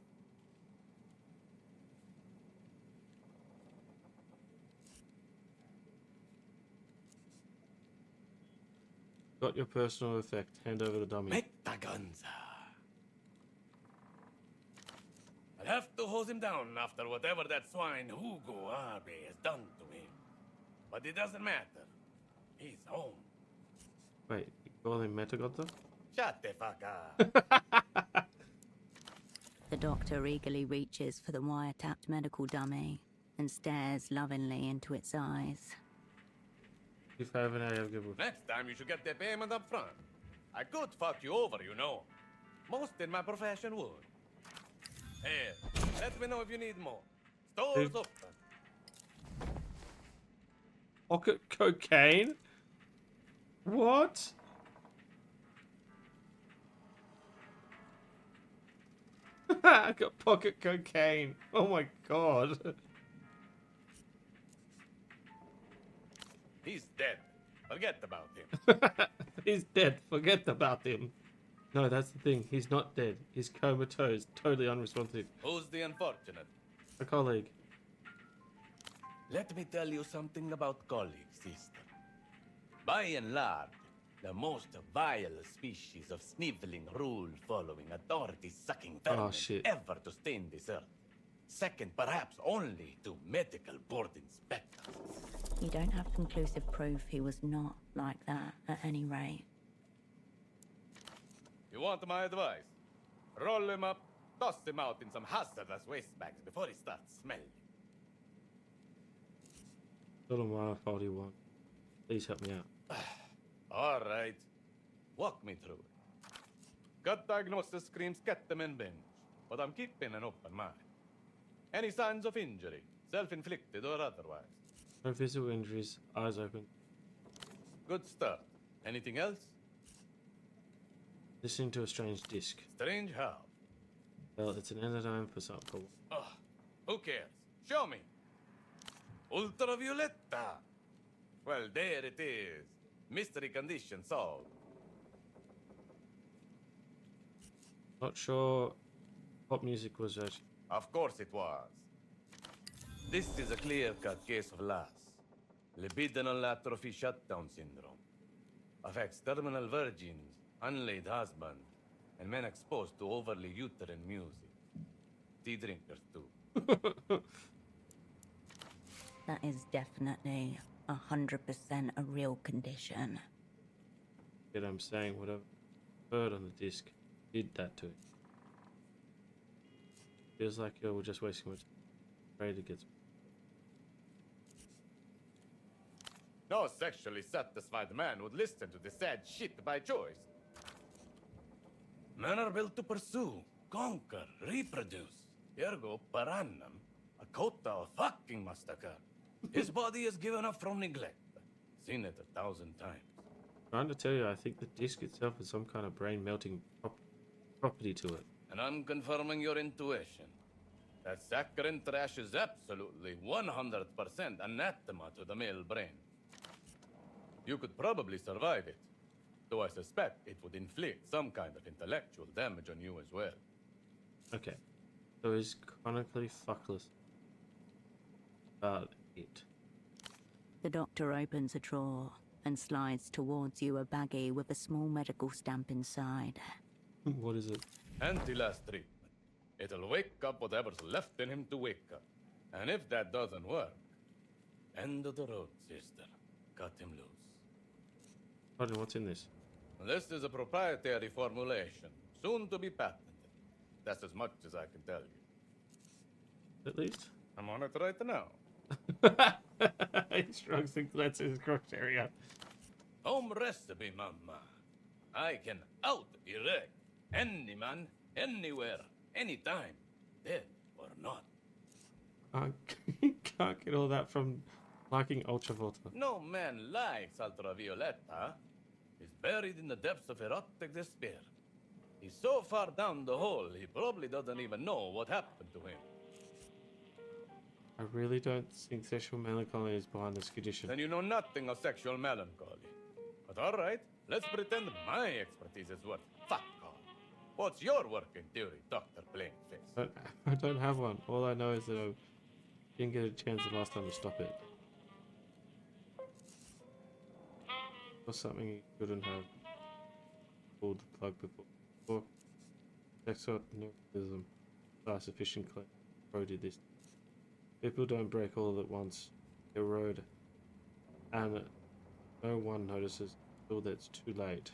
Got your personal effect. Hand over the dummy. Metaganza. I'll have to hose him down after whatever that swine Hugo Arbe has done to him. But it doesn't matter. He's home. Wait, you call him Metagotta? Shut the fuck up. The doctor eagerly reaches for the wiretapped medical dummy and stares lovingly into its eyes. If I have an area, I'll give a... Next time you should get the payment up front. I could fuck you over, you know. Most in my profession would. Here, let me know if you need more. Store's open. Pocket cocaine? What? I got pocket cocaine. Oh my god. He's dead. Forget about him. He's dead. Forget about him. No, that's the thing. He's not dead. He's comatose. Totally unresponsive. Who's the unfortunate? A colleague. Let me tell you something about colleagues, sister. By and large, the most vile species of sniveling, rule-following, authority-sucking vermin shit. ever to stain this earth. Second, perhaps only to medical board inspectors. You don't have conclusive proof he was not like that, at any rate. You want my advice? Roll him up, toss him out in some hazardous waste bags before he starts smelling. Little Mara 41. Please help me out. All right. Walk me through it. Gut diagnosis screams ketamine binge, but I'm keeping an open mind. Any signs of injury, self-inflicted or otherwise? No physical injuries. Eyes open. Good stuff. Anything else? Listening to a strange disc. Strange how? Well, it's an enzyme for sample. Oh, who cares? Show me. Ultravioletta. Well, there it is. Mystery condition solved. Not sure what music was actually. Of course it was. This is a clear-cut case of LAS, libidinal atrophy shutdown syndrome. Affects terminal virgins, unlaid husbands, and men exposed to overly uterine music. Tea drinkers too. That is definitely 100% a real condition. Yet I'm saying whatever heard on the disc did that to it. Feels like we're just wasting my time. Ready to get. No sexually satisfied man would listen to the sad shit by choice. Men are built to pursue, conquer, reproduce. Ergo, per annum, a quota of fucking must occur. His body is given up from neglect. Seen it 1,000 times. Trying to tell you, I think the disc itself has some kind of brain melting property to it. And I'm confirming your intuition. That saccharine trash is absolutely 100% anathema to the male brain. You could probably survive it, though I suspect it would inflict some kind of intellectual damage on you as well. Okay, so he's chronically fuckless about it. The doctor opens a drawer and slides towards you a baggie with a small medical stamp inside. What is it? Anti-last treatment. It'll wake up whatever's left in him to wake up. And if that doesn't work, end of the road, sister. Cut him loose. Pardon, what's in this? This is a proprietary formulation, soon to be patented. That's as much as I can tell you. At least? I'm on it right now. He shrugs and glances across area. Home recipe, mama. I can out-erect any man, anywhere, anytime, dead or not. I can't get all that from liking Ultravolta. No man likes Ultravioletta. He's buried in the depths of erotic despair. He's so far down the hole, he probably doesn't even know what happened to him. I really don't think sexual melancholy is behind this condition. Then you know nothing of sexual melancholy. But all right, let's pretend my expertise is worth fuck all. What's your working theory, Dr. Plainface? I don't have one. All I know is that I didn't get a chance the last time to stop it. Or something you couldn't have pulled the plug before. Or sexual neurotism by sufficient claim eroded this. People don't break all at once, erode, and no one notices until it's too late.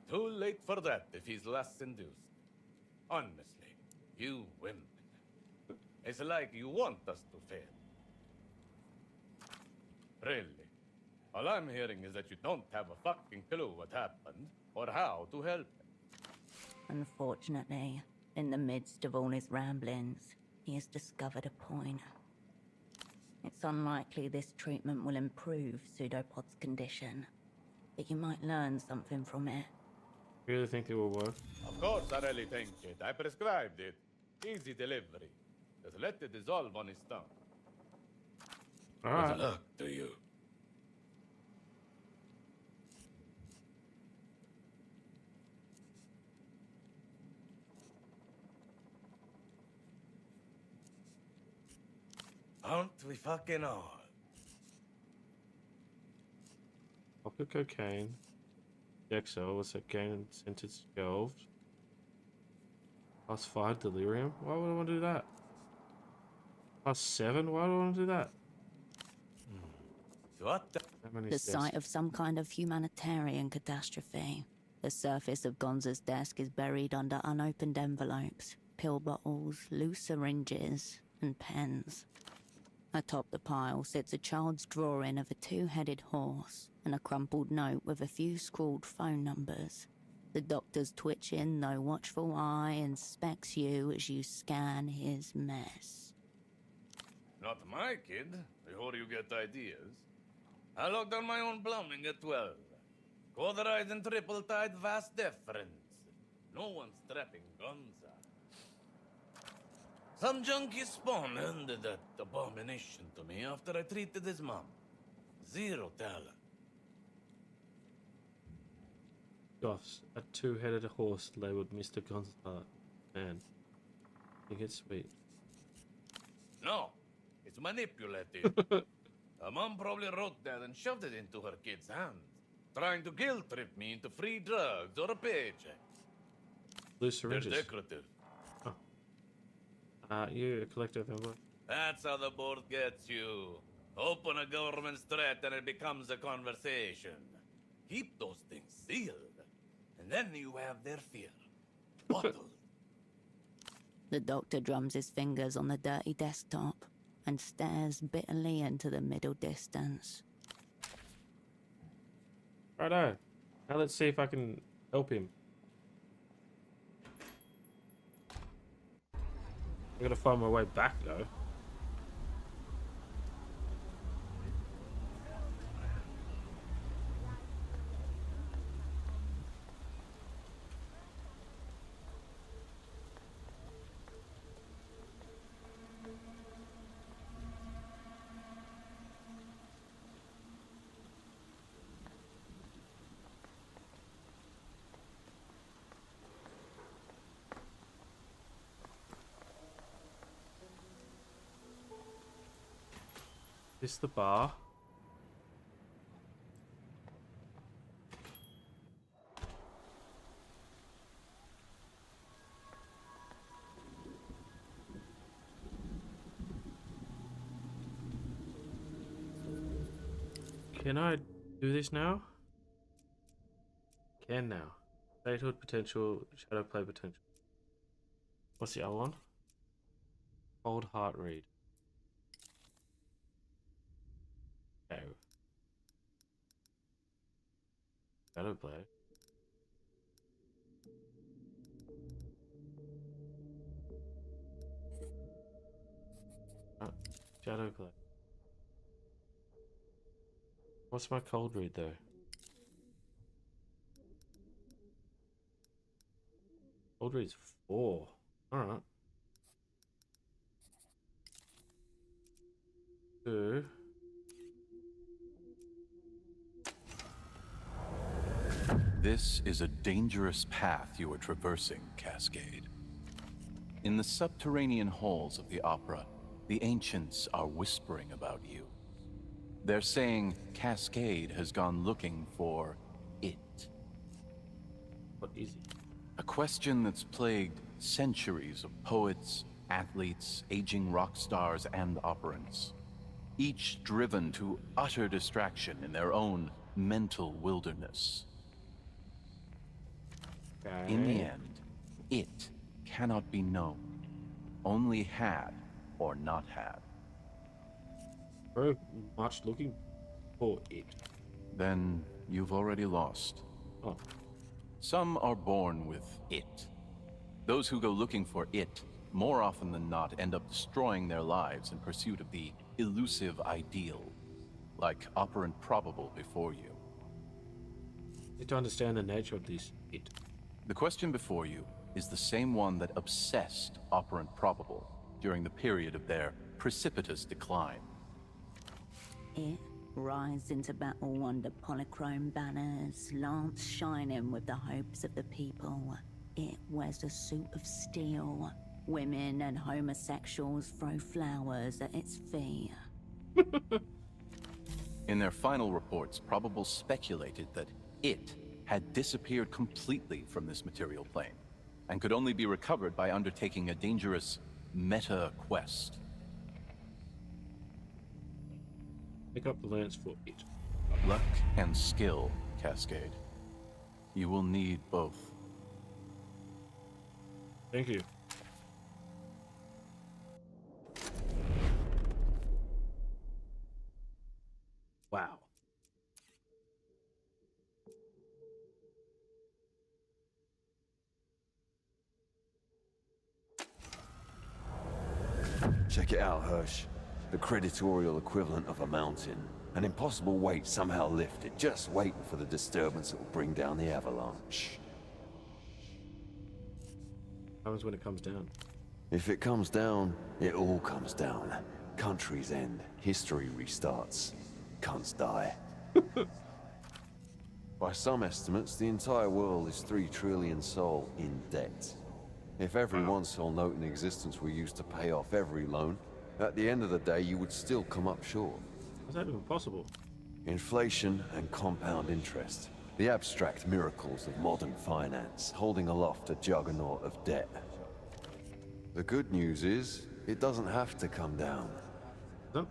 Too late for that if he's less induced. Honestly, you women. It's like you want us to fail. Really. All I'm hearing is that you don't have a fucking clue what happened or how to help him. Unfortunately, in the midst of all his ramblings, he has discovered a point. It's unlikely this treatment will improve Pseudopod's condition, but you might learn something from it. You really think it will work? Of course I really think it. I prescribed it. Easy delivery. Just let it dissolve on his tongue. Alright. Good luck to you. Aren't we fucking all? Pocket cocaine. Dexo was a gain sentence shelved. +5 delirium? Why would I want to do that? +7? Why do I want to do that? What the? How many The steps? site of some kind of humanitarian catastrophe. The surface of Gonza's desk is buried under unopened envelopes, pill bottles, loose syringes, and pens. Atop the pile sits a child's drawing of a two-headed horse and a crumpled note with a few scrawled phone numbers. The doctor's twitching, though watchful eye inspects you as you scan his mess. Not my kid, before you get ideas. I locked down my own plumbing at 12. Quarterized and triple-tied vast deference. No one's trapping Gonza. Some junkie spawn handed that abomination to me after I treated his mom. Zero talent. Goths, a two-headed horse labeled Mr. Gonzalez. Man, I think it's sweet. No, it's manipulative. Her mom probably wrote that and shoved it into her kid's hand, trying to guilt trip me into free drugs or a paycheck. Blue They're syringes. decorative. You a collective envoy? That's how the board gets you. Open a government threat and it becomes a conversation. Keep those things sealed, and then you have their fear. Bottled. The doctor drums his fingers on the dirty desktop and stares bitterly into the middle distance. Righto. Now let's see if I can help him. I gotta find my way back though. Is this the bar? Can I do this now? Can now. Statehood potential, shadow play potential. What's the other one? Old heart read. Okay. Shadow play. Shadow play. What's my cold read though? Cold read's 4. Alright. 2. This is a dangerous path you are traversing, Cascade. In the subterranean halls of the opera, the ancients are whispering about you. They're saying Cascade has gone looking for it. What is it? A question that's plagued centuries of poets, athletes, aging rock stars, and operants, each driven to utter distraction in their own mental wilderness. Okay. In the end, it cannot be known, only had or not had. Very much looking for it. Then you've already lost. Oh. Some are born with it. Those who go looking for it, more often than not, end up destroying their lives in pursuit of the elusive ideal, like operant probable before you. Need to understand the nature of this it. The question before you is the same one that obsessed operant probable during the period of their precipitous decline. It rides into battle under polychrome banners, lance shining with the hopes of the people. It wears a suit of steel. Women and homosexuals throw flowers at its feet. In their final reports, Probable speculated that it had disappeared completely from this material plane, and could only be recovered by undertaking a dangerous meta-quest. Pick up the lance for it. Luck and skill, Cascade. You will need both. Thank you. Wow. Check it out, Hirsch. The creditorial equivalent of a mountain. An impossible weight somehow lifted, just waiting for the disturbance that will bring down the avalanche. What happens when it comes down? If it comes down, it all comes down. Countries end, history restarts, cunts die. By some estimates, the entire world is 3 trillion sol in debt. If every one sol note in existence were used to pay off every loan, at the end of the day you would still come up short. How's that even possible? Inflation and compound interest. The abstract miracles of modern finance, holding aloft a juggernaut of debt. The good news is, it doesn't have to come down. Huh?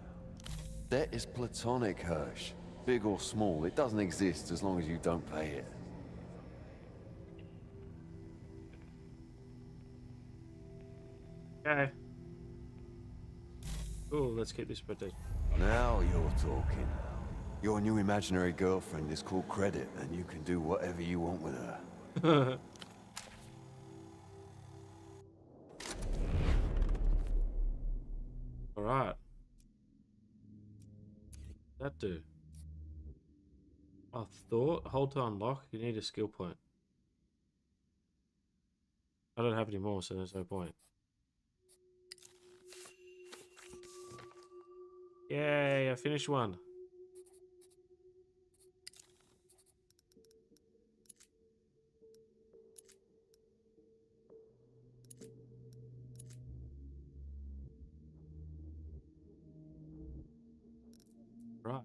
Debt is platonic, Hirsch. Big or small, it doesn't exist as long as you don't pay it. Okay. Oh, let's keep this birthday. Now you're talking. Your new imaginary girlfriend is called Credit, and you can do whatever you want with her. Alright. That do? I thought, hold to unlock, you need a skill point. I don't have any more, so there's no point. Yay, I finished one. Right.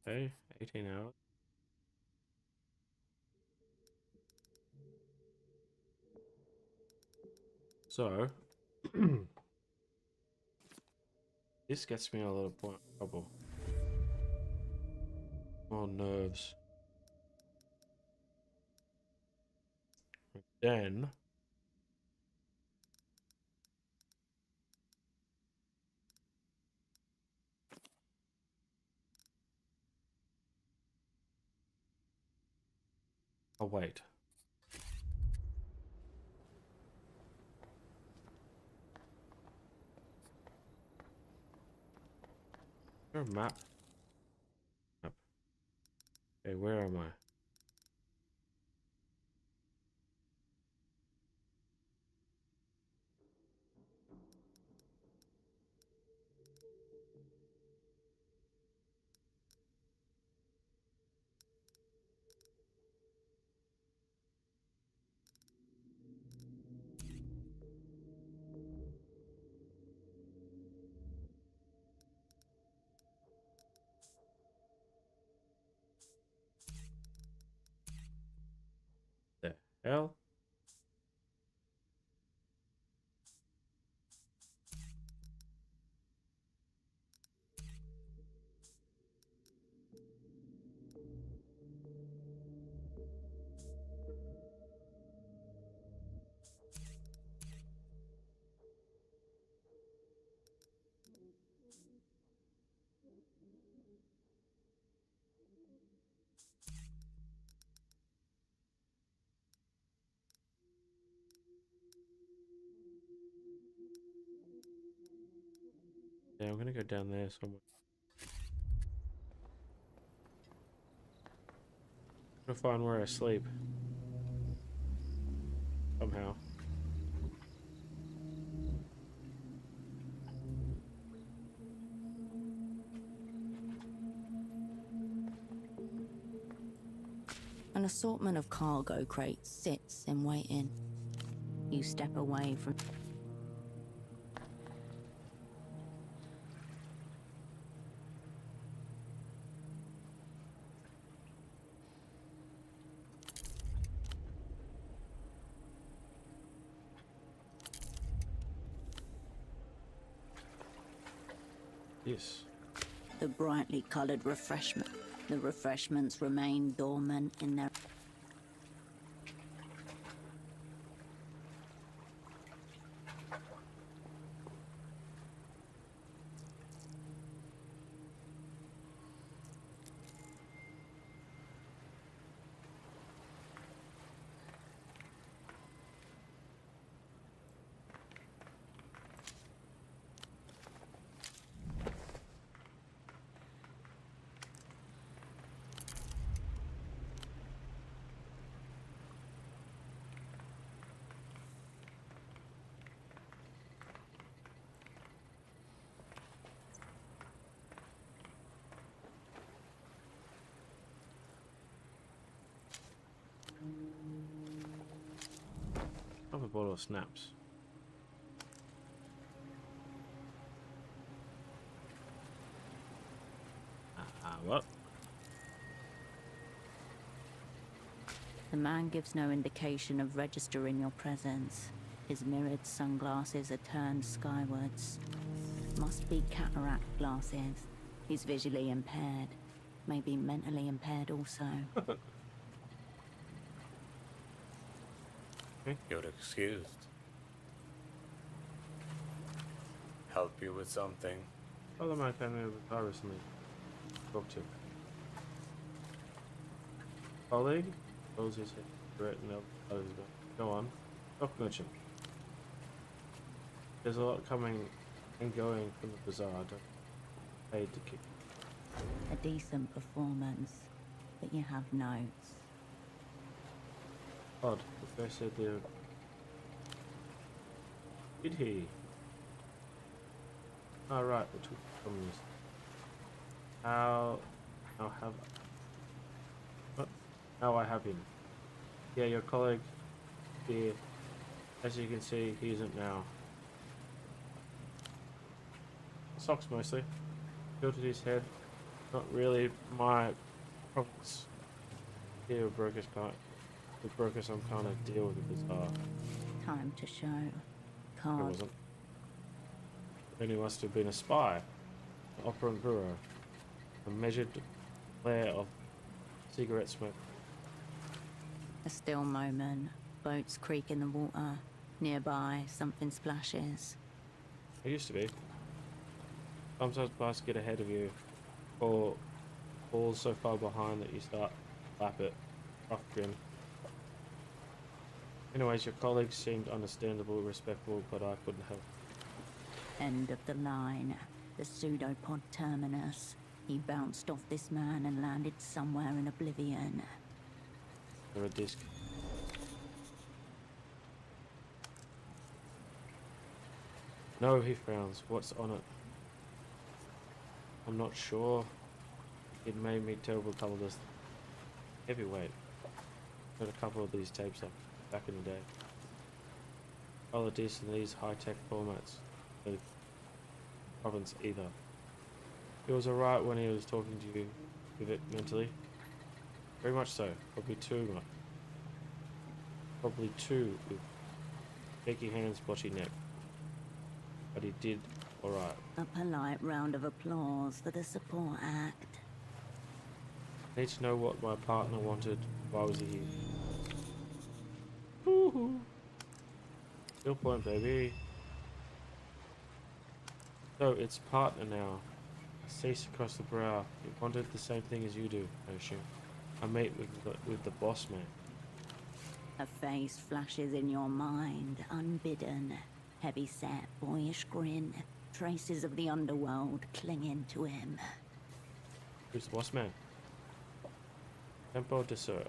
Okay, 18 hours. So, this gets me a lot of trouble. More nerves. Then, oh wait. Is there a map? Okay, where am I? The hell? Yeah, I'm gonna go down there somewhere. I'm gonna find where I sleep. Somehow. An assortment of cargo crates sits in waiting. You step away from... Yes. The brightly coloured refreshment. The refreshments remain dormant in their... a bottle of snaps. What? The man gives no indication of registering your presence. His mirrored sunglasses are turned skywards. Must be cataract glasses. He's visually impaired. Maybe mentally impaired also. You're excused. Help you with something? Other man came in with a car recently. Talk to. Colleague? Rolls his head. Brett and others go on. Talk merchant. There's a lot coming and going from the bazaar. I don't paid to kick. A decent performance, but you have notes. Odd. The guy said there. Did he? Oh, right. The two communists. How have. What? Now I have him. Yeah, your colleague here. As you can see, he isn't now. Socks mostly. Tilted his head. Not really my province. Here with brokers can't. With brokers, I'm kind of deal with the bizarre. Time to show. It Card. wasn't. Then he must have been a spy. An operant bureau. A measured flare of cigarette smoke. A still moment. Boats creak in the water. Nearby, something splashes. It used to be. Sometimes bus get ahead of you, or falls so far behind that you start to lap it. Rough grin. Anyways, your colleagues seemed understandable, respectful, but I couldn't help. End of the line. The pseudopod terminus. He bounced off this man and landed somewhere in oblivion. Or a disc. No, he frowns. What's on it? I'm not sure. It made me terrible colorless. Heavyweight. Got a couple of these tapes up back in the day. Color discs in these high-tech formats. No province either. He was alright when he was talking to you with it mentally. Very much so. Probably too much. Probably too with shaky hands, blotchy neck. But he did alright. A polite round of applause for the support act. Need to know what my partner wanted. Why was he here? Woohoo! Still point, baby. So it's partner now. Cease across the brow. He wanted the same thing as you do, I assume. I meet with the boss man. A face flashes in your mind, unbidden. Heavy set, boyish grin. Traces of the underworld clinging to him. Who's the boss man? Tempo de Sur.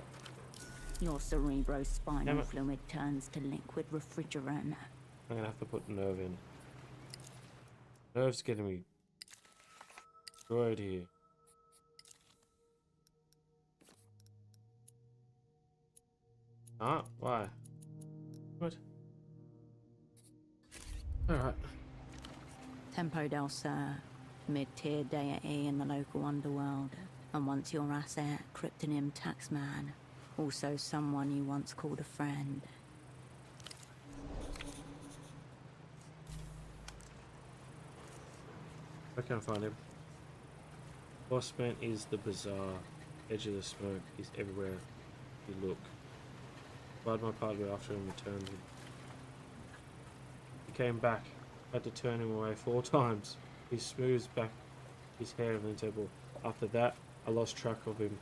Your cerebrospinal fluid turns to liquid refrigerant. I'm gonna have to put nerve in. Nerve's getting me destroyed here. Ah, why? What? Alright. Tempo del Sur, mid-tier deity in the local underworld. And once your asset, cryptonym Taxman. Also someone you once called a friend. I can't find him. Boss man is the bazaar. Edge of the smoke. He's everywhere you look. Fired my partner after him and returned him. He came back. Had to turn him away 4 times. He smooths back his hair on the table. After that, I lost track of him.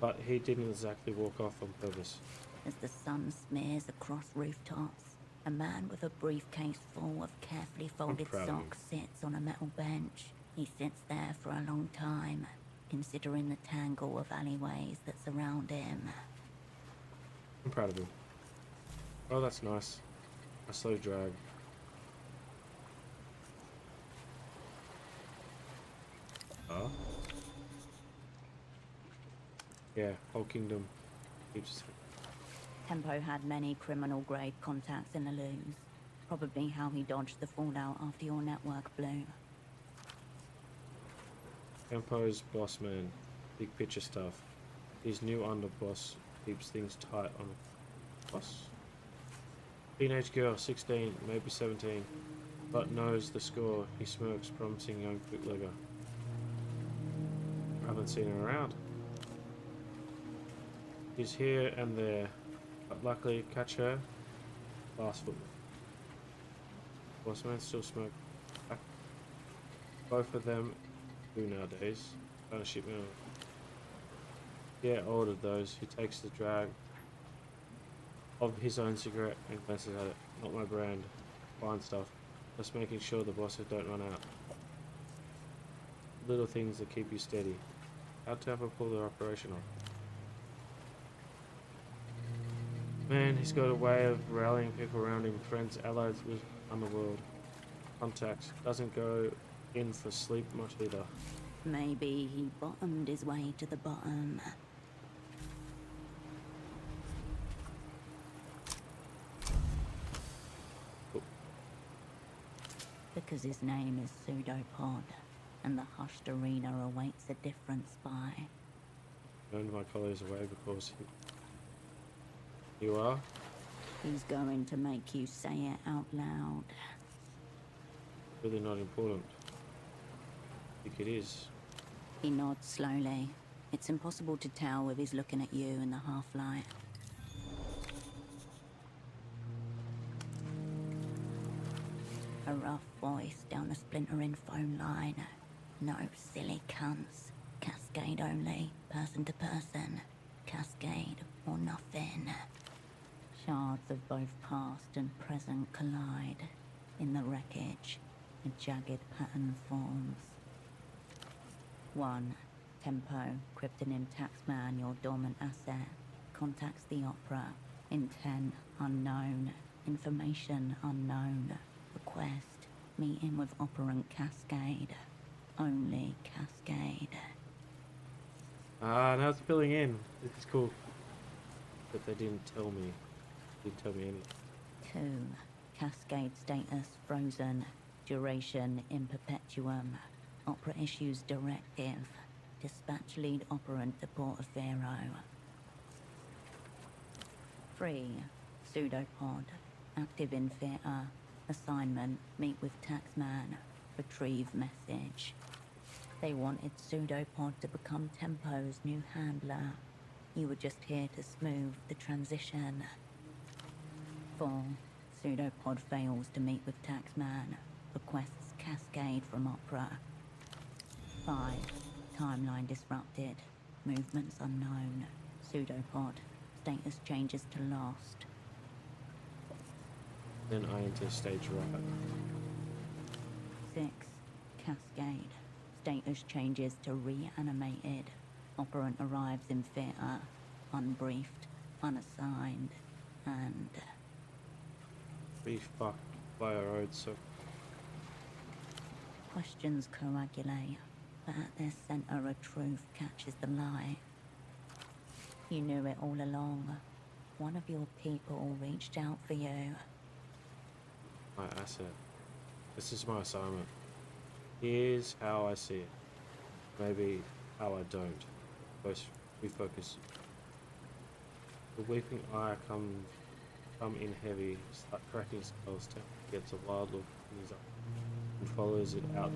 But he didn't exactly walk off on purpose. As the sun smears across rooftops, a man with a briefcase full of carefully folded socks sits on a metal bench. He sits there for a long time, considering the tangle of alleyways that surround him. I'm proud of him. Oh, that's nice. A slow drag. Huh? Yeah, whole kingdom keeps Tempo had many criminal-grade contacts in the loose. Probably how he dodged the fallout after your network blew. Tempo's boss man. Big picture stuff. His new underboss keeps things tight on the boss. Teenage girl, 16, maybe 17, but knows the score. He smirks, promising young bootlegger. Haven't seen her around. She's here and there, but luckily catch her last foot. Bossman still smoke. Both of them do nowadays. Trying to ship me. Yeah, ordered those. He takes the drag of his own cigarette and glances at it. Not my brand. Fine stuff. Just making sure the bosses don't run out. Little things that keep you steady. How'd Tempo pull their operation off? Man, he's got a way of rallying people around him. Friends, allies with underworld. Contacts. Doesn't go in for sleep much either. Maybe he bottomed his way to the bottom. Because his name is Pseudopod, and the hushed arena awaits a different spy. Turned my colleagues away because you are? He's going to make you say it out loud. Really not important. I think it is. He nods slowly. It's impossible to tell if he's looking at you in the half-light. A rough voice down the splintering phone line. No silly cunts. Cascade only, person to person. Cascade or nothing. Shards of both past and present collide. In the wreckage, a jagged pattern forms. 1. Tempo, cryptonym Taxman, your dormant asset. Contacts the Opera. Intent unknown. Information unknown. Request, meeting with Operant Cascade. Only Cascade. Ah, now it's filling in. This is cool. But they didn't tell me. Didn't tell me anything. 2. Cascade status frozen. Duration in perpetuum. Opera issues directive. Dispatch lead operant to Portaferro. 3. Pseudopod. Active in theatre. Assignment. Meet with Taxman. Retrieve message. They wanted Pseudopod to become Tempo's new handler. You were just here to smooth the transition. 4. Pseudopod fails to meet with Taxman. Requests Cascade from Opera. 5. Timeline disrupted. Movements unknown. Pseudopod. Status changes to lost. Then I enter stage right. 6. Cascade. Status changes to reanimated. Operant arrives in theatre. Unbriefed. Unassigned. And... Be fucked by our road, so questions coagulate, but at their center a truth catches the lie. You knew it all along. One of your people reached out for you. my asset. This is my assignment. Here's how I see it. Maybe how I don't. First, refocus. The weeping eye come in heavy, start cracking skulls, gets a wild look in his eye and follows it out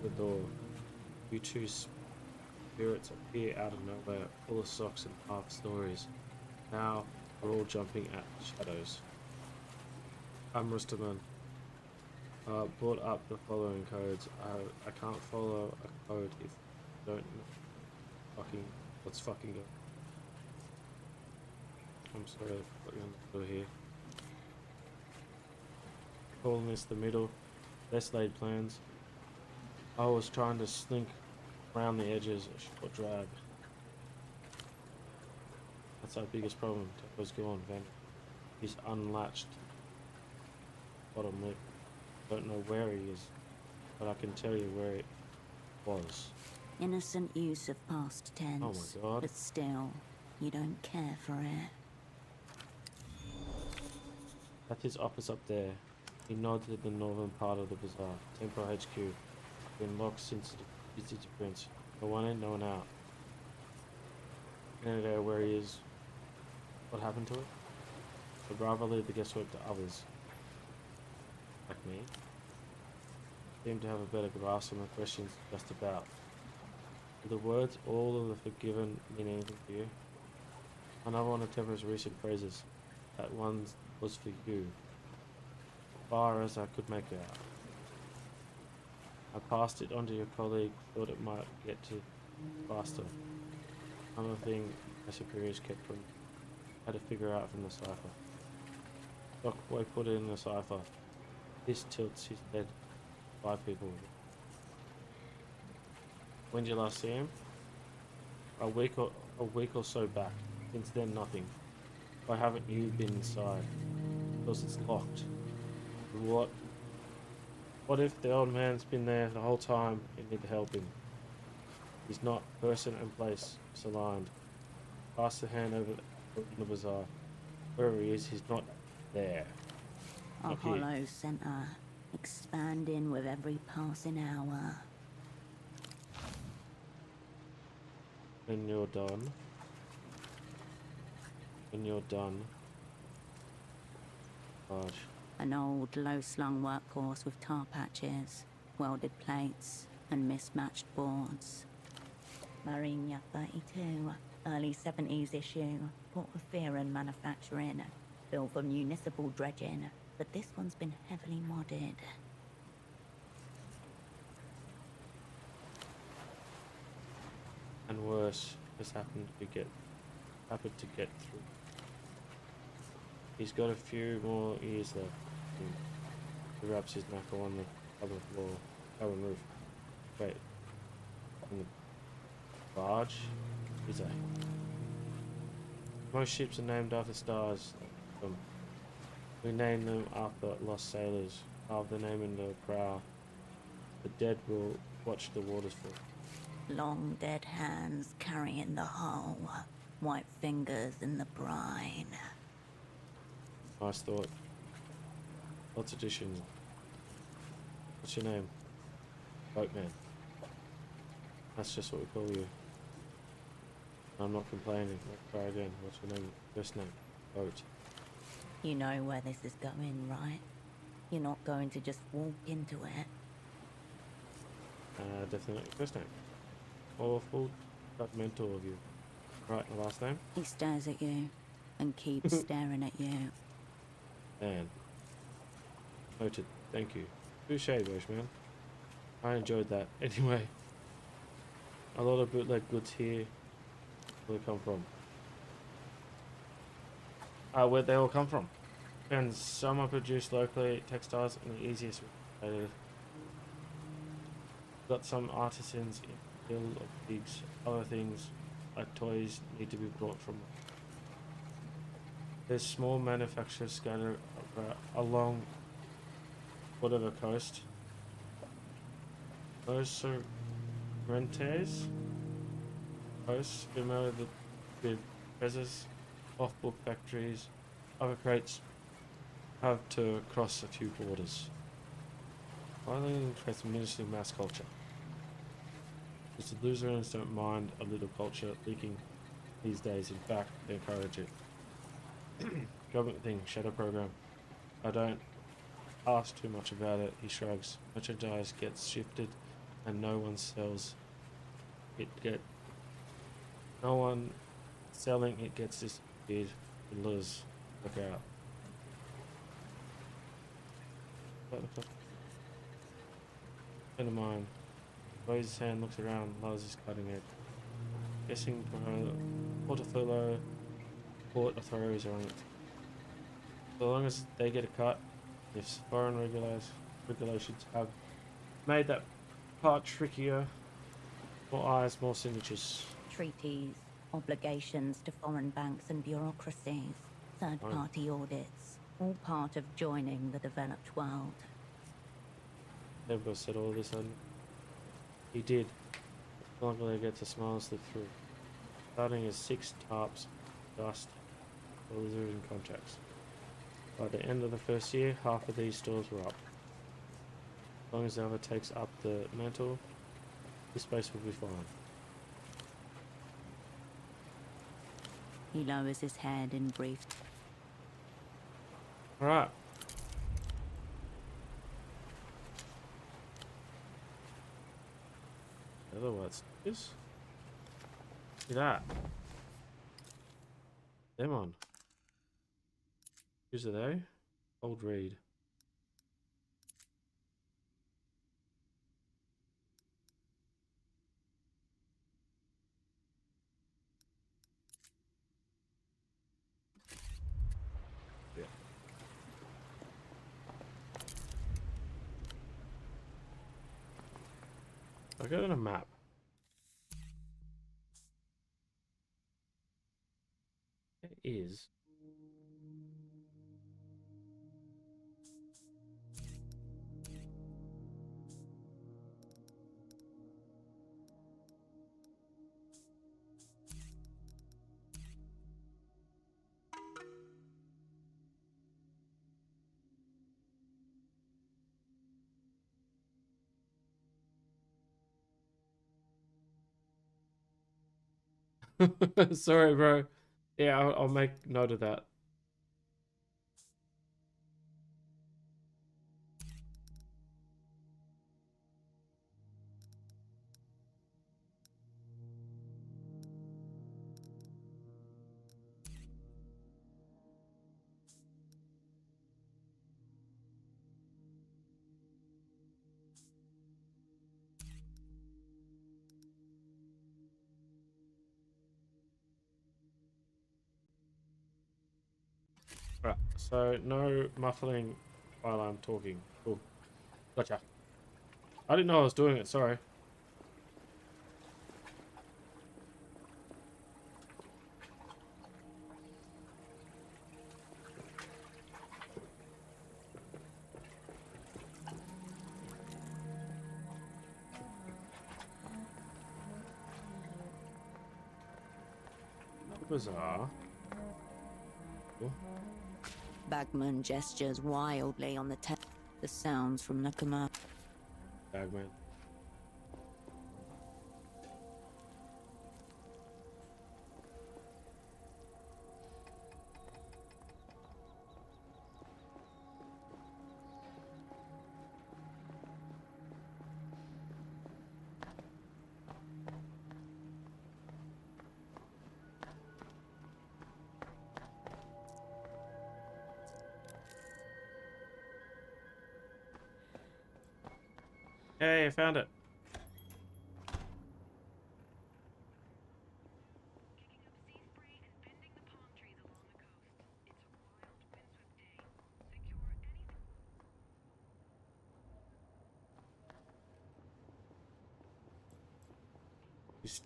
the door. You two spirits appear out of nowhere, full of socks and half stories. Now we're all jumping at shadows. I'm Rustaman. Brought up the following codes. I can't follow a code if you don't know what's fucking up. I'm sorry, I've got you on the floor here. Calling this the middle. Best laid plans. I was trying to slink around the edges of short drag. That's our biggest problem. Tempo's gone, Van. He's unlatched. Bottom lip. Don't know where he is, but I can tell you where it was. Innocent use of past tense. Oh my god. But still, you don't care for it. That's his office up there. He nodded to the northern part of the bazaar. Temple HQ. Been locked since his disappearance. No one in, no one out. Any idea where he is? What happened to it? I'd rather leave the guesswork to others. Like me. Seem to have a better grasp on the questions just about. Do the words all of the forgiven mean anything to you? Another one of Temper's recent phrases. That one was for you. Far as I could make out. I passed it on to your colleague, thought it might get to faster. Another thing my superiors kept from had to figure out from the cipher. Doc Boy put it in the cipher. This tilts his head. 5 people. When did you last see him? A week or so back. Since then, nothing. Why haven't you been inside? Because it's locked. What if the old man's been there the whole time and need to help him? He's not. Person and place misaligned. Pass the hand over in the bazaar. Wherever he is, he's not there. A Not here. hollow center, expanding with every passing hour. When you're done. When you're done. Gosh. An old, low-slung workhorse with tar patches, welded plates, and mismatched boards. Marina 32, early 70s issue, Port of Fear and manufacturing, built for municipal dredging, but this one's been heavily modded. And worse has happened to get through. He's got a few more years left. He wraps his knuckle on the cabin roof. Wait. On the barge? Is that? Most ships are named after stars. We name them after lost sailors. Carve the name in the prow. The dead will watch the waters for. Long dead hands carrying the hull, white fingers in the brine. Nice thought. Lots of additions. What's your name? Boatman. That's just what we call you. I'm not complaining. Let's try again. What's your name? First name? Boat. You know where this is going, right? You're not going to just walk into it. Definitely not your first name. Awful, but mental of you. Right, the last name? He stares at you and keeps staring at you. Man. Noted. Thank you. Touche, Bushman. I enjoyed that. Anyway, a lot of bootleg goods here. Where they come from? Where'd they all come from? And some are produced locally, textiles, and the easiest way. Got some artisans in Hill of Pigs. Other things like toys need to be brought from. There's small manufacturers scattered along whatever coast. Those are rentes. Coast familiar with treasures, off-book factories. Other crates have to cross a few borders. Finally, interest in ministry mass culture. Because the Lutherans don't mind a little culture leaking these days. In fact, they encourage it. Government thing, shadow program. I don't ask too much about it, he shrugs. Merchandise gets shifted and no one sells it. No one selling it gets disappeared. It lose. Look out. Friend of mine. Raises his hand, looks around, loves his cutting edge. Guessing portfolio port authorities are on it. So long as they get a cut, if foreign regulations have made that part trickier, more eyes, more signatures. Treaties, obligations to foreign banks and bureaucracies, third-party audits, all part of joining the developed world. Everybody said all this and he did. Not gonna get the smile slip through. Starting as 6 tarps, dust, for losing contracts. By the end of the first year, half of these stores were up. As long as the other takes up the mantle, this space will be fine. He lowers his head in brief. Alright. Otherwise, this. See that? Them on. Who's are they? Old read. Yeah. I got on a map. It is. Sorry, bro. Yeah, I'll make note of that. Right, so no muffling while I'm talking. Cool. Gotcha. I didn't know I was doing it, sorry. Bizarre. Cool. Bagman gestures wildly on the the sounds from the commercial. Bagman. Hey, I found it. Is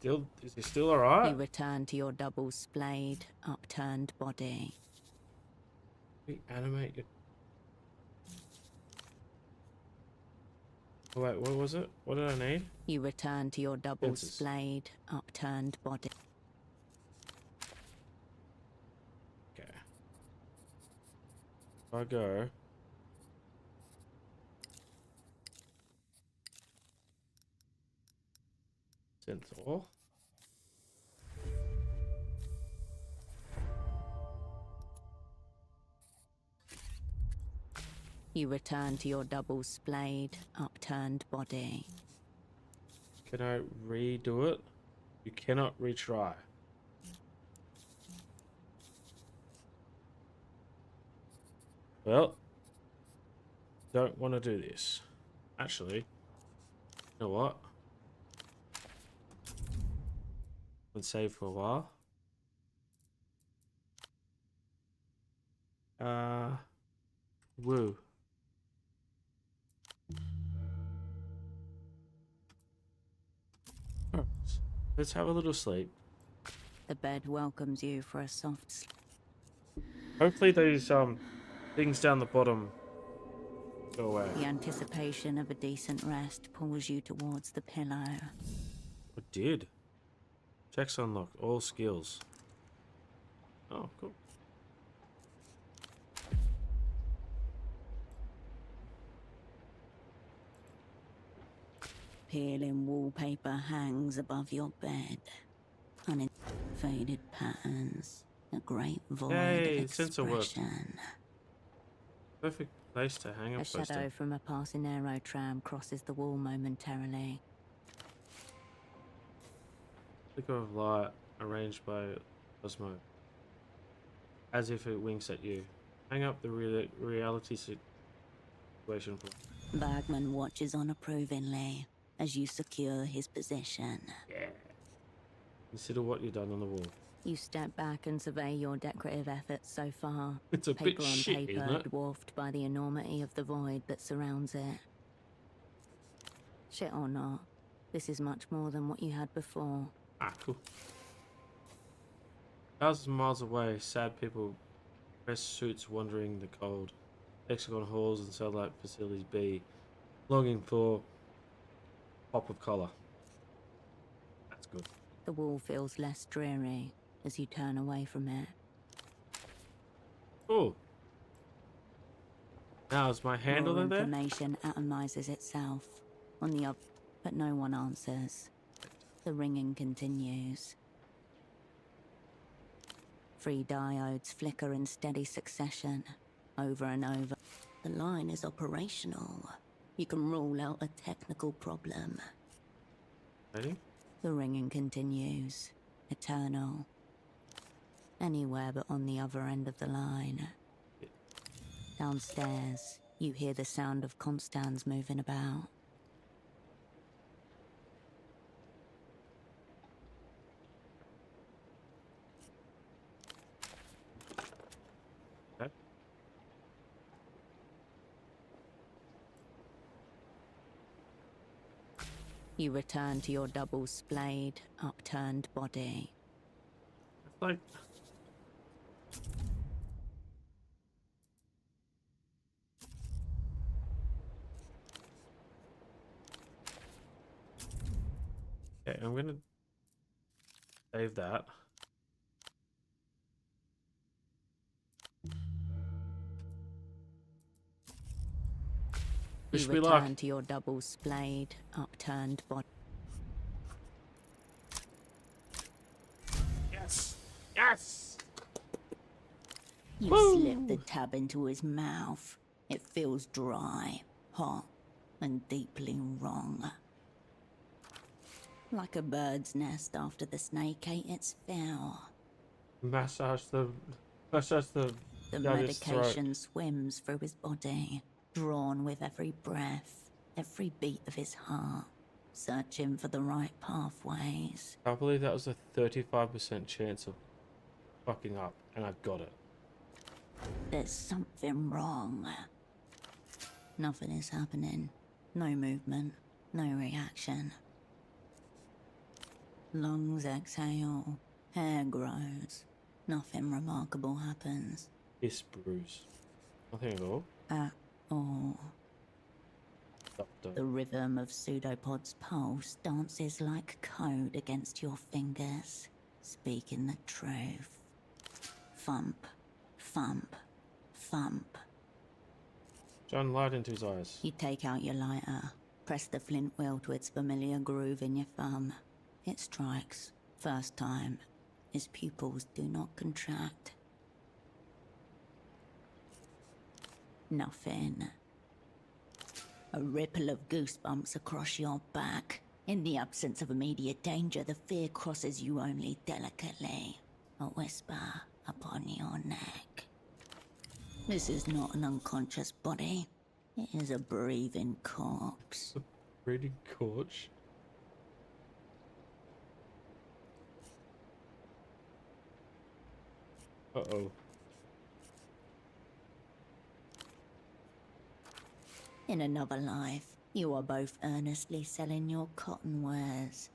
he still alright? You return to your double-splayed, upturned body. Reanimate your... Oh, wait, what was it? What did I need? You return to your double-splayed, upturned body. Okay. If I go... Synthol. You return to your double-splayed, upturned body. Can I redo it? You cannot retry. Well, don't want to do this. Actually, you know what? Been saved for a while. Woo. Alright, let's have a little sleep. The bed welcomes you for a soft sleep. Hopefully these things down the bottom go away. The anticipation of a decent rest pulls you towards the pillow. It did. Checks unlocked. All skills. Oh, cool. Peeling wallpaper hangs above your bed. Faded patterns. A great void Yay, of sensor worked. expression. Perfect place to hang a A poster. shadow from a passing aero tram crosses the wall momentarily. Flicker of light arranged by Osmo, as if it winks at you. Hang up the reality situation. Bergman watches on approvingly as you secure his position. Yeah. Consider what you've done on the wall. You step back and survey your decorative efforts so far. It's a paper bit on shit, paper, isn't it? dwarfed by the enormity of the void that surrounds it. Shit or not, this is much more than what you had before. Ah, cool. Thousands of miles away, sad people press suits wandering the cold. Hexagon halls and satellite facilities be longing for pop of colour. That's good. The wall feels less dreary as you turn away from it. Oh. Now is my handle More there? information atomizes itself on the up, but no one answers. The ringing continues. 3 diodes flicker in steady succession, over and over. The line is operational. You can rule out a technical problem. Ready? The ringing continues, eternal. Anywhere but on the other end of the line. Downstairs, you hear the sound of Constans moving about. Okay. You return to your double-splayed, upturned body. It's like... Okay, I'm gonna save that. Wish You me return luck. to your double-splayed, upturned body. Yes! Yes! You Woo! slip the tab into his mouth. It feels dry, hot, and deeply wrong. Like a bird's nest after the snake ate its fill. Massage the The down his throat. medication swims through his body, drawn with every breath, every beat of his heart, searching for the right pathways. I believe that was a 35% chance of fucking up, and I got it. There's something wrong. Nothing is happening. No movement, no reaction. Lungs exhale, hair grows. Nothing remarkable happens. Hiss bruise. Nothing at all. At all. Doctor. The rhythm of Pseudopod's pulse dances like code against your fingers, speaking the truth. Thump, thump, thump. Shine light into his eyes. You take out your lighter, press the flint wheel to its familiar groove in your thumb. It strikes, first time. His pupils do not contract. Nothing. A ripple of goosebumps across your back. In the absence of immediate danger, the fear crosses you only delicately. A whisper upon your neck. This is not an unconscious body. It is a breathing corpse. Breeding corpse. Uh-oh. In another life, you are both earnestly selling your cotton wares.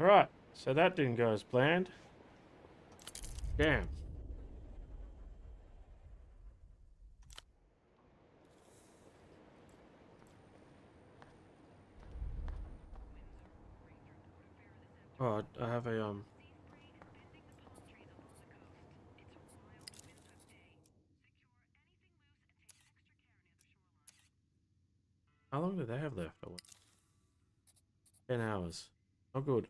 Alright, so that didn't go as planned. Damn. Oh, I have a How long do they have left? 10 hours. Not good.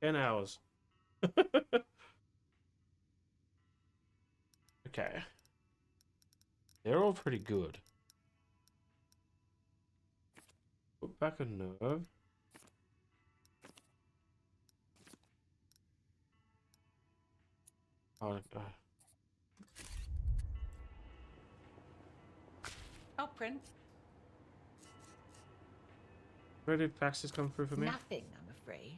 10 hours. Okay. They're all pretty good. Put back a nerve. Oh, Oh, Prince. where did faxes come through for me? Nothing, I'm afraid.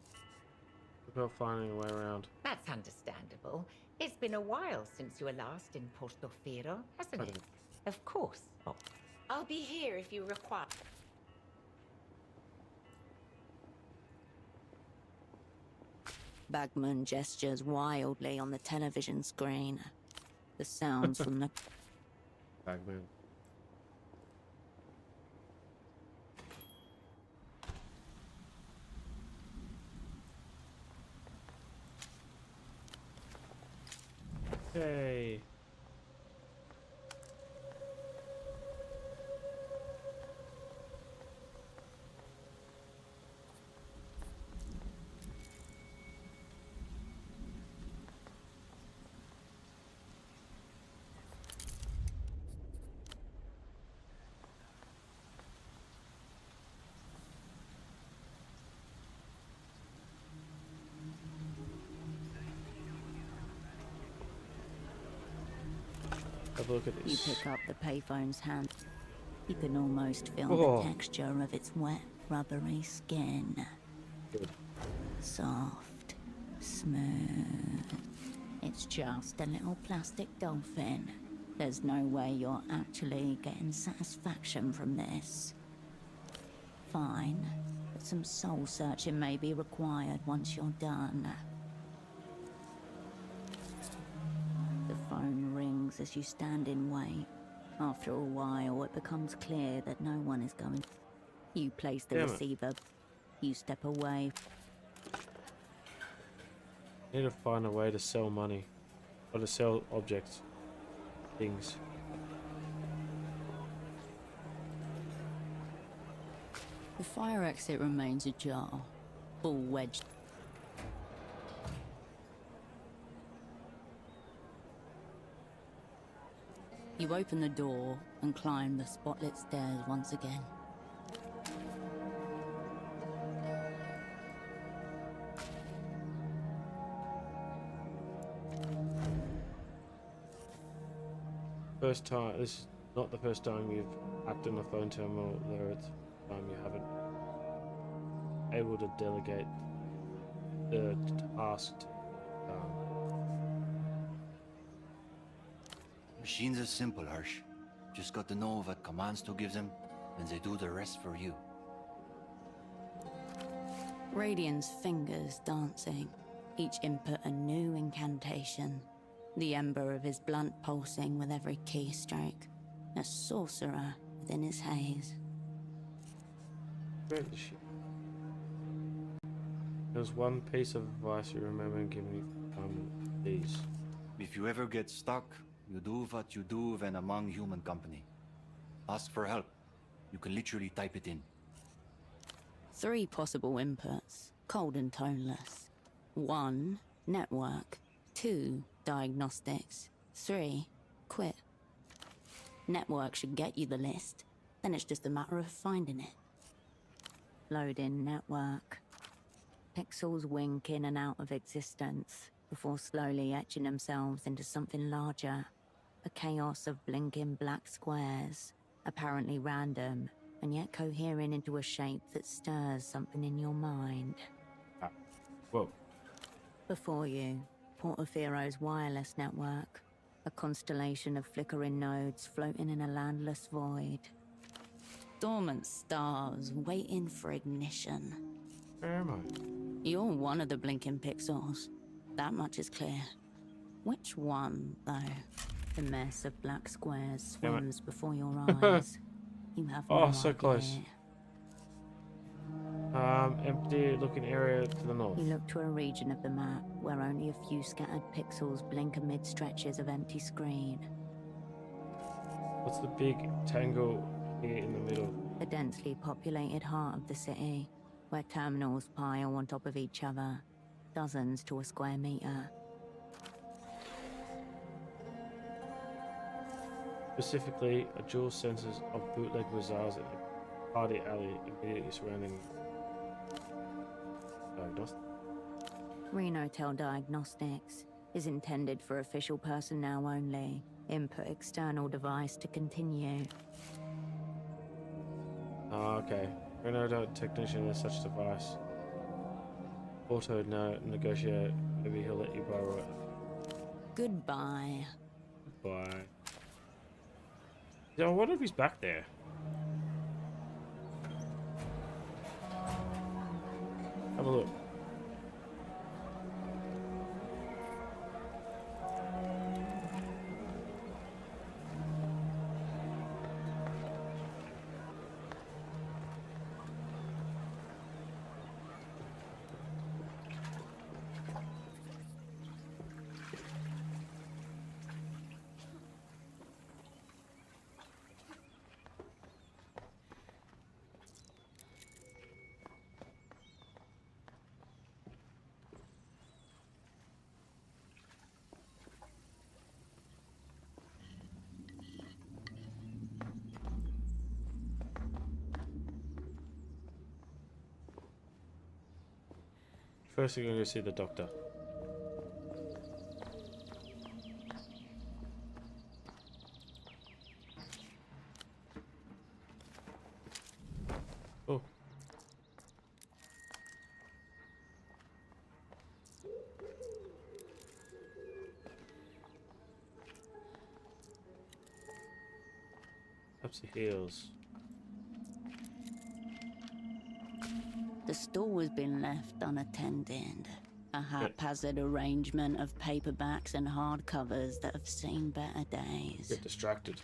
About finding a way around. That's understandable. It's been a while since you were last in Portofino, hasn't it? Of course. Oh. I'll be here if you require. Bagman gestures wildly on the television screen. The sounds from the... Bagman. Hey. Have a look at You this. pick up the payphone's hand. You can almost feel Oh. the texture of its wet, rubbery skin. Good. Soft, smooth. It's just a little plastic dolphin. There's no way you're actually getting satisfaction from this. Fine, but some soul searching may be required once you're done. The phone rings as you stand in wait. After a while, it becomes clear that no one is going. You place the Damn it. receiver. You step away. Need to find a way to sell money. Or to sell objects. Things. The fire exit remains ajar, all wedged. You open the door and climb the spotlit stairs once again. First time. This is not the first time you've hacked in a phone terminal, though it's the time you haven't able to delegate the task. Machines are simple, Harsh. Just got to know what commands to give them, and they do the rest for you. Radian's fingers dancing, each input a new incantation. The ember of his blunt pulsing with every keystroke. A sorcerer within his haze. Where is she? There's one piece of advice you remember giving me. These. If you ever get stuck, you do what you do when among human company. Ask for help. You can literally type it in. 3 possible inputs, cold and toneless. 1, network. 2, diagnostics. 3, quit. Network should get you the list. Then it's just a matter of finding it. Load in network. Pixels wink in and out of existence before slowly etching themselves into something larger. A chaos of blinking black squares, apparently random, and yet cohering into a shape that stirs something in your mind. Whoa. Before you, Portofero's wireless network, a constellation of flickering nodes floating in a landless void. Dormant stars waiting for ignition. Where am I? You're one of the blinking pixels. That much is clear. Which one, though? The mess of black squares swims before your eyes. You have no so idea. close. Empty looking area to the north. You look to a region of the map where only a few scattered pixels blink amid stretches of empty screen. What's the big tangle here in the middle? A a densely populated heart of the city, where terminals pile on top of each other, dozens to a square meter. Specifically, a dual sensors of bootleg bazaars in a party alley immediately surrounding diagnostic. Renotel Diagnostics is intended for official personnel only. Input external device to continue. Oh, okay. Renault technician is such device. Auto negotiate. Maybe he'll let you borrow it. Goodbye. Goodbye. Yeah, I wonder if he's back there. Have a look. First, we're going to go see the doctor. Oh. Perhaps he heals. The store has been left unattended. A haphazard arrangement of paperbacks and hardcovers that have seen better days. Get distracted.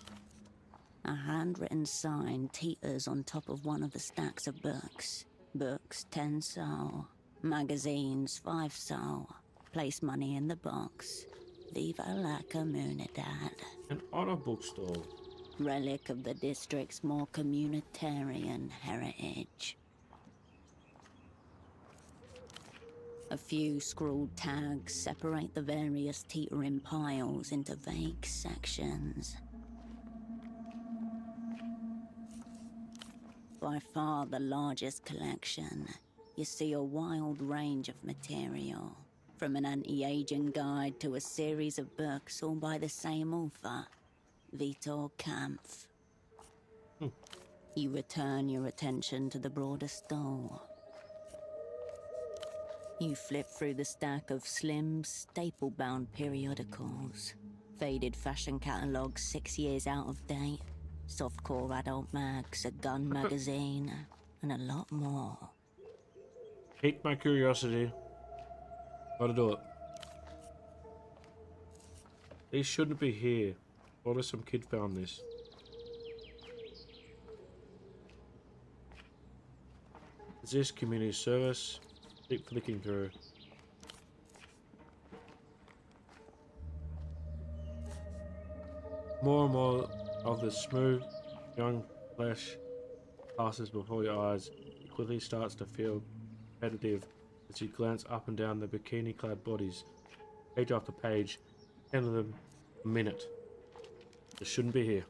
A handwritten sign teeters on top of one of the stacks of books. Books 10 sol. Magazines 5 sol. Place money in the box. Viva la comunidad. An auto bookstore. Relic of the district's more communitarian heritage. A few scrawled tags separate the various teetering piles into vague sections. By far the largest collection, you see a wild range of material, from an anti-aging guide to a series of books all by the same author, Vitor Kampf. You return your attention to the broader stall. You flip through the stack of slim, staple-bound periodicals, faded fashion catalogues 6 years out of date, softcore adult mags, a gun magazine, and a lot more. Piqued my curiosity. Gotta do it. These shouldn't be here. What if some kid found this? Is this community service? Keep flicking through. More and more of the smooth, young flesh passes before your eyes. It quickly starts to feel repetitive as you glance up and down the bikini-clad bodies. Page after page, 10 of them a minute. They shouldn't be here.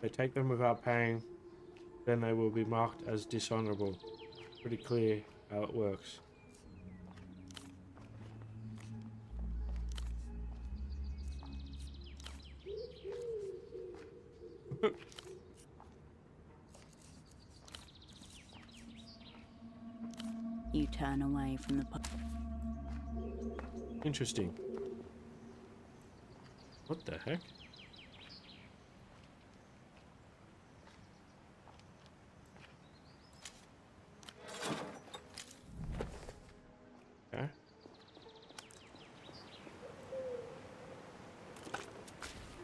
They take them without paying, then they will be marked as dishonorable. Pretty clear how it works. You turn away from the Interesting. What the heck? Okay.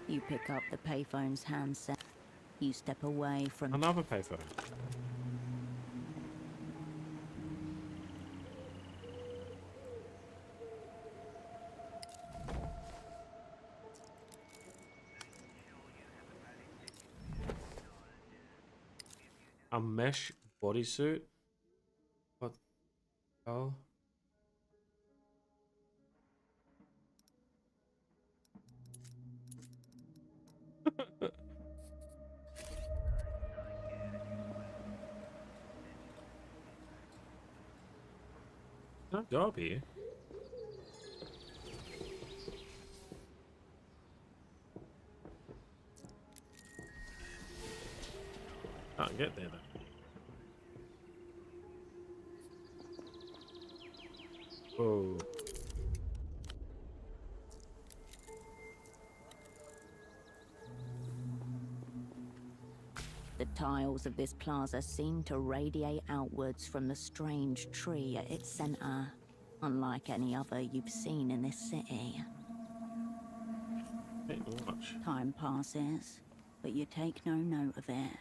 You pick up the payphone's handset. You step away from Another payphone. A mesh bodysuit? What the hell? Can I go up here? Can't get there though. Whoa. The tiles of this plaza seem to radiate outwards from the strange tree at its center, unlike any other you've seen in this city. Hey, watch. Time passes, but you take no note of it.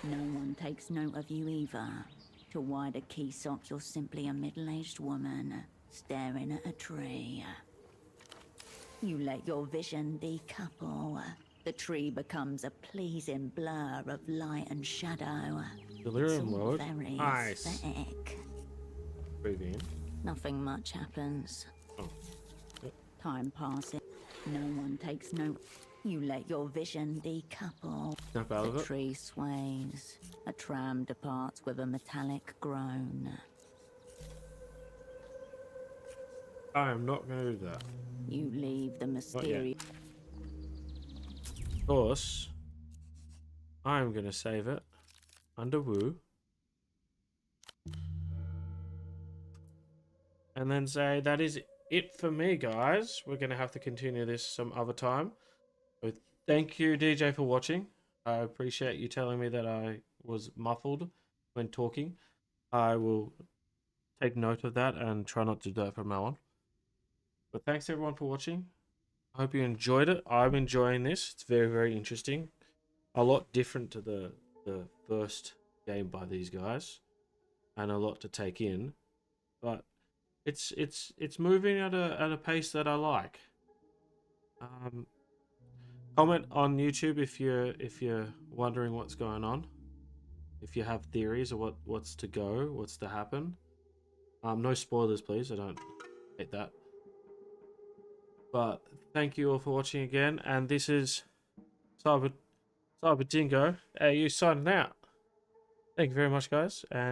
No one takes note of you either. To wider Keysock, you're simply a middle-aged woman staring at a tree. You let your vision decouple. The tree becomes a pleasing blur of light and shadow. Delirium It's all mode. very Nice. aesthetic. Breathe in. Nothing much happens. Oh. Yep. Time passes. No one takes note. You let your vision decouple. Snap out of The it. tree sways. A tram departs with a metallic groan. I am not going to do that. You leave the Not yet. mysterious. Of course, I'm going to save it under Woo. And then say that is it for me, guys. We're going to have to continue this some other time. So thank you, DJ, for watching. I appreciate you telling me that I was muffled when talking. I will take note of that and try not to do that from now on. But thanks everyone for watching. I hope you enjoyed it. I'm enjoying this. It's very, very interesting. A lot different to the first game by these guys, and a lot to take in. But it's moving at a pace that I like. Comment on YouTube if you're wondering what's going on. If you have theories of what's to go, what's to happen. No spoilers, please. I don't hate that. But thank you all for watching again, and this is Cyber Dingo. You signing out. Thank you very much, guys, and